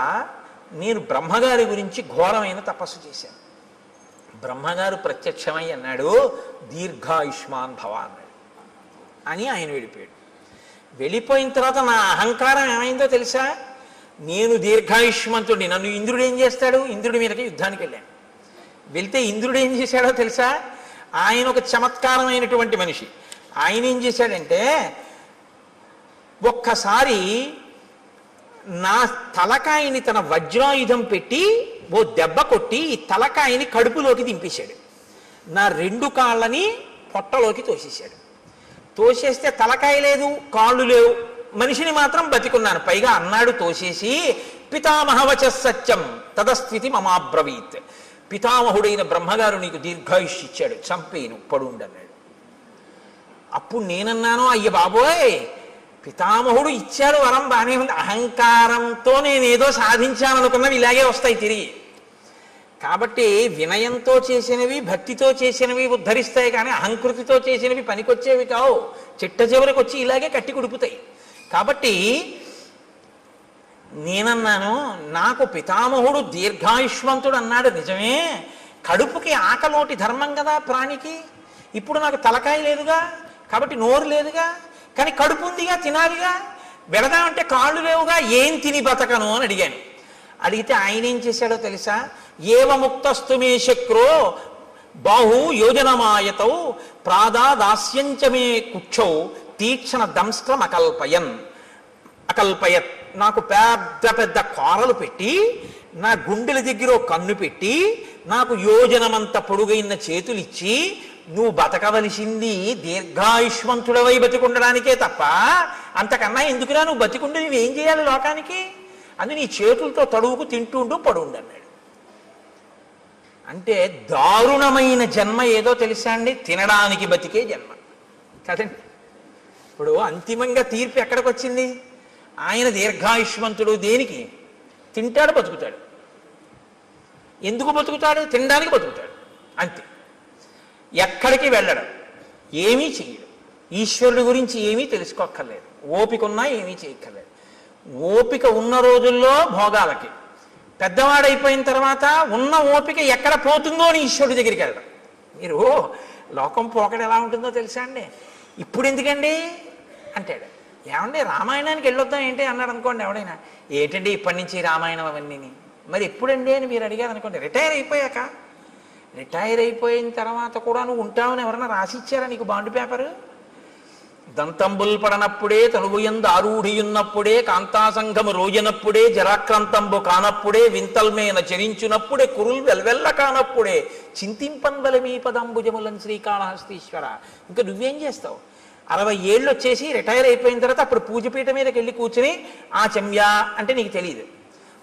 నేను బ్రహ్మగారి గురించి ఘోరమైన తపస్సు చేశాను. బ్రహ్మగారు ప్రత్యక్షమై అన్నాడు, దీర్ఘాయుష్మాన్ భవ అన్నాడు. అని ఆయన వెళ్ళిపోయాడు. వెళ్ళిపోయిన తర్వాత నా అహంకారం ఏమైందో తెలుసా? నేను దీర్ఘాయుష్మంతుడిని, నన్ను ఇంద్రుడు ఏం చేస్తాడు? ఇంద్రుడి మీదకి యుద్ధానికి వెళ్ళాను. వెళ్తే ఇంద్రుడు ఏం చేశాడో తెలుసా? ఆయన ఒక చమత్కారమైనటువంటి మనిషి. ఆయన ఏం చేశాడంటే, ఒక్కసారి నా తలకాయని తన వజ్రాయుధం పెట్టి ఓ దెబ్బ కొట్టి ఈ తలకాయని కడుపులోకి దింపేశాడు. నా 2 కాళ్ళని పొట్టలోకి తోసేశాడు. తోసేస్తే తలకాయ లేదు, కాళ్ళు లేవు, మనిషిని మాత్రం బతికున్నాను. పైగా అన్నాడు తోసేసి, పితామహవచ సత్యం తదస్థితి మమాబ్రవీత్. పితామహుడైన బ్రహ్మగారు నీకు దీర్ఘాయుష్ ఇచ్చాడు, చంపేను, పడుండన్నాడు. అప్పుడు నేనన్నాను, అయ్య బాబోయ్, పితామహుడు ఇచ్చాడు వరం, బానే ఉంది, అహంకారంతో నేనేదో సాధించాననుకున్నవి ఇలాగే వస్తాయి తిరిగి. కాబట్టి వినయంతో చేసినవి, భక్తితో చేసినవి ఉద్ధరిస్తాయి, కానీ అహంకృతితో చేసినవి పనికొచ్చేవి కావు. చిట్ట చివరికి వచ్చి ఇలాగే కట్టి కుడుపుతాయి. కాబట్టి నేనన్నాను, నాకు పితామహుడు దీర్ఘాయుష్మంతుడు అన్నాడు నిజమే, కడుపుకి ఆకలోటి ధర్మం కదా ప్రాణికి. ఇప్పుడు నాకు తలకాయ లేదుగా, కాబట్టి నోరు లేదుగా, కానీ కడుపు ఉందిగా, తినాలిగా. వెళదామంటే కాళ్ళు లేవుగా, ఏం తిని బతకను అని అడిగాను. అడిగితే ఆయన ఏం చేశాడో తెలుసా? ఏవముక్తస్తు మే శక్రో బాహు యోజనమాయతౌ ప్రాదాదాస్యంచమే కుక్షౌ తీక్షణ దంస్ట్రం అకల్పయత్. నాకు పెద్ద పెద్ద కోరలు పెట్టి, నా గుండెల దగ్గర కన్ను పెట్టి, నాకు యోజనమంత పొడుగైన చేతులు ఇచ్చి, నువ్వు బతకవలసింది దీర్ఘాయుష్మంతుడవై బతికుండడానికే తప్ప అంతకన్నా ఎందుకురా నువ్వు బతికుండి నువ్వేం చేయాలి లోకానికి? అని నీ చేతులతో తడువుకు తింటుండు పడుండు అన్నాడు. అంటే దారుణమైన జన్మ ఏదో తెలుసా అండి? తినడానికి బతికే జన్మ కదండి. ఇప్పుడు అంతిమంగా తీర్పు ఎక్కడికి వచ్చింది? ఆయన దీర్ఘాయుష్మంతుడు దేనికి? తింటాడు, బతుకుతాడు. ఎందుకు బతుకుతాడు? తినడానికి బతుకుతాడు, అంతే. ఎక్కడికి వెళ్ళడం, ఏమీ చెయ్యడు, ఈశ్వరుడి గురించి ఏమీ తెలుసుకోక్కర్లేదు, ఓపిక ఉన్నా ఏమీ చేయక్కర్లేదు. ఓపిక ఉన్న రోజుల్లో భోగాలకి, పెద్దవాడైపోయిన తర్వాత ఉన్న ఓపిక ఎక్కడ పోతుందో అని ఈశ్వరుడి దగ్గరికి వెళ్ళడం. మీరు లోకం పోకడ ఎలా ఉంటుందో తెలుసా అండి? ఇప్పుడు ఎందుకండి అంటాడు. ఏమండి రామాయణానికి వెళ్ళొద్దాం ఏంటి అన్నాడు అనుకోండి ఎవడైనా. ఏంటండి ఇప్పటి నుంచి రామాయణం అవన్నీ? మరి ఎప్పుడండి అని మీరు అడిగారు అనుకోండి, రిటైర్ అయిపోయాక. రిటైర్ అయిపోయిన తర్వాత కూడా నువ్వు ఉంటావని ఎవరన్నా రాసిచ్చారా నీకు బాండ్ పేపరు? దంతంబుల్ పడనప్పుడే తనువుయందు ఆరూఢియున్నప్పుడే కాంతాసంఘము రోజనప్పుడే జరాక్రాంతంబు కానప్పుడే వింతల్మేన చరించునప్పుడే కురుల్ వెల్వెల్ల కానప్పుడే చింతింపన్వల మీ పదంబుజములను శ్రీకాళహస్తీశ్వర. ఇంకా నువ్వేం చేస్తావు? 60 ఏళ్ళు వచ్చేసి రిటైర్ అయిపోయిన తర్వాత అప్పుడు పూజపీఠ మీదకి వెళ్ళి కూర్చుని ఆ చెమ్యా అంటే నీకు తెలియదు.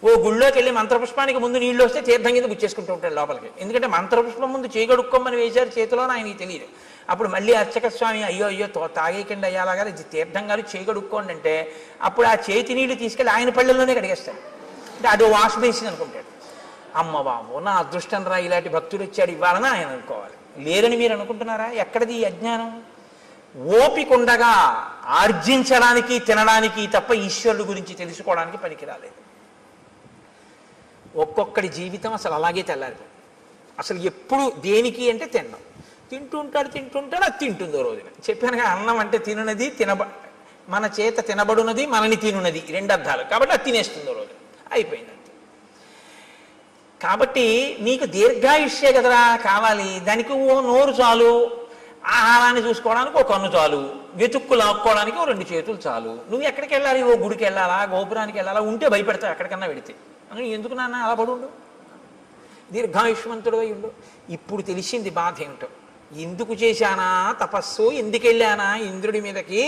ఓ గుళ్ళోకి వెళ్ళి మంత్రపుష్పానికి ముందు నీళ్ళు వస్తే తీర్థం కింద గుచ్చేసుకుంటూ ఉంటాడు లోపలికి. ఎందుకంటే మంత్రపుష్పం ముందు చేయగడుక్కోమని వేశారు చేతిలో, ఆయనకి తెలియదు. అప్పుడు మళ్ళీ అర్చక స్వామి అయ్యో తాగేకండి అయ్యాలాగా ఇది తీర్థం గారు చేయగడుక్కోండి అంటే అప్పుడు ఆ చేతి నీళ్లు తీసుకెళ్ళి ఆయన పళ్ళల్లోనే కడిగేస్తాడు. అంటే అదో వాష్ బేసిన్ అనుకుంటాడు. అమ్మ బాబు నా అదృష్టం రా, ఇలాంటి భక్తుడు వచ్చాడు ఇవ్వాలని ఆయన అనుకోవాలి. లేరని మీరు అనుకుంటున్నారా? ఎక్కడిది ఈ అజ్ఞానం? ఓపికండగా ఆర్జించడానికి తినడానికి తప్ప ఈశ్వరుడు గురించి తెలుసుకోవడానికి పనికి రాలేదు. ఒక్కొక్కడి జీవితం అసలు అలాగే తెల్లారిపోయింది. అసలు ఎప్పుడు దేనికి అంటే తినడం. తింటుంటాడు అది తింటుందో రోజున. చెప్పానుగా, అన్నం అంటే తినున్నది, మన చేత తినబడున్నది, మనని తినున్నది, 2 అర్థాలు. కాబట్టి అది తినేస్తుందో రోజు అయిపోయింది. కాబట్టి నీకు దీర్ఘాయుష్యే కదరా కావాలి. దానికి ఓ నోరు చాలు, ఆహారాన్ని చూసుకోవడానికి ఒక కన్ను చాలు, వెతుక్కు లాక్కోవడానికి ఓ 2 చేతులు చాలు. నువ్వు ఎక్కడికి వెళ్ళాలి? ఓ గుడికి వెళ్ళాలా, గోపురానికి వెళ్ళాలా? ఉంటే భయపెడతావు ఎక్కడికన్నా వెడితే. ఎందుకు నాన్న అలా పడుండు, దీర్ఘాయుష్మంతుడు అయి ఉండు. ఇప్పుడు తెలిసింది బాధ ఏమిటో. ఎందుకు చేశానా తపస్సు, ఎందుకు వెళ్ళానా ఇంద్రుడి మీదకి,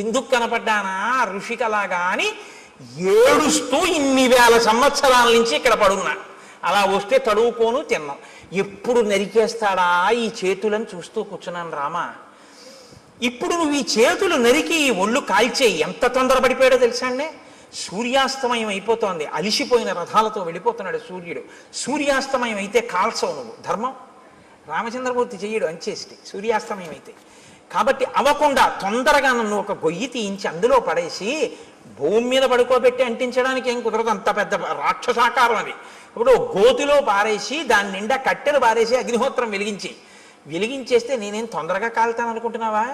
ఎందుకు కనపడ్డానా ఋషికలాగా అని ఏడుస్తూ ఇన్ని వేల సంవత్సరాల నుంచి ఇక్కడ పడున్నా. అలా వస్తే తడువుకోను తిన్నాం. ఎప్పుడు నరికేస్తాడా ఈ చేతులను చూస్తూ కూర్చున్నాను రామా. ఇప్పుడు నువ్వు ఈ చేతులు నరికి ఒళ్ళు కాల్చేయి. ఎంత తొందరపడిపోయాడో తెలుసా అండి? సూర్యాస్తమయం అయిపోతోంది, అలిసిపోయిన రథాలతో వెళ్ళిపోతున్నాడు సూర్యుడు. సూర్యాస్తమయం అయితే కాల్చవు నువ్వు, ధర్మం. రామచంద్రమూర్తి చెయ్యడు అంచేసి సూర్యాస్తమయం అయితే. కాబట్టి అవ్వకుండా తొందరగా నన్ను ఒక గొయ్యి తీయించి అందులో పడేసి భూమి మీద పడుకోబెట్టి అంటించడానికి ఏం కుదరదు, అంత పెద్ద రాక్షసాకారం అది. ఇప్పుడు గోతిలో పారేసి దాని నిండా కట్టెలు పారేసి అగ్నిహోత్రం వెలిగించేస్తే నేనేం తొందరగా కాలుతాను అనుకుంటున్నావా?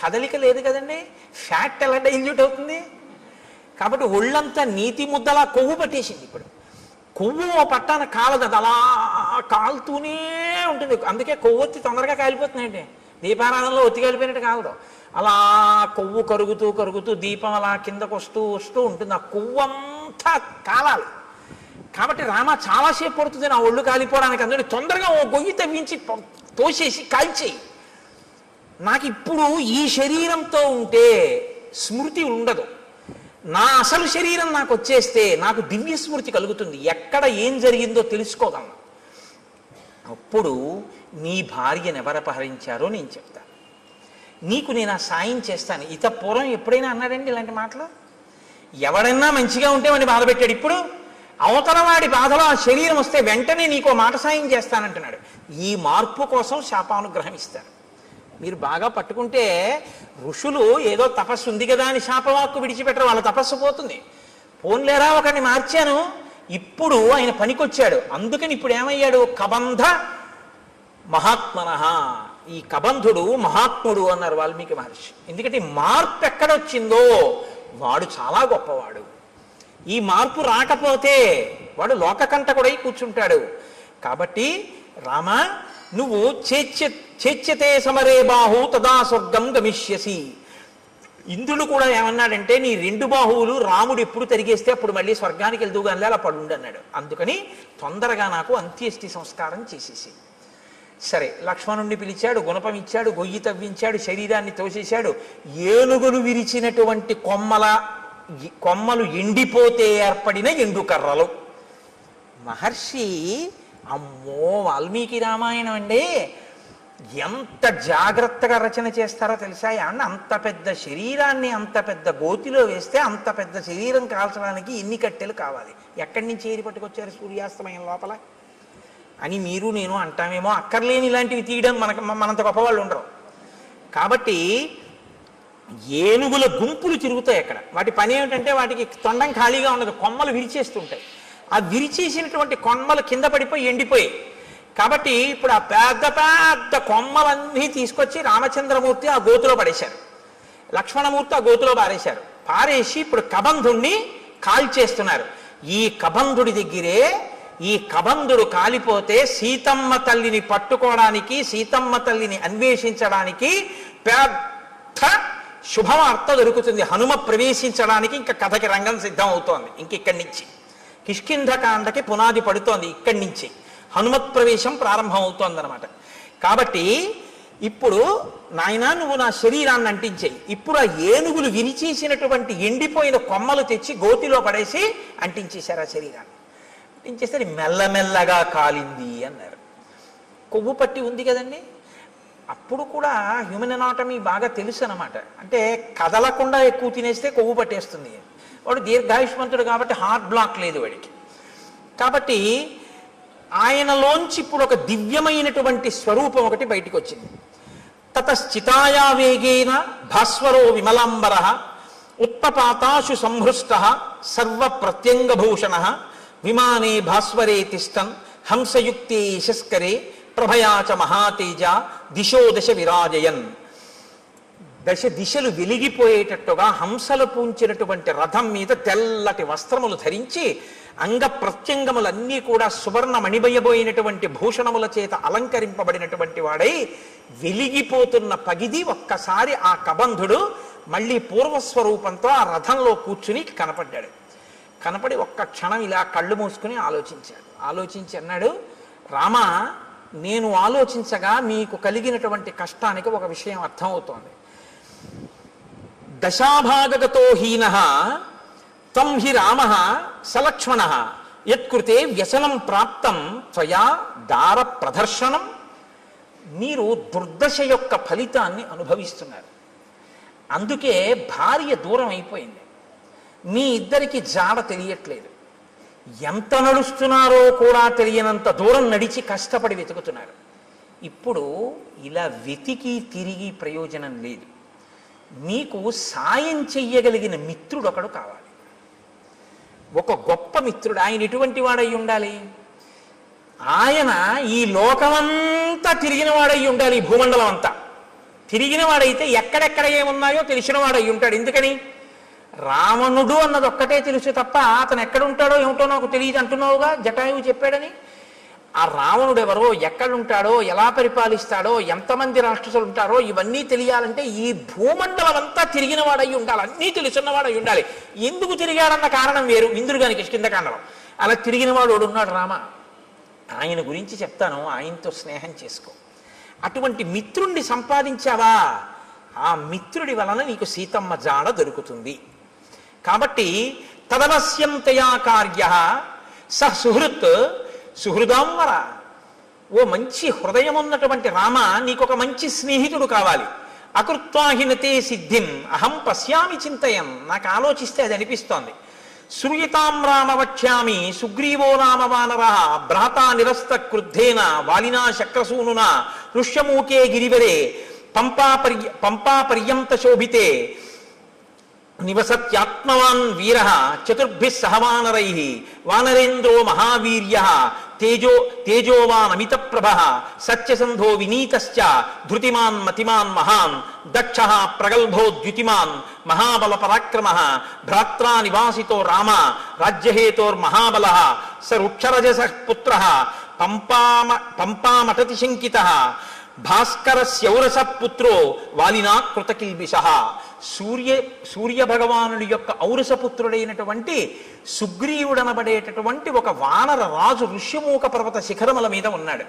కదలిక లేదు కదండి, ఫ్యాట్ ఎలా డైల్యూట్ అవుతుంది? కాబట్టి ఒళ్ళంతా నీతి ముద్దలా కొవ్వు పట్టేసింది. ఇప్పుడు కొవ్వు పట్టాన కాలదు, అది అలా కాలుతూనే ఉంటుంది. అందుకే కొవ్వొత్తి తొందరగా కాలిపోతున్నాయండి. దీపారాధనలో ఒత్తి కాలిపోయినట్టు కాలదు, అలా కొవ్వు కరుగుతూ దీపం అలా కిందకు వస్తూ ఉంటుంది. ఆ కొవ్వు అంతా కాలాలి. కాబట్టి రామ చాలాసేపు పడుతుంది నా ఒళ్ళు కాలిపోవడానికి. అందుకని తొందరగా ఓ గొయ్యి తవ్వించి తోసేసి కాల్చేయి. నాకు ఇప్పుడు ఈ శరీరంతో ఉంటే స్మృతి ఉండదు. నా అసలు శరీరం నాకు వచ్చేస్తే నాకు దివ్య స్మృతి కలుగుతుంది, ఎక్కడ ఏం జరిగిందో తెలుసుకోగలను. అప్పుడు నీ భార్యను ఎవరు అపహరించారో నేను చెప్తాను, నీకు నేను ఆ సాయం చేస్తాను. ఇత పూర్వం ఎప్పుడైనా అన్నాడండి ఇలాంటి మాటలు? ఎవడన్నా మంచిగా ఉంటే వాడిని బాధ పెట్టాడు. ఇప్పుడు అవతల వాడి బాధలో ఆ శరీరం వస్తే వెంటనే నీకో మాట సాయం చేస్తానంటున్నాడు. ఈ మార్పు కోసం శాపానుగ్రహం ఇస్తారు. మీరు బాగా పట్టుకుంటే ఋషులు ఏదో తపస్సు ఉంది కదా అని శాపవాక్కు విడిచిపెట్టరు, వాళ్ళ తపస్సు పోతుంది. పోన్లేరా ఒకరిని మార్చాను, ఇప్పుడు ఆయన పనికొచ్చాడు, అందుకని ఇప్పుడు ఏమయ్యాడు? కబంధ మహాత్మనః. ఈ కబంధుడు మహాత్ముడు అన్నారు వాల్మీకి మహర్షి. ఎందుకంటే మార్పు ఎక్కడొచ్చిందో వాడు చాలా గొప్పవాడు. ఈ మార్పు రాకపోతే వాడు లోకకంటకుడై కూర్చుంటాడు. కాబట్టి రామ, నువ్వు చేచ్యతే సమరే బాహు తదా స్వర్గం గమిష్యసి. ఇంద్రుడు కూడా ఏమన్నాడంటే, నీ 2 బాహువులు రాముడు ఎప్పుడు తిరిగేస్తే అప్పుడు మళ్ళీ స్వర్గానికి వెళ్దుగానే అలా పడుండి అన్నాడు. అందుకని తొందరగా నాకు అంత్యేష్టి సంస్కారం చేసేసి. సరే, లక్ష్మణుణ్ణి పిలిచాడు, గుణపం ఇచ్చాడు, గొయ్యి తవ్వించాడు, శరీరాన్ని తోసేశాడు. ఏనుగులు విరిచినటువంటి కొమ్మలు ఎండిపోతే ఏర్పడిన ఎండుకర్రలు. మహర్షి, అమ్మో వాల్మీకి రామాయణం అండి, ఎంత జాగ్రత్తగా రచన చేస్తారో తెలుసా? అంత పెద్ద శరీరాన్ని అంత పెద్ద గోతిలో వేస్తే అంత పెద్ద శరీరం కాల్చడానికి ఎన్ని కట్టెలు కావాలి, ఎక్కడి నుంచి ఏరి పట్టుకొచ్చారు సూర్యాస్తమయం లోపల అని మీరు నేను అంటామేమో. అక్కర్లేని ఇలాంటివి తీయడం మనంత గొప్పవాళ్ళు ఉండరు. కాబట్టి ఏనుగుల గుంపులు తిరుగుతాయి అక్కడ. వాటి పని ఏమిటంటే వాటికి తొండం ఖాళీగా ఉండదు, కొమ్మలు విరిచేస్తుంటాయి. ఆ విరిచేసినటువంటి కొమ్మలు కింద పడిపోయి ఎండిపోయాయి. కాబట్టి ఇప్పుడు ఆ పెద్ద పెద్ద కొమ్మలన్నీ తీసుకొచ్చి రామచంద్రమూర్తి ఆ గోతులో పడేశారు, లక్ష్మణమూర్తి ఆ గోతులో పారేశారు. పారేసి ఇప్పుడు కబంధుణ్ణి కాల్చేస్తున్నారు. ఈ కబంధుడి దగ్గరే ఈ కబంధుడు కాలిపోతే సీతమ్మ తల్లిని పట్టుకోవడానికి, సీతమ్మ తల్లిని అన్వేషించడానికి పెద్ద శుభవార్త దొరుకుతుంది. హనుమ ప్రవేశించడానికి ఇంకా కథకి రంగం సిద్ధం అవుతోంది. ఇక్కడి నుంచి కిష్కింధకాండకి పునాది పడుతోంది. ఇక్కడి నుంచి హనుమత్ ప్రవేశం ప్రారంభం అవుతోందనమాట. కాబట్టి ఇప్పుడు నాయనా నువ్వు నా శరీరాన్ని అంటించేయి. ఇప్పుడు ఆ ఏనుగులు విరిచేసినటువంటి ఎండిపోయిన కొమ్మలు తెచ్చి గోతిలో పడేసి అంటించేశారు ఆ శరీరాన్ని. అంటించేస్తే మెల్లమెల్లగా కాలింది అన్నారు. కొవ్వు పట్టి ఉంది కదండి. అప్పుడు కూడా హ్యూమన్ ఎనాటమీ బాగా తెలుసు అనమాట. అంటే కదలకుండా ఎక్కువ తినేస్తే కొవ్వు పట్టేస్తుంది. వాడు దీర్ఘాయుష్మంతుడు కాబట్టి హార్ట్ బ్లాక్ లేదు వాడికి. కాబట్టి ఆయనలోంచి ఇప్పుడు ఒక దివ్యమైనటువంటి స్వరూపం ఒకటి బయటికి వచ్చింది. తతశ్చితాయా వేగేన భాస్వరో విమలాంబర ఉత్పపాతాశు సంహృష్ట సర్వ ప్రత్యంగభూషణ విమానే భాస్వరే తిష్టన్ హంసయుక్తే శస్కరే ప్రభయాచ మహాతేజ దిశో దశ విరాజయన్. దశ దిశలు వెలిగిపోయేటట్టుగా హంసలు పూంచినటువంటి రథం మీద తెల్లటి వస్త్రములు ధరించి అంగ ప్రత్యంగములన్నీ కూడా సువర్ణ మణిబయబోయినటువంటి భూషణముల చేత అలంకరింపబడినటువంటి వాడై వెలిగిపోతున్న పగిది ఒక్కసారి ఆ కబంధుడు మళ్ళీ పూర్వస్వరూపంతో ఆ రథంలో కూర్చుని కనపడ్డాడు. కనపడి ఒక్క క్షణం ఇలా కళ్ళు మూసుకుని ఆలోచించాడు. ఆలోచించి అన్నాడు, రామ, నేను ఆలోచించగా మీకు కలిగినటువంటి కష్టానికి ఒక విషయం అర్థమవుతోంది. దశాభాగగతో హీనః త్వం హి రామః సలక్ష్మణః యత్కృతే వ్యసనం ప్రాప్తం త్వయా దార ప్రదర్శనం. మీరు దుర్దశ యొక్క ఫలితాన్ని అనుభవిస్తున్నారు. అందుకే భార్య దూరం అయిపోయింది. మీ ఇద్దరికి జాడ తెలియట్లేదు. ఎంత నడుస్తున్నారో కూడా తెలియనంత దూరం నడిచి కష్టపడి వెతుకుతున్నారు. ఇప్పుడు ఇలా వెతికి తిరిగి ప్రయోజనం లేదు. మీకు సాయం చెయ్యగలిగిన మిత్రుడు ఒకడు కావాలి. ఒక గొప్ప మిత్రుడు. ఆయన ఎటువంటి వాడై ఉండాలి? ఆయన ఈ లోకమంతా తిరిగిన వాడై ఉండాలి. ఈ భూమండలం అంతా తిరిగిన వాడైతే ఎక్కడెక్కడ ఏమున్నాయో తెలిసిన వాడై ఉంటాడు. ఎందుకని? రావణుడు అన్నది ఒక్కటే తెలుసు తప్ప అతను ఎక్కడుంటాడో ఏమిటో నాకు తెలియదు అంటున్నావుగా, జటాయువు చెప్పాడని. ఆ రావణుడు ఎవరో, ఎక్కడుంటాడో, ఎలా పరిపాలిస్తాడో, ఎంతమంది రాక్షసులు ఉంటారో ఇవన్నీ తెలియాలంటే ఈ భూమండలం అంతా తిరిగిన వాడై ఉండాలి, అన్నీ తెలుసున్నవాడై ఉండాలి. ఎందుకు తిరిగాడన్న కారణం వేరు. ఇంద్రుడిగానికి కిష్కింధకాండలో అలా తిరిగిన వాడు ఉన్నాడు రామ. ఆయన గురించి చెప్తాను, ఆయనతో స్నేహం చేసుకో. అటువంటి మిత్రుణ్ణి సంపాదించావా, ఆ మిత్రుడి వలన నీకు సీతమ్మ జాడ దొరుకుతుంది. కాబట్టి తదవశ్యంతయా కార్య స సుహృత్ సుహృదాంవర. ఓ మంచి హృదయం ఉన్నటువంటి రామ, నీకొక మంచి స్నేహితుడు కావాలి. అకృత్వాహినతే సిద్ధిం అహం పశ్యామి చింతయం. నాకు ఆలోచిస్తే అది అనిపిస్తోంది. శ్రూయతాం రామ వక్ష్యామి సుగ్రీవో రామ వానర భ్రాతా నిరస్త క్రుద్ధేన వాలినా శక్రసూనునా ఋష్యమూకే గిరివరే పంపా పర్యంత శోభితే నివసత్యాత్మవాన్ వీర చతుర్భిః సహవానరై వానరేంద్రో మహావీర్య తేజోవాన్ అమిత ప్రభ సత్యసంధో వినీతశ్చ ధృతిమాన్ మతిమాన్ మహాన్ దక్ష ప్రగల్భో ద్యుతిమాన్ మహాబల పరాక్రమ భ్రాత్రా నివాసితో రామ రాజ్యహేతోర్మహాబల స వృక్షరజస పుత్ర పంపామటతి శంకిత భాస్కర శౌరస పుత్రో వాలినా కృతకిల్బిష. సూర్య భగవానుడి యొక్క ఔరసపుత్రుడైనటువంటి సుగ్రీవుడనబడేటటువంటి ఒక వానర రాజు ఋష్యమూక పర్వత శిఖరముల మీద ఉన్నాడు.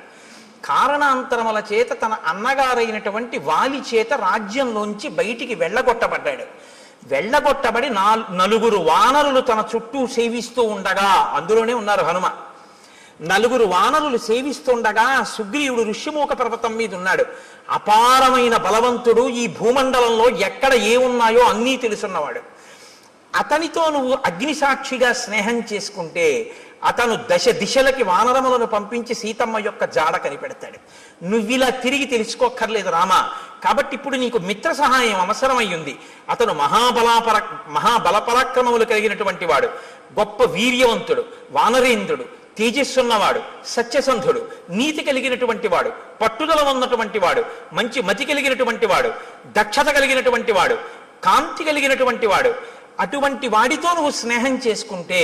కారణాంతరముల చేత తన అన్నగారైనటువంటి వాలి చేత రాజ్యంలోంచి బయటికి వెళ్ళగొట్టబడ్డాడు. వెళ్ళగొట్టబడి నలుగురు వానరులు తన చుట్టూ సేవిస్తూ ఉండగా, అందులోనే ఉన్నారు హనుమ, నలుగురు వానరులు సేవిస్తుండగా సుగ్రీవుడు ఋష్యమూక పర్వతం మీద ఉన్నాడు. అపారమైన బలవంతుడు, ఈ భూమండలంలో ఎక్కడ ఏమున్నాయో అన్నీ తెలుసున్నవాడు. అతనితో నువ్వు అగ్నిసాక్షిగా స్నేహం చేసుకుంటే అతను దశ దిశలకి వానరములను పంపించి సీతమ్మ యొక్క జాడ కనిపెడతాడు. నువ్విలా తిరిగి తెలుసుకోక్కర్లేదు రామ. కాబట్టి ఇప్పుడు నీకు మిత్ర సహాయం అవసరమయ్యింది. అతను మహాబలపరాక్రమములు కలిగినటువంటి వాడు, గొప్ప వీర్యవంతుడు, వానరేంద్రుడు, తేజస్సున్నవాడు, సత్యసంధుడు, నీతి కలిగినటువంటి వాడు, పట్టుదల ఉన్నటువంటి వాడు, మంచి మతి కలిగినటువంటి వాడు, దక్షత కలిగినటువంటి వాడు, కాంతి కలిగినటువంటి వాడు. అటువంటి వాడితో నువ్వు స్నేహం చేసుకుంటే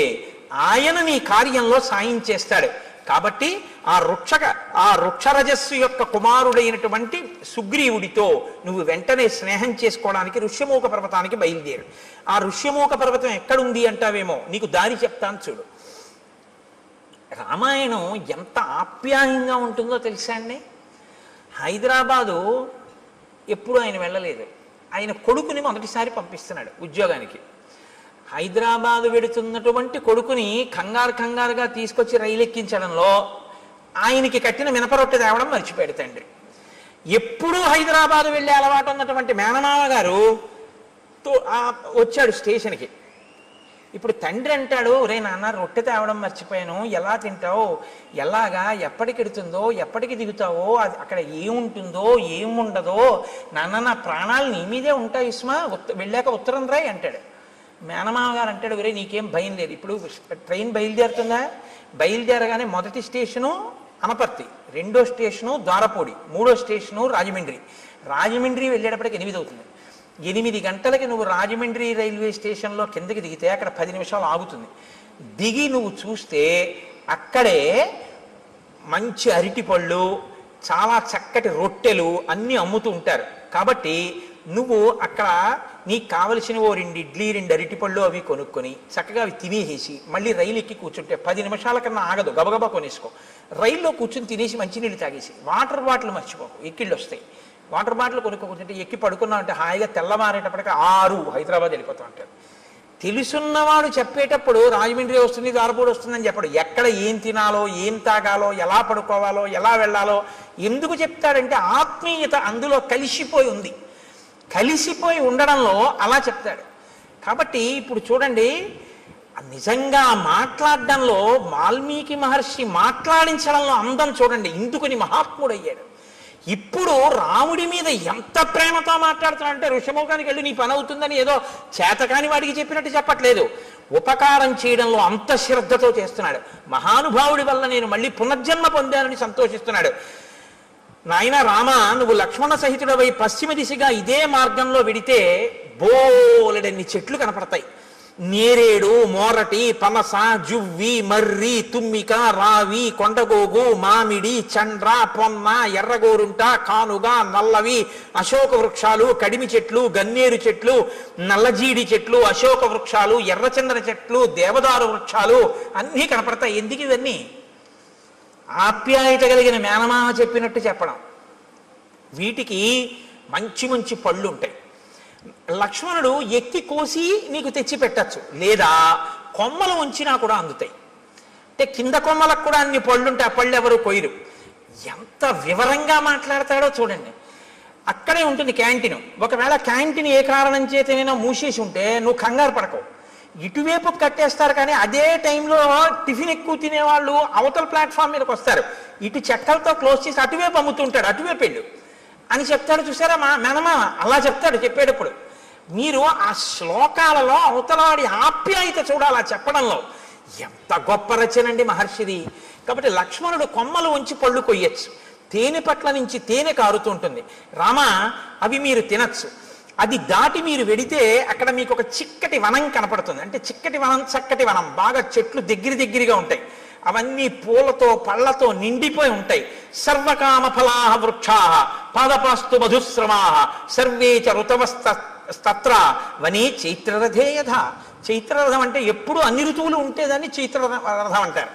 ఆయన నీ కార్యంలో సాయం చేస్తాడు. కాబట్టి ఆ వృక్షరజస్సు యొక్క కుమారుడైనటువంటి సుగ్రీవుడితో నువ్వు వెంటనే స్నేహం చేసుకోవడానికి ఋష్యమూక పర్వతానికి బయలుదేరు. ఆ ఋష్యమూక పర్వతం ఎక్కడుంది అంటావేమో, నీకు దారి చెప్తాను చూడు. రామాయణం ఎంత ఆప్యాయంగా ఉంటుందో తెలుసా అండి. హైదరాబాదు ఎప్పుడు ఆయన వెళ్ళలేదు. ఆయన కొడుకుని మొదటిసారి పంపిస్తున్నాడు ఉద్యోగానికి. హైదరాబాదు వెడుతున్నటువంటి కొడుకుని కంగారుగా తీసుకొచ్చి రైలు ఎక్కించడంలో ఆయనకి కట్టిన మినపరొట్టె తేవడం మర్చిపోయాడు తండ్రి. ఎప్పుడూ హైదరాబాదు వెళ్ళే అలవాటు ఉన్నటువంటి మేనమామ గారు వచ్చాడు స్టేషన్కి. ఇప్పుడు తండ్రి అంటాడు, రే నాన్న రొట్టె తేవడం మర్చిపోయాను, ఎలా తింటావు, ఎలాగా, ఎప్పటికెడుతుందో, ఎప్పటికి దిగుతావో, అది అక్కడ ఏముంటుందో ఏముండదో, నాన్న నా ప్రాణాలు నీ మీదే ఉంటాయి ఇస్మా, వెళ్ళాక ఉత్తరం రాయి అంటాడు. మేనమామ గారు అంటాడు, రే నీకేం భయం లేదు, ఇప్పుడు ట్రైన్ బయలుదేరుతుందా, బయలుదేరగానే మొదటి స్టేషను అనపర్తి, రెండో స్టేషను ద్వారపూడి, మూడో స్టేషను రాజమండ్రి. రాజమండ్రి వెళ్ళేటప్పటికి 8 అవుతుంది. 8 గంటలకి నువ్వు రాజమండ్రి రైల్వే స్టేషన్లో కిందకి దిగితే అక్కడ 10 నిమిషాలు ఆగుతుంది. దిగి నువ్వు చూస్తే అక్కడే మంచి అరటిపళ్ళు, చాలా చక్కటి రొట్టెలు అన్నీ అమ్ముతూ ఉంటారు. కాబట్టి నువ్వు అక్కడ నీకు కావలసిన 2 ఇడ్లీ 2 అరటిపళ్ళు అవి కొనుక్కొని చక్కగా అవి తినేసి మళ్ళీ రైలు ఎక్కి కూర్చుంటే 10 నిమిషాల కన్నా ఆగదు, గబగబా కొనేసుకో. రైల్లో కూర్చుని తినేసి మంచినీళ్ళు తాగేసి వాటర్ బాటిల్ మర్చిపోకు, ఎక్కిళ్ళు వస్తాయి. వాటర్ బాటిల్ కొనుక్కుంటే ఎక్కి పడుకున్నావు అంటే హాయిగా తెల్లవారేటప్పటికి 6 హైదరాబాద్ వెళ్ళిపోతూ ఉంటాడు. తెలుసున్నవాడు చెప్పేటప్పుడు రాజమండ్రి వస్తుంది, ద్వారపూడి వస్తుందని చెప్పడు. ఎక్కడ ఏం తినాలో, ఏం తాగాలో, ఎలా పడుకోవాలో, ఎలా వెళ్ళాలో ఎందుకు చెప్తాడంటే ఆత్మీయత అందులో కలిసిపోయి ఉంది. కలిసిపోయి ఉండడంలో అలా చెప్తాడు. కాబట్టి ఇప్పుడు చూడండి, నిజంగా మాట్లాడడంలో వాల్మీకి మహర్షి మాట్లాడించడంలో అందం చూడండి, ఇందుకుని మహాత్ముడయ్యాడు. ఇప్పుడు రాముడి మీద ఎంత ప్రేమతో మాట్లాడుతున్నాడంటే ఋషముఖానికి వెళ్ళి నీ పని అవుతుందని ఏదో చేతకాని వాడికి చెప్పినట్టు చెప్పట్లేదు. ఉపకారం చేయడంలో అంత శ్రద్ధతో చేస్తున్నాడు. మహానుభావుడి వల్ల నేను మళ్ళీ పునర్జన్మ పొందానని సంతోషిస్తున్నాడు. నాయన రామ, నువ్వు లక్ష్మణ సహితుడవై పశ్చిమ దిశగా ఇదే మార్గంలో వెడితే బోలెడన్ని చెట్లు కనపడతాయి. నేరేడు, మోరటి, పనస, జువ్వి, మర్రి, తుమ్మిక, రావి, కొండగోగు, మామిడి, చండ్ర, పొన్న, ఎర్రగోరుంట, కానుగ, నల్లవి, అశోక వృక్షాలు, కడిమి చెట్లు, గన్నేరు చెట్లు, నల్లజీడి చెట్లు, అశోక వృక్షాలు, ఎర్రచందన చెట్లు, దేవదారు వృక్షాలు అన్నీ కనపడతాయి. ఎందుకు ఇవన్నీ? ఆప్యాయత కలిగిన మేనమామ చెప్పినట్టు చెప్పడం. వీటికి మంచి మంచి పళ్ళు ఉంటాయి. లక్ష్మణుడు ఎక్కి కోసి నీకు తెచ్చి పెట్టచ్చు, లేదా కొమ్మలు ఉంచినా కూడా అందుతాయి. అంటే కింద కొమ్మలకు కూడా అన్ని పళ్ళుంటే ఆ పళ్ళు ఎవరు కొయ్యరు. ఎంత వివరంగా మాట్లాడతాడో చూడండి. అక్కడే ఉంటుంది క్యాంటీన్. ఒకవేళ క్యాంటీన్ ఏ కారణం చేతనైనా మూసేసి ఉంటే నువ్వు కంగారు పడకవు, ఇటువైపు కట్టేస్తారు. కానీ అదే టైంలో టిఫిన్ ఎక్కువ తినేవాళ్ళు అవతల ప్లాట్ఫామ్ మీదకి వస్తారు, ఇటు చెక్కలతో క్లోజ్ చేసి అటువైపు అమ్ముతుంటాడు, అటువైపు వెళ్ళు అని చెప్తాడు. చూసారా మా మేనమామ అలా చెప్తాడు చెప్పేటప్పుడు. మీరు ఆ శ్లోకాలలో అవతలాడి ఆప్యాయత చూడాలి ఆ చెప్పడంలో. ఎంత గొప్ప రచనండి మహర్షిది. కాబట్టి లక్ష్మణుడు కొమ్మలు ఉంచి పళ్ళు కొయ్యొచ్చు, తేనె పట్ల నుంచి తేనె కారుతుంటుంది. రామ అవి మీరు తినచ్చు. అది దాటి మీరు వెడితే అక్కడ మీకు ఒక చిక్కటి వనం కనపడుతుంది. అంటే చిక్కటి వనం, చక్కటి వనం, బాగా చెట్లు దగ్గరగా ఉంటాయి. అవన్నీ పూలతో పళ్ళతో నిండిపోయి ఉంటాయి. సర్వకామ ఫలాహ వృక్షాః పాదపాస్తు మధుశ్రమాః సర్వే చ ఋతవస్తత్ర వనే చైత్రరథే యథా. చైత్రరథం అంటే ఎప్పుడు అన్ని ఋతువులు ఉంటేదాన్ని చైత్రరథం అంటారు.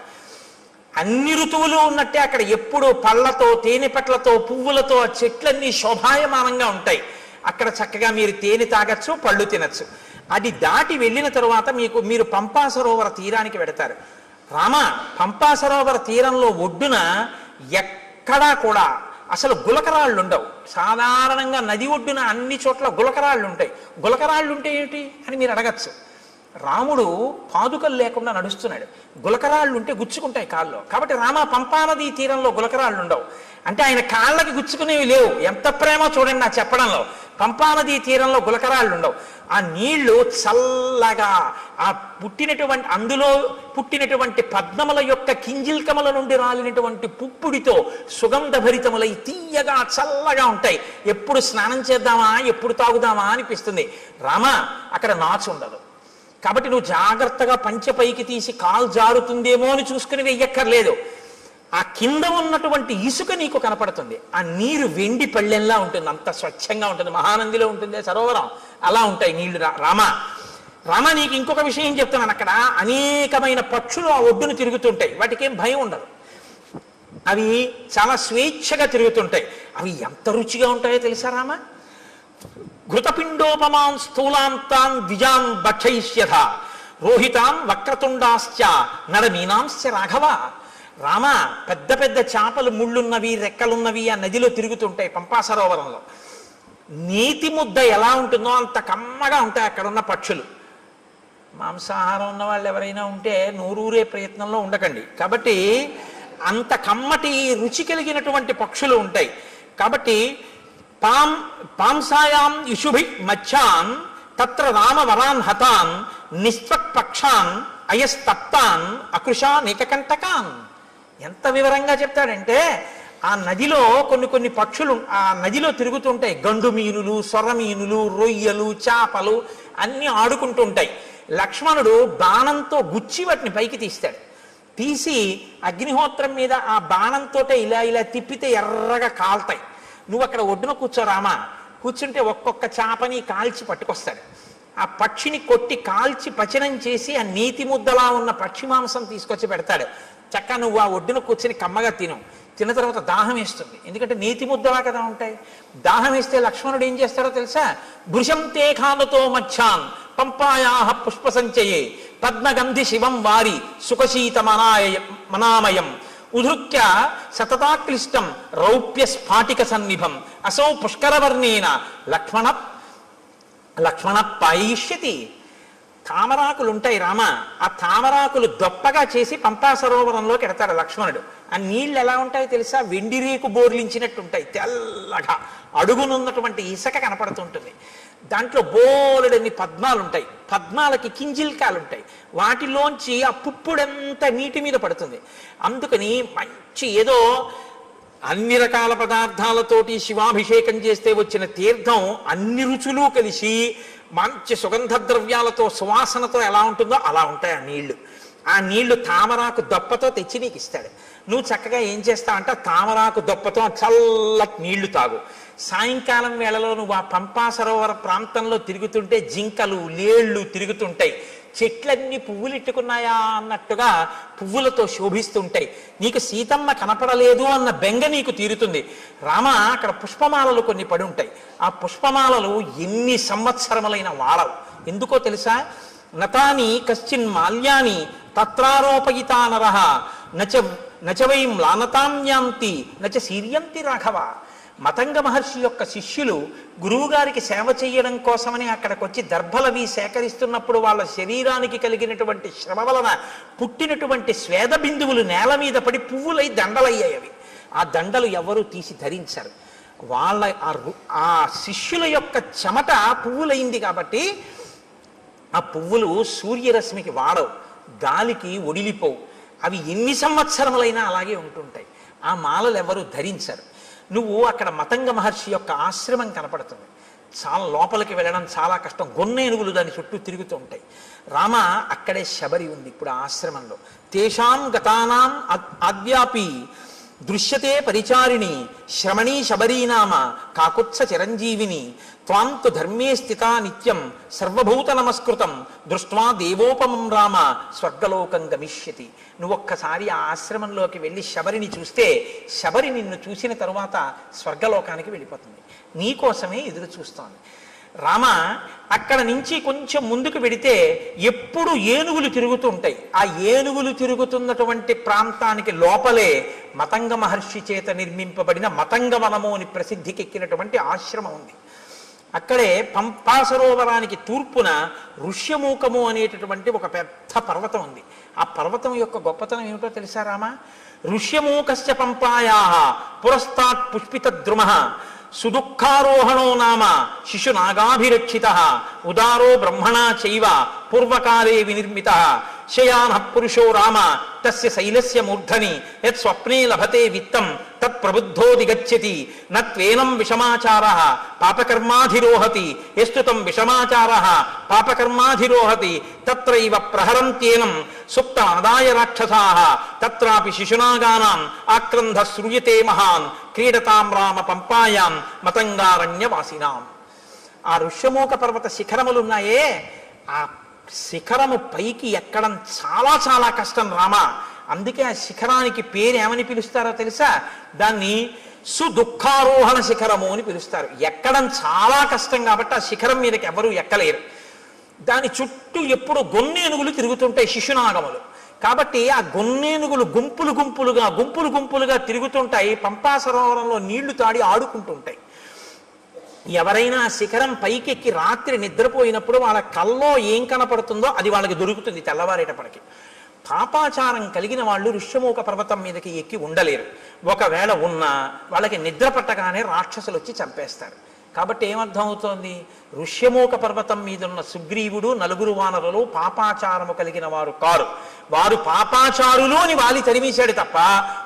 అన్ని ఋతువులు ఉన్నట్టే అక్కడ ఎప్పుడు పళ్ళతో, తేనె పట్లతో, పువ్వులతో ఆ చెట్లన్నీ శోభాయమానంగా ఉంటాయి. అక్కడ చక్కగా మీరు తేనె తాగచ్చు, పళ్ళు తినచ్చు. అది దాటి వెళ్ళిన తరువాత మీరు పంపా సరోవర తీరానికి వెడతారు. రామ పంపా సరోవర తీరంలో ఒడ్డున ఎక్కడా కూడా అసలు గులకరాళ్ళు ఉండవు. సాధారణంగా నది ఒడ్డున అన్ని చోట్ల గులకరాళ్ళు ఉంటాయి. గులకరాళ్ళు ఉంటే ఏమిటి అని మీరు అడగచ్చు. రాముడు పాదుకలు లేకుండా నడుస్తున్నాడు, గులకరాళ్ళు ఉంటే గుచ్చుకుంటాయి కాళ్ళు. కాబట్టి రామ పంపానది తీరంలో గులకరాళ్ళు ఉండవు. అంటే ఆయన కాళ్ళకి గుచ్చుకునేవి లేవు. ఎంత ప్రేమో చూడండి నా చెప్పడంలో. పంపానది తీరంలో గులకరాళ్ళు ఉండవు. ఆ నీళ్లు చల్లగా ఆ అందులో పుట్టినటువంటి పద్మముల యొక్క కింజిల్కముల నుండి రాలినటువంటి పుప్పుడితో సుగంధభరితములై తీయగా చల్లగా ఉంటాయి. ఎప్పుడు స్నానం చేద్దామా, ఎప్పుడు తాగుదామా అనిపిస్తుంది. రామ అక్కడ నాచు ఉండదు. కాబట్టి నువ్వు జాగ్రత్తగా పంచె పైకి తీసి కాలు జారుతుందేమో అని చూసుకుని వెయ్యక్కర్లేదు. ఆ కింద ఉన్నటువంటి ఇసుక నీకు కనపడుతుంది. ఆ నీరు వెండి పళ్ళెంలా ఉంటుంది, అంత స్వచ్ఛంగా ఉంటుంది. మహానందిలో ఉంటుంది సరోవరం, అలా ఉంటాయి నీళ్లు. రామ నీకు ఇంకొక విషయం చెప్తున్నాను. అక్కడ అనేకమైన పక్షులు ఆ ఒడ్డును తిరుగుతుంటాయి. వాటికి ఏం భయం ఉండదు. అవి చాలా స్వేచ్ఛగా తిరుగుతుంటాయి. అవి ఎంత రుచిగా ఉంటాయో తెలుసా రామ? ఘృతపిండోపమాన్ స్థూలాంతాన్ ద్విజాన్ భక్షయిష్యథ రోహితాన్ వక్రతుండాశ్చ నడమీనాంశ్చ రాఘవ. రామ పెద్ద పెద్ద చేపలు, ముళ్ళున్నవి, రెక్కలున్నవి ఆ నదిలో తిరుగుతుంటాయి పంపా సరోవరంలో. నీతి ముద్ద ఎలా ఉంటుందో అంత కమ్మగా ఉంటాయి అక్కడ ఉన్న పక్షులు. మాంసాహారం ఉన్న వాళ్ళు ఎవరైనా ఉంటే నూరూరే ప్రయత్నంలో ఉండకండి. కాబట్టి అంత కమ్మటి రుచి కలిగినటువంటి పక్షులు ఉంటాయి. కాబట్టి పాంసాయాం యుషుభి మచ్చాన్ తత్ర రామవరాన్ హతాన్ నిస్త్వక్పక్షాన్ అయస్తప్తాన్ అకృషాన్ ఏకకంటకాన్. ఎంత వివరంగా చెప్తాడంటే ఆ నదిలో కొన్ని పక్షులు ఆ నదిలో తిరుగుతుంటాయి. గండు మీనులు, సొర మీనులు, రొయ్యలు, చేపలు అన్నీ ఆడుకుంటూ ఉంటాయి. లక్ష్మణుడు బాణంతో గుచ్చి వాటిని పైకి తీస్తాడు. తీసి అగ్నిహోత్రం మీద ఆ బాణంతో ఇలా తిప్పితే ఎర్రగా కాల్తాయి. నువ్వు అక్కడ ఒడ్డున కూర్చోరామా, కూర్చుంటే ఒక్కొక్క చేపని కాల్చి పట్టుకొస్తాడు. ఆ పక్షిని కొట్టి కాల్చి పచనం చేసి ఆ నీతి ముద్దలా ఉన్న పక్షి మాంసం తీసుకొచ్చి పెడతాడు. చక్కగా నువ్వు ఆ ఒడ్డున కూర్చొని కమ్మగా తిన్న తర్వాత దాహం వేస్తుంది. ఎందుకంటే నీతి ముద్దలా కదా ఉంటాయి. దాహం వేస్తే లక్ష్మణుడు ఏం చేస్తాడో తెలుసా? భృశం తే ఖాదతో మచ్చాన్ పంపాయాహ పుష్ప సంచయే పద్మగంధి శివం వారి సుఖశీత మనామయం ఉధృత్య సతతాక్లిష్టం రౌప్య స్ఫాటిక సన్నిభం అసౌ పుష్కరవర్ణేన లక్ష్మణ పాయిష్యతి. తామరాకులు ఉంటాయి రామ, ఆ తామరాకులు దొప్పగా చేసి పంపా సరోవరంలోకి ఎడతాడు లక్ష్మణుడు. ఆ నీళ్ళు ఎలా ఉంటాయో తెలుసా? వెండి రేకు బోర్లించినట్టు ఉంటాయి, తెల్లగా. అడుగునున్నటువంటి ఇసుక కనపడుతుంటుంది. దాంట్లో బోలెడన్ని పద్మాలు ఉంటాయి. పద్మాలకి కింజిల్కాలు ఉంటాయి. వాటిలోంచి ఆ పుప్పుడంతా నీటి మీద పడుతుంది. అందుకని మంచి ఏదో అన్ని రకాల పదార్థాలతోటి శివాభిషేకం చేస్తే వచ్చిన తీర్థం అన్ని రుచులు కలిసి మంచి సుగంధ ద్రవ్యాలతో సువాసనతో ఎలా ఉంటుందో అలా ఉంటాయి ఆ నీళ్లు. ఆ నీళ్లు తామరాకు దొప్పతో తెచ్చి నీకు ఇస్తాడు. నువ్వు చక్కగా ఏం చేస్తావంటే తామరాకు దొప్పతో చల్లటి నీళ్లు తాగు. సాయంకాలం వేళలో నువ్వు ఆ పంపా సరోవర ప్రాంతంలో తిరుగుతుంటే జింకలు, లేళ్లు తిరుగుతుంటాయి. చెట్లన్నీ పువ్వులెట్టుకున్నాయా అన్నట్టుగా పువ్వులతో శోభిస్తుంటాయి. నీకు సీతమ్మ కనపడలేదు అన్న బెంగ నీకు తీరుతుంది. రామ, అక్కడ పుష్పమాలలు కొన్ని పడి ఉంటాయి. ఆ పుష్పమాలలు ఎన్ని సంవత్సరములైన వాడవు. ఎందుకో తెలుసా? నతాని కశ్చిన్ మాల్యాని తత్రారోపయితా నరః నచ వై మ్లానతాంయాంతి నచ శీర్యంతి రాఘవ. మతంగ మహర్షి యొక్క శిష్యులు గురువుగారికి సేవ చేయడం కోసమని అక్కడికి వచ్చి దర్భలవి సేకరిస్తున్నప్పుడు వాళ్ళ శరీరానికి కలిగినటువంటి శ్రమ వలన పుట్టినటువంటి స్వేద బిందువులు నేల మీద పడి పువ్వులై దండలయ్యాయి. ఆ దండలు ఎవరూ తీసి ధరించారు. వాళ్ళ ఆ శిష్యుల యొక్క చెమట పువ్వులైంది కాబట్టి ఆ పువ్వులు సూర్యరశ్మికి వాడవు, గాలికి ఒడిలిపోవు. అవి ఎన్ని సంవత్సరములైనా అలాగే ఉంటుంటాయి. ఆ మాలలు ఎవరు ధరించరు. నువ్వు అక్కడ మతంగ మహర్షి యొక్క ఆశ్రమం కనపడుతుంది. చాలా లోపలికి వెళ్ళడం చాలా కష్టం. గొన్నేనుగులు దాని చుట్టూ తిరుగుతూ ఉంటాయి. రామ, అక్కడే శబరి ఉంది ఇప్పుడు ఆ ఆశ్రమంలో. తేషాం గతానాం ఆద్యాపి దృశ్యతే పరిచారిణి శ్రమణీ శబరీనామ కాకుత్స చిరంజీవిని త్వాంతు ధర్మే స్థితా నిత్యం సర్వభూత నమస్కృతం దృష్ట్వా దేవోపమం రామ స్వర్గలోకం గమిష్యతి. నువ్వొక్కసారి ఆ ఆశ్రమంలోకి వెళ్ళి శబరిని చూస్తే శబరి నిన్ను చూసిన తరువాత స్వర్గలోకానికి వెళ్ళిపోతుంది. నీకోసమే ఎదురు చూస్తోంది. రామ, అక్కడ నుంచి కొంచెం ముందుకు వెడితే ఎప్పుడు ఏనుగులు తిరుగుతూ ఉంటాయి. ఆ ఏనుగులు తిరుగుతున్నటువంటి ప్రాంతానికి లోపలే మతంగ మహర్షి చేత నిర్మింపబడిన మతంగవనము అని ప్రసిద్ధికెక్కినటువంటి ఆశ్రమం ఉంది. అక్కడే పంపా సరోవరానికి తూర్పున ఋష్యమూకము అనేటటువంటి ఒక పెద్ద పర్వతం ఉంది. ఆ పర్వతం యొక్క గొప్పతనం ఏమిటో తెలుసా రామ? ఋష్యమూకస్య పంపాయా పురస్తాత్ పుష్పిత ద్రుమః సుదుఃఖారోహణో నామ శిశునాగాభిరక్షిత ఉదారో బ్రహ్మణా చైవ పూర్వకాలే వినిర్మిత శయాన పురుషో రామ తస్య శైలస్య మూర్ధని యత్ స్వప్నే లభతే విత్తం తత్ ప్రబుద్ధోది గచ్చతి నత్వేనం విషమాచారః పాపకర్మాధిరోహతి యస్తు తం విషమాచారః పాపకర్మాధిరోహతి తత్రైవ ప్రహరంత్యేనం సుప్తమాదాయ రాక్షసాః తత్రాపి శిశునాగానాం ఆక్రంధ శ్రూయతే మహాన్ క్రీడతాం రామ పంపాయాం మతంగారణ్యవాసినాం. ఆ ఋష్యమూక పర్వత శిఖరములున్నాయే, ఆ శిఖరము పైకి ఎక్కడం చాలా చాలా కష్టం రామ. అందుకే ఆ శిఖరానికి పేరు ఏమని పిలుస్తారో తెలుసా? దాన్ని సుదుఃఖారోహణ శిఖరము అని పిలుస్తారు. ఎక్కడం చాలా కష్టం కాబట్టి ఆ శిఖరం మీదకి ఎవరూ ఎక్కలేరు. దాని చుట్టూ ఎప్పుడు గొన్నేనుగులు తిరుగుతుంటాయి, శిశునాగములు. కాబట్టి ఆ గొన్నేనుగులు గుంపులు గుంపులుగా తిరుగుతుంటాయి. పంపా సరోవరంలో నీళ్లు తాడి ఆడుకుంటుంటాయి. ఎవరైనా శిఖరం పైకెక్కి రాత్రి నిద్రపోయినప్పుడు వాళ్ళ కల్లో ఏం కనపడుతుందో అది వాళ్ళకి దొరుకుతుంది తెల్లవారేటప్పటికి. పాపాచారం కలిగిన వాళ్ళు ఋష్యమూక పర్వతం మీదకి ఎక్కి ఉండలేరు. ఒకవేళ ఉన్నా వాళ్ళకి నిద్ర పట్టగానే రాక్షసులు వచ్చి చంపేస్తారు. కాబట్టి ఏమర్థం అవుతోంది? ఋష్యమూక పర్వతం మీదున్న సుగ్రీవుడు నలుగురు వానరులు పాపాచారము కలిగిన వారు కారు. వారు పాపాచారులు అని వాలి తరిమేశాడు తప్ప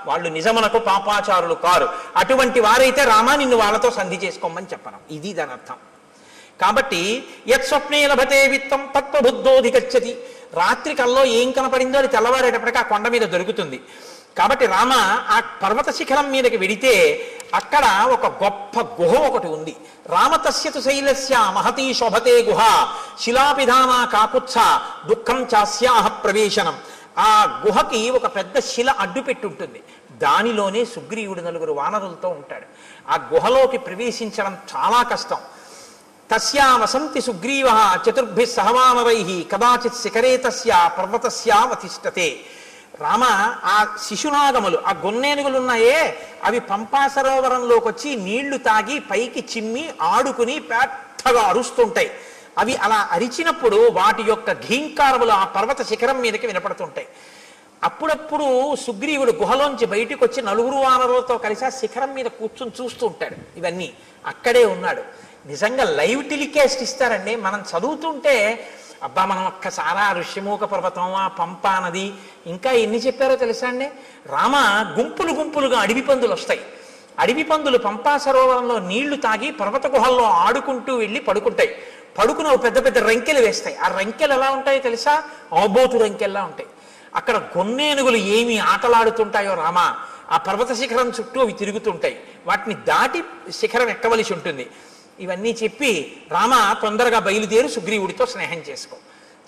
వాళ్ళు నిజమునకు పాపాచారులు కారు. అటువంటి వారైతే రామా నిన్ను వాళ్ళతో సంధి చేసుకోమని చెప్పను. ఇది దాని అర్థం. కాబట్టి యత్ స్వప్నే లభతే విత్తం తత్వబుద్ధోధి గచ్చతి. రాత్రి కల్లో ఏం కనపడిందో అది తెల్లవారేటప్పటికీ ఆ కొండ మీద దొరుకుతుంది. కాబట్టి రామ, ఆ పర్వత శిఖరం మీదకి వెడితే అక్కడ ఒక గొప్ప గుహ ఒకటి ఉంది. రామతస్యతు శైలస్య మహతీ శోభతే గుహ శిలాపిధానా కాకుత్స దుఃఖం చాస్యాహ ప్రవేశనం. ఆ గుహకి ఒక పెద్ద శిల అడ్డు పెట్టి ఉంటుంది. దానిలోనే సుగ్రీవుడు నలుగురు వానరులతో ఉంటాడు. ఆ గుహలోకి ప్రవేశించడం చాలా కష్టం. తస్యా వసంతి సుగ్రీవ చతుర్భి సహవానరై కదాచిత్ శిఖరే తస్య పర్వతస్యావతిష్టతే. రామ, ఆ శిశునాగములు, ఆ గొన్నేనుగులున్నాయే, అవి పంపా సరోవరంలోకి వచ్చి నీళ్లు తాగి పైకి చిమ్మి ఆడుకుని పెద్దగా అరుస్తుంటాయి. అవి అలా అరిచినప్పుడు వాటి యొక్క ఘీంకారములు ఆ పర్వత శిఖరం మీదకి వినపడుతుంటాయి. అప్పుడప్పుడు సుగ్రీవుడు గుహలోంచి బయటికి వచ్చి నలుగురు వానరులతో కలిసి ఆ శిఖరం మీద కూర్చుని చూస్తూ ఉంటాడు. ఇవన్నీ అక్కడే ఉన్నాడు. నిజంగా లైవ్ టెలికాస్ట్ ఇస్తారండి. మనం చదువుతుంటే అబ్బా మనం ఒక్కసారి ఆ ఋష్యమూక పర్వతం, ఆ పంపా నది, ఇంకా ఎన్ని చెప్పారో తెలుసా అండి. రామ, గుంపులుగా అడవి పందులు వస్తాయి. అడవి పందులు పంపా సరోవరంలో నీళ్లు తాగి పర్వత గుహల్లో ఆడుకుంటూ వెళ్ళి పడుకుంటాయి. పడుకుని పెద్ద పెద్ద రంకెలు వేస్తాయి. ఆ రంకెలు ఎలా ఉంటాయో తెలుసా? ఆబోతు రంకెల్లా ఉంటాయి. అక్కడ గొన్నేనుగులు ఏమి ఆటలాడుతుంటాయో రామ, ఆ పర్వత శిఖరం చుట్టూ అవి తిరుగుతుంటాయి. వాటిని దాటి శిఖరం ఎక్కవలసి ఉంటుంది. ఇవన్నీ చెప్పి రామ తొందరగా బయలుదేరి సుగ్రీవుడితో స్నేహం చేసుకో.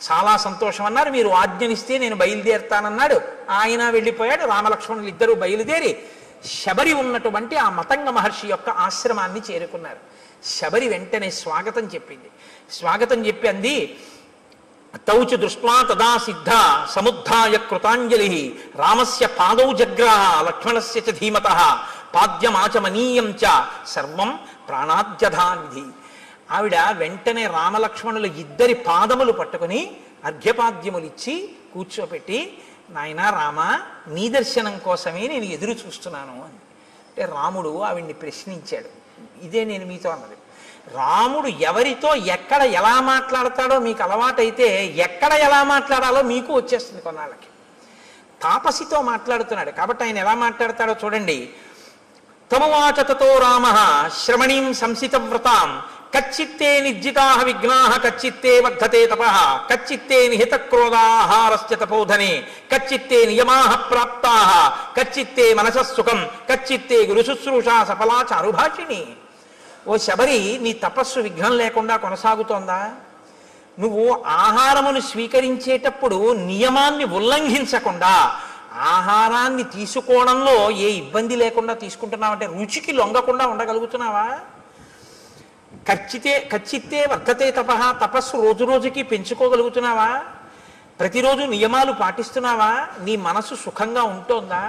చాలా సంతోషం అన్నారు. మీరు ఆజ్ఞనిస్తే నేను బయలుదేరుతానన్నాడు. ఆయన వెళ్ళిపోయాడు. రామలక్ష్మణులు ఇద్దరూ బయలుదేరి శబరి ఉన్నటువంటి ఆ మతంగ మహర్షి యొక్క ఆశ్రమాన్ని చేరుకున్నారు. శబరి వెంటనే స్వాగతం చెప్పింది. స్వాగతం చెప్పి అంది, తౌచు దృష్ట్వా తదా సిద్ధ సముద్ధాయ కృతాంజలి రామస్య పాదౌ జగ్రాహ లక్ష్మణస్య చ ధీమతః పాద్యమాచమనీయం చ సర్వం ప్రాణాద్యధానిధి. ఆవిడ వెంటనే రామలక్ష్మణుల ఇద్దరి పాదములు పట్టుకుని అర్ఘ్యపాద్యములిచ్చి కూర్చోపెట్టి, నాయన రామ, నీ దర్శనం కోసమే నేను ఎదురు చూస్తున్నాను అని. అంటే రాముడు ఆవిడ్ని ప్రశ్నించాడు. ఇదే నేను మీతో అన్నది. రాముడు ఎవరితో ఎక్కడ ఎలా మాట్లాడతాడో మీకు అలవాటైతే ఎక్కడ ఎలా మాట్లాడాలో మీకు వచ్చేస్తుంది కొన్నాళ్ళకి. తాపసితో మాట్లాడుతున్నాడు కాబట్టి ఆయన ఎలా మాట్లాడతాడో చూడండి. తమువాచ తతో రామ శ్రమణీం సంసితవ్రతాం కచ్చిత్తే నిర్జితాః విఘ్నాః కచ్చిత్తే వర్ధతే తపః కచ్చిత్తే నిహిత క్రోధాహారస్య తపోధనే కచ్చిత్తే నియమాః ప్రాప్తాః కచ్చిత్తే మనసః సుఖం కచ్చిత్తే గురు శుశ్రూషా సఫలా చారుభాషిణి. ఓ శబరి, నీ తపస్సు విఘ్నం లేకుండా కొనసాగుతోందా? నువ్వు ఆహారమును స్వీకరించేటప్పుడు నియమాన్ని ఉల్లంఘించకుండా ఆహారాన్ని తీసుకోవడంలో ఏ ఇబ్బంది లేకుండా తీసుకుంటున్నావంటే రుచికి లొంగకుండా ఉండగలుగుతున్నావా? కచ్చిత్తే వర్ధతే తపః, తపస్సు రోజు రోజుకి పెంచుకోగలుగుతున్నావా? ప్రతిరోజు నియమాలు పాటిస్తున్నావా? నీ మనసు సుఖంగా ఉంటోందా?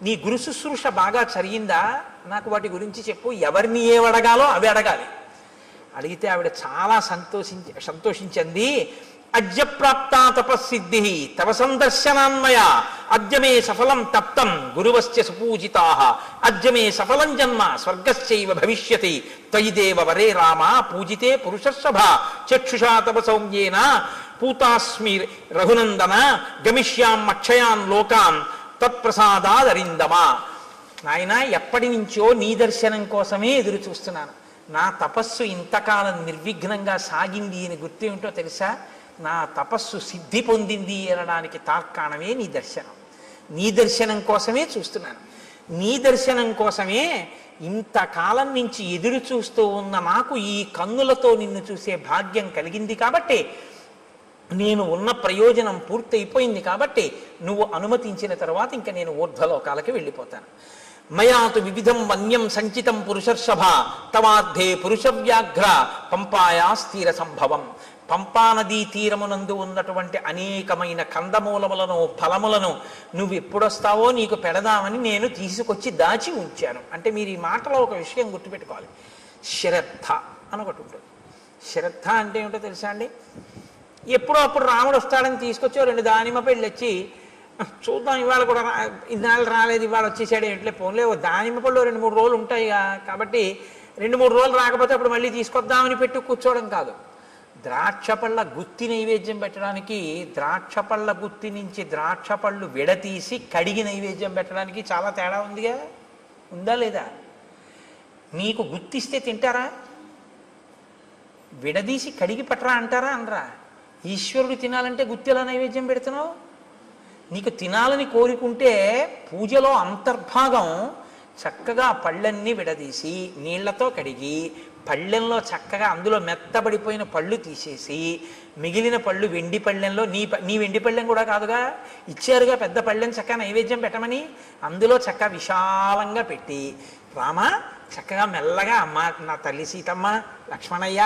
నీ గురు శుశ్రూష బాగా జరిగిందా? నాకు వాటి గురించి చెప్పు. ఎవరిని ఏవడగాలో అవి అడగాలి. అడిగితే ఆవిడ చాలా సంతోషించింది. అద్యప్రాప్తా తపస్సిద్ధి తవ సందర్శనాన్మయ అద్యమే సఫలం తప్తం గురువస్య సుపూజితాః అద్యమే సఫలం జన్మ స్వర్గస్యైవ భవిష్యతి త్వయిదేవ వరే రామ పూజితే పురుషర్షభ చక్షుషా తవ సౌమ్యేన పూతాస్మి రఘునందన గమిష్యాం అక్షయాన్ లోకాన్ తత్ప్రసాదాదరిందమా. నాయన, ఎప్పటి నుంచో నీ దర్శనం కోసమే ఎదురు చూస్తున్నాను. నా తపస్సు ఇంతకాలం నిర్విఘ్నంగా సాగింది అని గుర్తేమిటో తెలుసా? నా తపస్సు సిద్ధి పొందింది అనడానికి తార్కాణమే నీ దర్శనం. నీ దర్శనం కోసమే చూస్తున్నాను. నీ దర్శనం కోసమే ఇంతకాలం నుంచి ఎదురు చూస్తూ ఉన్న నాకు ఈ కన్నులతో నిన్ను చూసే భాగ్యం కలిగింది కాబట్టి, నేను ఉన్న ప్రయోజనం పూర్తయిపోయింది కాబట్టి నువ్వు అనుమతించిన తర్వాత ఇంకా నేను ఊర్ధ్వలోకాలకి వెళ్ళిపోతాను. మయాతు వివిధం వన్యం సంచితం పురుషర్షభ తవార్థే పురుషవ్యాఘ్ర పంపాయా స్థిర సంభవం. పంపానదీ తీరమునందు ఉన్నటువంటి అనేకమైన కందమూలములను ఫలములను నువ్వు ఎప్పుడొస్తావో నీకు పెడదామని నేను తీసుకొచ్చి దాచి ఉంచాను. అంటే మీరు ఈ మాటలో ఒక విషయం గుర్తుపెట్టుకోవాలి. శ్రద్ధ అని ఒకటి ఉంటుంది. శ్రద్ధ అంటే ఏమిటో తెలుసా అండి? ఎప్పుడో అప్పుడు రాముడు వస్తాడని తీసుకొచ్చి 2 దానిమ్మ పళ్ళు వచ్చి చూద్దాం, ఇవాళ కూడా ఇన్నాళ్ళు రాలేదు, ఇవాళ వచ్చేసాడు ఏంట్లే పోన్లే, దానిమ్మ పళ్ళు 2-3 రోజులు ఉంటాయి కాబట్టి 2-3 రోజులు రాకపోతే అప్పుడు మళ్ళీ తీసుకొద్దామని పెట్టి కూర్చోవడం కాదు. ద్రాక్ష పళ్ళ గుత్తి నైవేద్యం పెట్టడానికి ద్రాక్ష పళ్ళ గుత్తి నుంచి ద్రాక్ష పళ్ళు విడతీసి కడిగి నైవేద్యం పెట్టడానికి చాలా తేడా ఉందిగా. ఉందా లేదా? మీకు గుత్తిస్తే తింటారా? విడదీసి కడిగి పట్టరా అంటారా అనరా? ఈశ్వరుడు తినాలంటే గుత్తిలా నైవేద్యం పెడుతున్నావు? నీకు తినాలని కోరుకుంటే పూజలో అంతర్భాగం చక్కగా పళ్ళన్నీ విడదీసి నీళ్లతో కడిగి పళ్ళెంలో చక్కగా అందులో మెత్తబడిపోయిన పళ్ళు తీసేసి మిగిలిన పళ్ళు వెండి పళ్ళెంలో నీ వెండి పళ్ళెం కూడా కాదుగా, ఇచ్చారుగా పెద్ద పళ్ళెం చక్కగా నైవేద్యం పెట్టమని, అందులో చక్కగా విశాలంగా పెట్టి రామ చక్కగా మెల్లగా అమ్మ నా తల్లి సీతమ్మ లక్ష్మణయ్య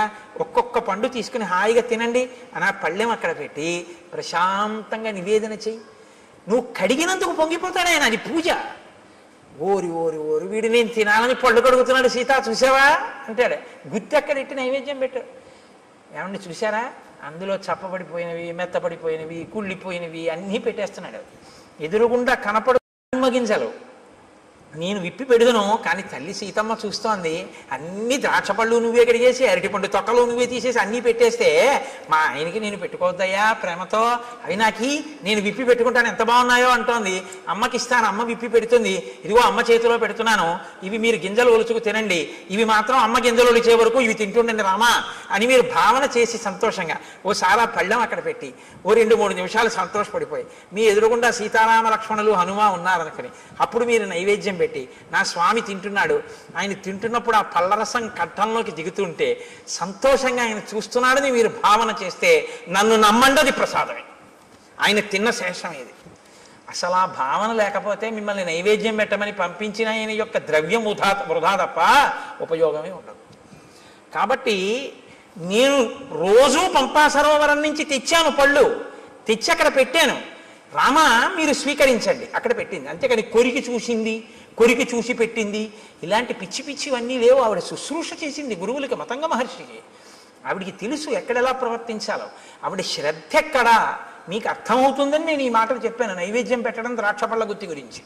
ఒక్కొక్క పండు తీసుకుని హాయిగా తినండి అని ఆ పళ్ళెం అక్కడ పెట్టి ప్రశాంతంగా నివేదన చెయ్యి. నువ్వు కడిగినందుకు పొంగిపోతాడు ఆయన, అది పూజ. ఓరి ఓరి ఓరి వీడు నేను తినాలని పళ్ళు కడుగుతున్నాడు సీత చూసావా అంటాడు. గుత్తి అక్కడెట్టి నైవేద్యం పెట్టాడు. ఏమండి చూసారా? అందులో చప్పబడిపోయినవి మెత్తపడిపోయినవి కుళ్ళిపోయినవి అన్నీ పెట్టేస్తున్నాడు. ఎదురుగుండా కనపడు గింజలు నేను విప్పి పెడుదును, కానీ తల్లి సీతమ్మ చూస్తోంది. అన్ని ద్రాక్ష పళ్ళు నువ్వే కడిగేసి అరటిపండు తొక్కలు నువ్వే తీసేసి అన్నీ పెట్టేస్తే మా ఆయనకి నేను పెట్టుకోవద్దయ్యా ప్రేమతో, అవి నాకి నేను విప్పి పెట్టుకుంటాను ఎంత బాగున్నాయో అంటోంది. అమ్మకి ఇస్తాను, అమ్మ విప్పి పెడుతుంది, ఇదిగో అమ్మ చేతిలో పెడుతున్నాను, ఇవి మీరు గింజలు ఒలుచుకు తినండి, ఇవి మాత్రం అమ్మ గింజలు ఒలిచే వరకు ఇవి తింటుండండి రామా అని మీరు భావన చేసి సంతోషంగా ఓసారి ఆ పళ్ళెం అక్కడ పెట్టి 2-3 నిమిషాలు సంతోషపడిపోయి మీ ఎదురుగుండా సీతారామ లక్ష్మణులు హనుమ ఉన్నారనుకుని అప్పుడు మీరు నైవేద్యం పెట్టి పెట్టి, నా స్వామి తింటున్నాడు, ఆయన తింటున్నప్పుడు ఆ పళ్ళరసం కంఠంలోకి దిగుతుంటే సంతోషంగా ఆయన చూస్తున్నాడని మీరు భావన చేస్తే నన్ను నమ్మండి, అది ప్రసాదమే, ఆయన తిన్న శేషం ఇది. అసలు ఆ భావన లేకపోతే మిమ్మల్ని నైవేద్యం పెట్టమని పంపించిన ఆయన యొక్క ద్రవ్యం వృధా తప్ప ఉపయోగమే ఉండదు. కాబట్టి నేను రోజూ పంపా సరోవరం నుంచి తెచ్చాను, పళ్ళు తెచ్చి అక్కడ పెట్టాను, రామ మీరు స్వీకరించండి, అక్కడ పెట్టింది. అంతేకాని కొరికి చూసింది, కొరికి చూసి పెట్టింది, ఇలాంటి పిచ్చి పిచ్చివన్నీ లేవు. ఆవిడ శుశ్రూష చేసింది గురువులకి, మతంగ మహర్షికి. ఆవిడికి తెలుసు ఎక్కడెలా ప్రవర్తించాలో. ఆవిడ శ్రద్ధ ఎక్కడా మీకు అర్థమవుతుందని నేను ఈ మాటలు చెప్పాను, నైవేద్యం పెట్టడం ద్రాక్షపళ్ళ గుత్తి గురించి.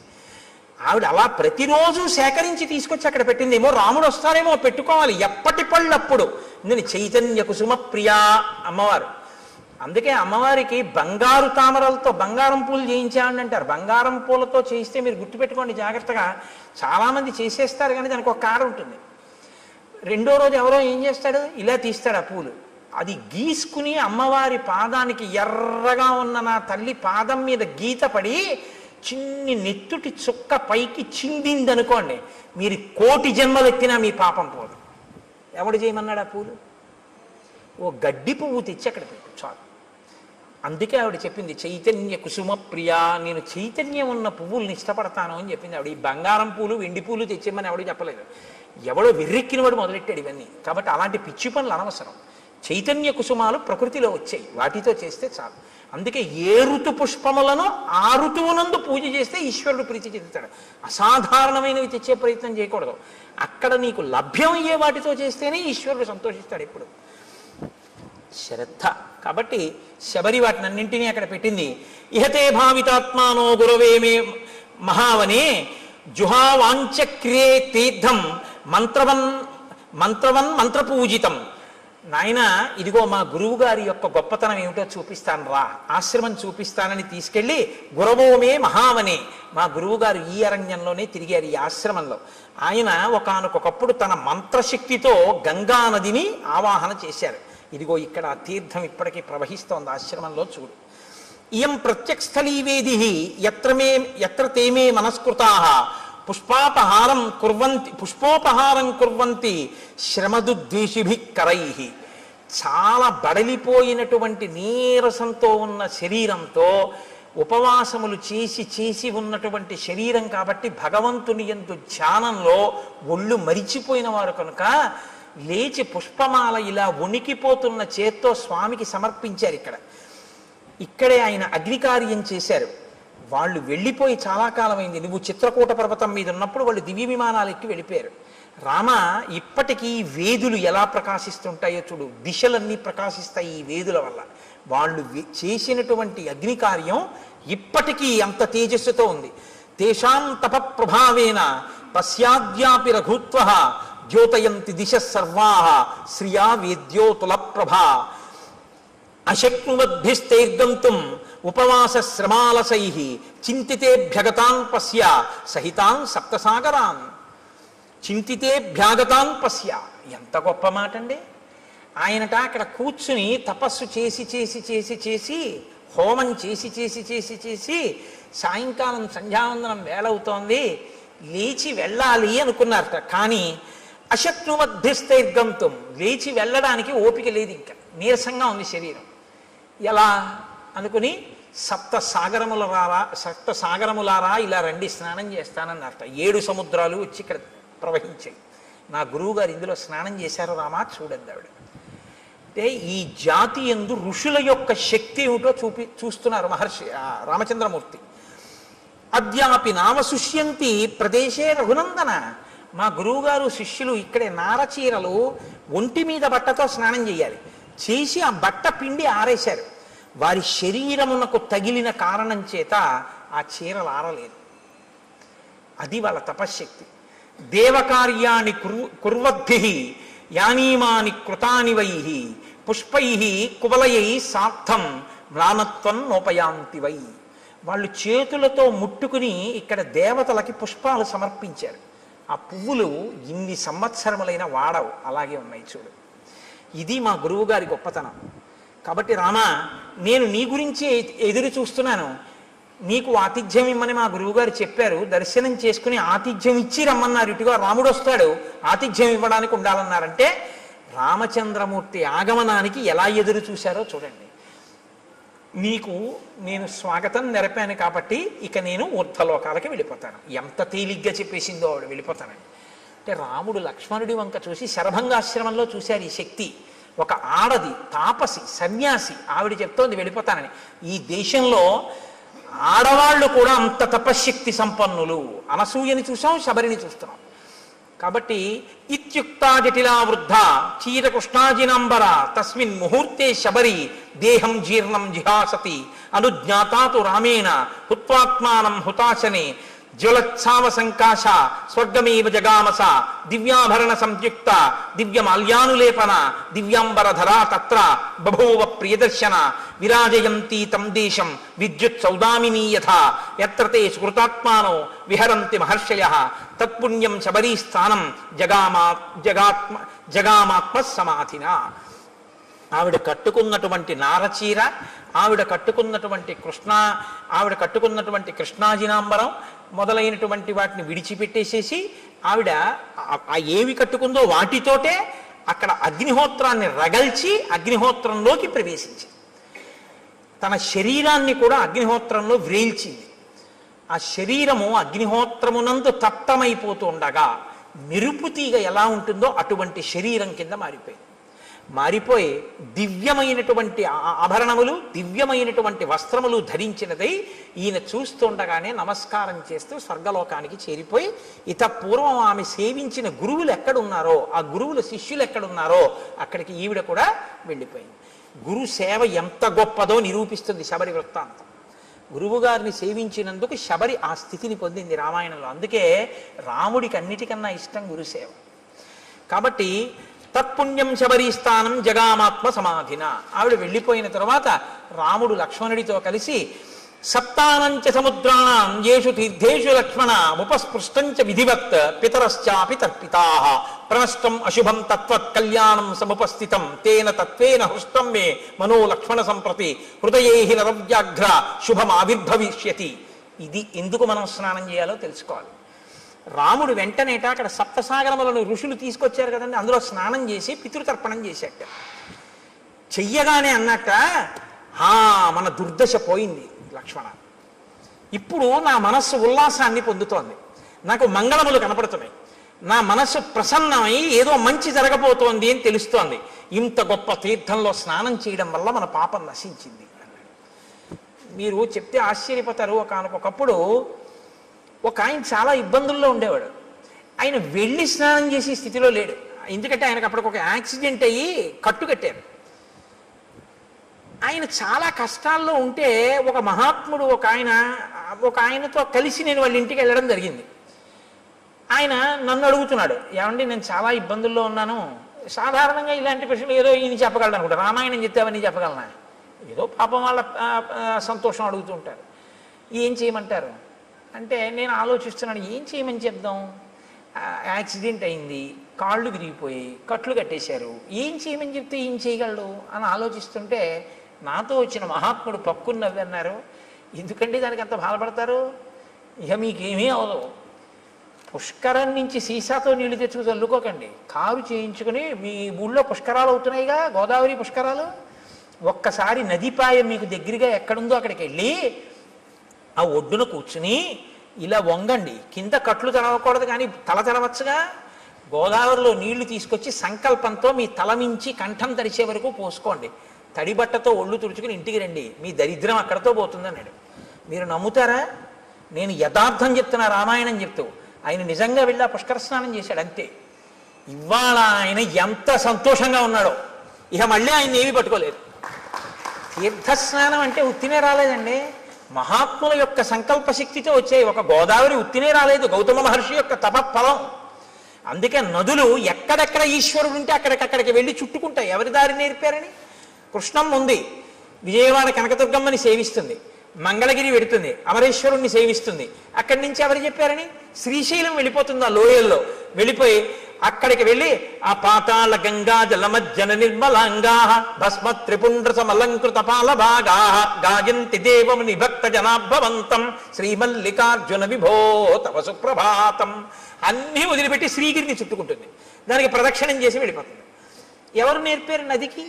ఆవిడ అలా ప్రతిరోజు సేకరించి తీసుకొచ్చి అక్కడ పెట్టింది. ఏమో రాముడు వస్తారేమో పెట్టుకోవాలి, ఎప్పటి పళ్ళప్పుడు. నేను చైతన్య కుసుమ ప్రియా అమ్మవారు. అందుకే అమ్మవారికి బంగారు తామరలతో బంగారం పూలు చేయించాలని అంటారు. బంగారం పూలతో చేయిస్తే మీరు గుర్తుపెట్టుకోండి జాగ్రత్తగా, చాలామంది చేసేస్తారు కానీ దానికి ఒక కారణం ఉంటుంది. రెండో రోజు ఎవరో ఏం చేస్తాడు, ఇలా తీస్తాడు ఆ పూలు, అది గీసుకుని అమ్మవారి పాదానికి ఎర్రగా ఉన్న నా తల్లి పాదం మీద గీత పడి చిన్ని నెత్తుటి చుక్క పైకి చిందిందనుకోండి, మీరు 1,000,000 జన్మలు ఎత్తినా మీ పాపం పోదు. ఎవడు చేయమన్నాడు ఆ పూలు? ఓ గడ్డి పువ్వు తెచ్చి అక్కడ పెట్టు చాలు. అందుకే ఆవిడ చెప్పింది చైతన్య కుసుమ ప్రియా, నేను చైతన్యం ఉన్న పువ్వుల్ని ఇష్టపడతాను అని చెప్పింది ఆవిడ. ఈ బంగారం పూలు వెండి పూలు తెచ్చేమని ఎవడో చెప్పలేదు, ఎవడో వెర్రెక్కినవాడు మొదలెట్టాడు ఇవన్నీ. కాబట్టి అలాంటి పిచ్చి పనులు అనవసరం. చైతన్య కుసుమాలు ప్రకృతిలో వచ్చాయి, వాటితో చేస్తే చాలు. అందుకే ఏ ఋతు పుష్పములను ఆ ఋతువునందు పూజ చేస్తే ఈశ్వరుడు ప్రీతి చెందుతాడు. అసాధారణమైనవి తెచ్చే ప్రయత్నం చేయకూడదు. అక్కడ నీకు లభ్యమయ్యే వాటితో చేస్తేనే ఈశ్వరుడు సంతోషిస్తాడు ఎప్పుడు. శ్రద్ధ. కాబట్టి శబరి వాటినన్నింటినీ అక్కడ పెట్టింది. ఇహతే భావితాత్మానో గురవేమే మహావనే జుహావాంచక్రియే తీర్థం మంత్రపూజితం. నాయన ఇదిగో మా గురువు గారి యొక్క గొప్పతనం ఏమిటో చూపిస్తాను రా, ఆశ్రమం చూపిస్తానని తీసుకెళ్ళి గురవోమే మహావనే, మా గురువు గారు ఈ అరణ్యంలోనే తిరిగారు, ఈ ఆశ్రమంలో. ఆయన ఒకానొకప్పుడు తన మంత్రశక్తితో గంగా నదిని ఆవాహన చేశారు. ఇదిగో ఇక్కడ ఆ తీర్థం ఇప్పటికీ ప్రవహిస్తోంది ఆశ్రమంలో, చూడు. ఇయం ప్రత్యక్షస్థలీవేది ఎత్ర తేమే మనస్కృతాః పుష్పోపహారం కుర్వంతి శ్రమదుద్వేషిభిః కరైః. చాలా బడలిపోయినటువంటి నీరసంతో ఉన్న శరీరంతో ఉపవాసములు చేసి ఉన్నటువంటి శరీరం కాబట్టి భగవంతుని యందు ధ్యానంలో ఒళ్ళు మరిచిపోయిన వారు కనుక లేచి పుష్పమాల ఇలా వణికిపోతున్న చేత్తో స్వామికి సమర్పించారు. ఇక్కడే ఆయన అగ్నికార్యం చేశారు. వాళ్ళు వెళ్ళిపోయి చాలా కాలమైంది. నువ్వు చిత్రకూట పర్వతం మీద ఉన్నప్పుడు వాళ్ళు దివ్య విమానాలు ఎక్కి వెళ్ళిపోయారు. రామ ఇప్పటికీ వేదులు ఎలా ప్రకాశిస్తుంటాయో చూడు, దిశలన్నీ ప్రకాశిస్తాయి ఈ వేదుల వల్ల. వాళ్ళు చేసినటువంటి అగ్నికార్యం ఇప్పటికీ అంత తేజస్సుతో ఉంది. తేషాం తప ప్రభావేన పశ్యాద్యాపి రఘుత్వః ద్యోతయంతి దిశ సర్వాః శ్రియా వేద్యోతుల ప్రభా అశక్నువద్భిస్తైర్గంతుం ఉపవాస శ్రమాలసైః చింతితేభ్యగతాన్ పశ్య సహితాన్ సప్తసాగరాన్. చింతితేభ్యాగతాన్ పశ్య, ఎంత గొప్ప మాట అండి. ఆయనట అక్కడ కూర్చుని తపస్సు చేసి హోమం చేసి సాయంకాలం సంధ్యావందనం వేళవుతోంది, లేచి వెళ్ళాలి అనుకున్నారట. కానీ అశక్నువద్భిస్తైర్గంతుం, లేచి వెళ్ళడానికి ఓపిక లేదు, ఇంకా నీరసంగా ఉంది శరీరం. ఎలా అనుకుని సప్త సాగరములారా ఇలా రండి స్నానం చేస్తానన్నారట. 7 సముద్రాలు వచ్చి ఇక్కడ ప్రవహించాయి. నా గురువు గారు ఇందులో స్నానం చేశారు రామా, చూడండి ఆవిడ. అంటే ఈ జాతి యందు ఋషుల యొక్క శక్తి ఏమిటో చూస్తున్నారు మహర్షి రామచంద్రమూర్తి. అద్యాపి నామ శుష్యంతి ప్రదేశే రఘునందన. మా గురువుగారు శిష్యులు ఇక్కడే నారచీరలు ఒంటి మీద బట్టతో స్నానం చేయాలి, చేసి ఆ బట్ట పిండి ఆరేశారు. వారి శరీరమునకు తగిలిన కారణం చేత ఆ చీరలు ఆరలేదు. అది వాళ్ళ తపశ్శక్తి. దేవకార్యాన్ని కుర్వద్భిః యానీమాని కృతాని వైః పుష్పైః కువలయై సార్థం మ్లానత్వం నోపయాంతి వై. వాళ్ళు చేతులతో ముట్టుకుని ఇక్కడ దేవతలకి పుష్పాలు సమర్పించారు. ఆ పువ్వులు ఇన్ని సంవత్సరములైన వాడవు, అలాగే ఉన్నాయి చూడు. ఇది మా గురువు గారి గొప్పతనం. కాబట్టి రామ, నేను నీ గురించి ఎదురు చూస్తున్నాను. నీకు ఆతిథ్యం ఇమ్మని మా గురువుగారు చెప్పారు, దర్శనం చేసుకుని ఆతిథ్యం ఇచ్చి రమ్మన్నారు, ఇటుగా రాముడు వస్తాడు ఆతిథ్యం ఇవ్వడానికి ఉండాలన్నారంటే రామచంద్రమూర్తి ఆగమనానికి ఎలా ఎదురు చూశారో చూడండి. నీకు నేను స్వాగతం నెరపాను కాబట్టి ఇక నేను ఊర్ధ్వలోకాలకి వెళ్ళిపోతాను. ఎంత తేలిగ్గా చెప్పేసిందో ఆవిడ వెళ్ళిపోతానండి. అంటే రాముడు లక్ష్మణుడి వంక చూసి శరభంగాశ్రమంలో చూశారు ఈ శక్తి. ఒక ఆడది, తాపసి, సన్యాసి, ఆవిడ చెప్తోంది వెళ్ళిపోతానని. ఈ దేశంలో ఆడవాళ్ళు కూడా అంత తపశ్శక్తి సంపన్నులు. అనసూయని చూసాం, శబరిని చూస్తున్నాం. కాబట్టి ఇత్యుక్తా జటిలా వృద్ధ చీరకృష్ణాజినాంబర తస్మిన్ ముహూర్తే శబరి దేహం జీర్ణం జిహాసతి అనుజ్ఞాతాతు రామేణ హుత్వాత్మానం హుతాశనే జ్వలత్సావ సంకాశ స్వర్గమేవ జగామస దివ్యాభరణ సంయుక్త దివ్యమాల్యానులేపన దివ్యాంబరధరా తత్ర బభూవ ప్రియదర్శన విరాజయంతి తం దేశం విద్యుత్ సౌదామినీ యథా యత్ర తే స్మృతాత్మానో విహరంతి మహర్షయః తత్పుణ్యం శబరీ స్థానం జగామాత్మ సమాధిన. ఆవిడ కట్టుకున్నటువంటి నారచీర, ఆవిడ కట్టుకున్నటువంటి కృష్ణాజినాంబరం మొదలైనటువంటి వాటిని విడిచిపెట్టేసేసి ఆవిడ ఏవి కట్టుకుందో వాటితోటే అక్కడ అగ్నిహోత్రాన్ని రగల్చి అగ్నిహోత్రంలోకి ప్రవేశించింది. తన శరీరాన్ని కూడా అగ్నిహోత్రంలో వ్రేల్చింది. ఆ శరీరము అగ్నిహోత్రమునందు తప్తమైపోతూ ఉండగా మెరుపు తీగ ఎలా ఉంటుందో అటువంటి శరీరం కింద మారిపోయి దివ్యమైనటువంటి ఆభరణములు, దివ్యమైనటువంటి వస్త్రములు ధరించినదై ఈయన చూస్తుండగానే నమస్కారం చేస్తూ స్వర్గలోకానికి చేరిపోయి ఇత పూర్వం ఆమె సేవించిన గురువులు ఎక్కడున్నారో, ఆ గురువుల శిష్యులు ఎక్కడున్నారో అక్కడికి ఈవిడ కూడా వెళ్ళిపోయింది. గురు సేవ ఎంత గొప్పదో నిరూపిస్తుంది శబరి వృత్తాంతం. గురువుగారిని సేవించినందుకు శబరి ఆ స్థితిని పొందింది రామాయణంలో. అందుకే రాముడికి అన్నిటికన్నా ఇష్టం గురుసేవ. కాబట్టి తత్పుణ్యం శబరీ స్థానం జగామాత్మ సమాధిన. ఆవిడ వెళ్ళిపోయిన తర్వాత రాముడు లక్ష్మణుడితో కలిసి సప్తానంచ సముద్రాణం యేషు తీర్థేషు లక్ష్మణ ఉపస్పృష్టంచ విధివత్ పితరశ్చాపి తర్పితాః ప్రణష్టం అశుభం తత్వత్ కళ్యాణం సముపస్థితం తేన తత్వేన హృష్టం మే మనో లక్ష్మణ సంప్రతి హృదయేహి నరవ్యాఘ్ర శుభం ఆవిర్భవిష్యతి. ఇది ఎందుకు మనం స్నానం చేయాలో తెలుసుకోవాలి. రాముడు వెంటనేట అక్కడ సప్తసాగరములను ఋషులు తీసుకొచ్చారు కదండి, అందులో స్నానం చేసి పితృతర్పణం చేశాట. చెయ్యగానే అన్నట్ట మన దుర్దశ పోయింది లక్ష్మణ, ఇప్పుడు నా మనస్సు ఉల్లాసాన్ని పొందుతోంది, నాకు మంగళములు కనపడుతున్నాయి, నా మనస్సు ప్రసన్నమై ఏదో మంచి జరగబోతోంది అని తెలుస్తోంది. ఇంత గొప్ప తీర్థంలో స్నానం చేయడం వల్ల మన పాపం నశించింది అన్నాడు. మీరు చెప్తే ఆశ్చర్యపోతారు. ఒకనకొకప్పుడు ఒక ఆయన చాలా ఇబ్బందుల్లో ఉండేవాడు. ఆయన వెళ్ళి స్నానం చేసే స్థితిలో లేడు. ఎందుకంటే ఆయనకు అప్పటికి ఒక యాక్సిడెంట్ అయ్యి కట్టు కట్టారు. ఆయన చాలా కష్టాల్లో ఉంటే ఒక మహాత్ముడు ఒక ఆయనతో కలిసి నేను వాళ్ళ ఇంటికి వెళ్ళడం జరిగింది. ఆయన నన్ను అడుగుతున్నాడు, ఏమండి నేను చాలా ఇబ్బందుల్లో ఉన్నాను. సాధారణంగా ఇలాంటి ప్రశ్నలు ఏదో ఈయన చెప్పగలను అనుకుంటా, రామాయణం చెప్తావని చెప్పగలనా, ఏదో పాపం వాళ్ళ సంతోషం అడుగుతూ ఉంటారు. ఏం చేయమంటారు అంటే నేను ఆలోచిస్తున్నాను, ఏం చేయమని చెప్దాం, యాక్సిడెంట్ అయింది, కాళ్ళు విరిగిపోయి కట్లు కట్టేశారు, ఏం చేయమని చెప్తే ఏం చేయగలడు అని ఆలోచిస్తుంటే నాతో వచ్చిన మహాత్ముడు పక్కుని నవ్వి అన్నారు, ఎందుకంటే దానికి అంత బాధపడతారు, ఇక మీకేమీ అవదు, పుష్కరం నుంచి సీసాతో నీళ్లు తెచ్చుకు చల్లుకోకండి, కారు చేయించుకుని మీ ఊళ్ళో పుష్కరాలు అవుతున్నాయిగా, గోదావరి పుష్కరాలు, ఒక్కసారి నదిపాయ మీకు దగ్గరగా ఎక్కడుందో అక్కడికి వెళ్ళి ఆ ఒడ్డున కూర్చుని ఇలా వంగండి, కింద కట్లు తెరవకూడదు కానీ తల తెరవచ్చుగా, గోదావరిలో నీళ్లు తీసుకొచ్చి సంకల్పంతో మీ తల మించి కంఠం తడిచే వరకు పోసుకోండి, తడిబట్టతో ఒళ్ళు తుడుచుకుని ఇంటికి రండి, మీ దరిద్రం అక్కడతో పోతుందన్నాడు. మీరు నమ్ముతారా? నేను యథార్థం చెప్తున్నా, రామాయణం చెప్తూ. ఆయన నిజంగా వెళ్ళి ఆ పుష్కర స్నానం చేశాడు అంతే. ఇవాళ ఆయన ఎంత సంతోషంగా ఉన్నాడో, ఇక మళ్ళీ ఆయన ఏమీ పట్టుకోలేదు. తీర్థస్నానం అంటే ఉత్తినే రాలేదండి, మహాత్ముల యొక్క సంకల్ప శక్తితో వచ్చాయి. ఒక గోదావరి ఉత్తినే రాలేదు, గౌతమ మహర్షి యొక్క తపఫలం. అందుకే నదులు ఎక్కడెక్కడ ఈశ్వరుడు ఉంటే అక్కడికక్కడికి వెళ్ళి చుట్టుకుంటాయి. ఎవరి దారి నేర్పారని? కృష్ణమ్మ ఉంది, విజయవాడ కనకదుర్గమ్మని సేవిస్తుంది, మంగళగిరి వెడుతుంది, అమరేశ్వరుణ్ణి సేవిస్తుంది. అక్కడి నుంచి ఎవరు చెప్పారని? శ్రీశైలం వెళ్ళిపోతుంది, ఆ లోయల్లో వెళ్ళిపోయి అక్కడికి వెళ్ళి ఆ పాతాళ గంగా జలమజ్జన నిర్మలాంగా భస్మ త్రిపుండ్ర సమలంకృత పాల భాగా గాయంతి దేవముని భక్త జనాభవంతం శ్రీమల్లికార్జున విభో తవ సుప్రభాతం అన్నీ వదిలిపెట్టి శ్రీగిరిని చుట్టుకుంటుంది. దానికి ప్రదక్షిణం చేసి వెళ్ళిపోతుంది. ఎవరు నేర్పారు నదికి?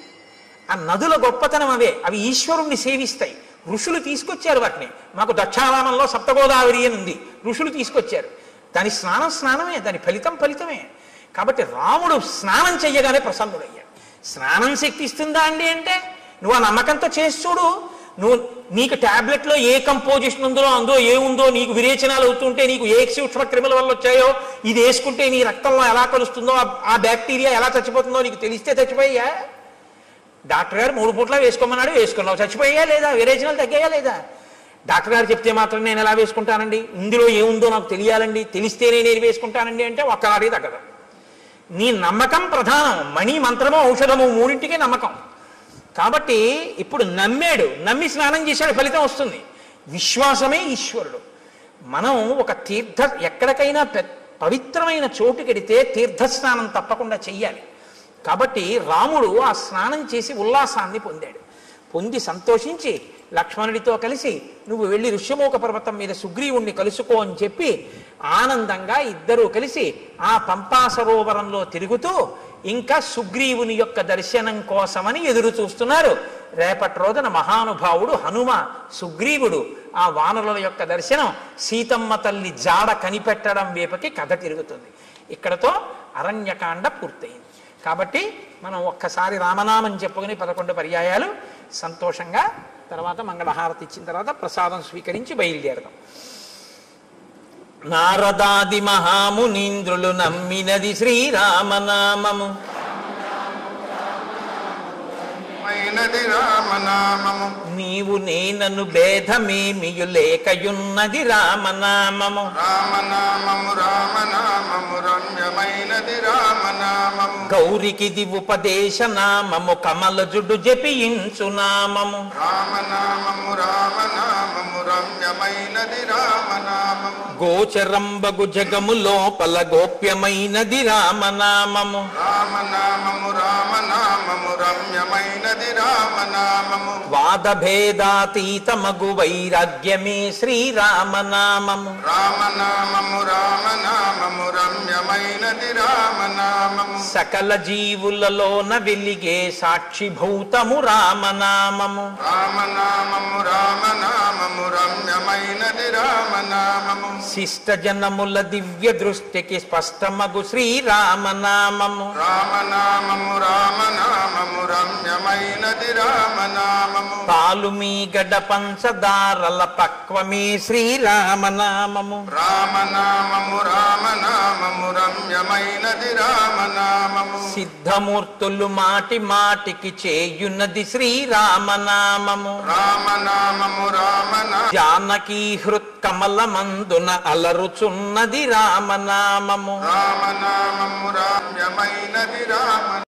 ఆ నదుల గొప్పతనం అవే. అవి ఈశ్వరుణ్ణి సేవిస్తాయి. ఋషులు తీసుకొచ్చారు వాటిని. మాకు దక్షారామంలో సప్తగోదావరి అని ఉంది, ఋషులు తీసుకొచ్చారు. దాని స్నానమే, దాని ఫలితమే. కాబట్టి రాముడు స్నానం చెయ్యగానే ప్రసన్నుడయ్యాడు. స్నానం శక్తి ఇస్తుందా అండి అంటే నువ్వు ఆ నమ్మకంతో చేసి చూడు. నీకు ట్యాబ్లెట్లో ఏ కంపోజిషన్ ఉందో అందులో ఏముందో నీకు విరేచనాలు అవుతుంటే నీకు ఏ సూక్ష్మ క్రిముల వల్ల వచ్చాయో ఇది వేసుకుంటే నీ రక్తంలో ఎలా కలుస్తుందో ఆ బ్యాక్టీరియా ఎలా చచ్చిపోతుందో నీకు తెలిస్తే చచ్చిపోయా? డాక్టర్ గారు 3 పూట్ల వేసుకోమన్నాడు, వేసుకున్నావు, చచ్చిపోయా లేదా? విరేచనాలు తగ్గాయా లేదా? డాక్టర్ గారు చెప్తే మాత్రం నేను ఎలా వేసుకుంటానండి, ఇందులో ఏముందో నాకు తెలియాలండి, తెలిస్తేనే నేను వేసుకుంటానండి అంటే ఒక్కనాడే తగ్గదు. నీ నమ్మకం ప్రధానం. మణి, మంత్రము, ఔషధము మూడింటికే నమ్మకం. కాబట్టి ఇప్పుడు నమ్మాడు, నమ్మి స్నానం చేశాడు, ఫలితం వస్తుంది. విశ్వాసమే ఈశ్వరుడు. మనం ఒక ఎక్కడికైనా పవిత్రమైన చోటుకెడితే తీర్థస్నానం తప్పకుండా చెయ్యాలి. కాబట్టి రాముడు ఆ స్నానం చేసి ఉల్లాసాన్ని పొంది సంతోషించి లక్ష్మణుడితో కలిసి నువ్వు వెళ్ళి ఋష్యమూక పర్వతం మీద సుగ్రీవుణ్ణి కలుసుకో అని చెప్పి ఆనందంగా ఇద్దరూ కలిసి ఆ పంపా సరోవరంలో తిరుగుతూ ఇంకా సుగ్రీవుని యొక్క దర్శనం కోసమని ఎదురు చూస్తున్నారు. రేపటి రోజున మహానుభావుడు హనుమ, సుగ్రీవుడు ఆ వానరుల యొక్క దర్శనం, సీతమ్మ తల్లి జాడ కనిపెట్టడం వైపుకి కథ తిరుగుతుంది. ఇక్కడతో అరణ్యకాండ పూర్తయింది. కాబట్టి మనం ఒక్కసారి రామనామం చెప్పుకుని 11 పర్యాయాలు సంతోషంగా తర్వాత మంగళహారతి ఇచ్చిన తర్వాత ప్రసాదం స్వీకరించి బయలుదేరదాం. నారదాది మహామునీంద్రులు నమ్మినది శ్రీరామనామము, రామనామము నీవు నేనను భేదమేమియు లేకయున్నది రామనామము. రామనామము రామనామము రమ్యమైనది రామనామము, గౌరికిది ఉపదేశ నామము కమలజుడు జపించు నామము. రామనామము రామనామము రమ్యమైనది రామనామము, గోచరంబగు జగము లోపల గోప్యమైనది రామనామము. రామనామము రామనామము రమ్యమైనది రామనామము, వాదభేదాతీతమగు వైరాగ్యమే శ్రీరామనామము. రామనామము రామనామము రమ్యమైనది రామనామము, సకల జీవులలోన వెలిగే సాక్షిభూతము రామనామము. రామనామము రామనామము రమ్యమైనది రామనామము, శిష్ట జనముల దివ్య దృష్టికి స్పష్టమగు శ్రీరామనామము. రామనామము రామనామము రమ్యమైనది రామనామము, పాలు మీ గడ పంచదారల పక్వమే శ్రీరామనామము. రామనామము రామనామము రమ్యమైనది రామనామము, సిద్ధమూర్తులు మాటి మాటికి చేయున్నది శ్రీరామనామము. రామనామము రామనామము జానకీ హృత్కమలమందున అలరుచున్నది రామనామము. రామనామము రమ్యమైనది రామనామము,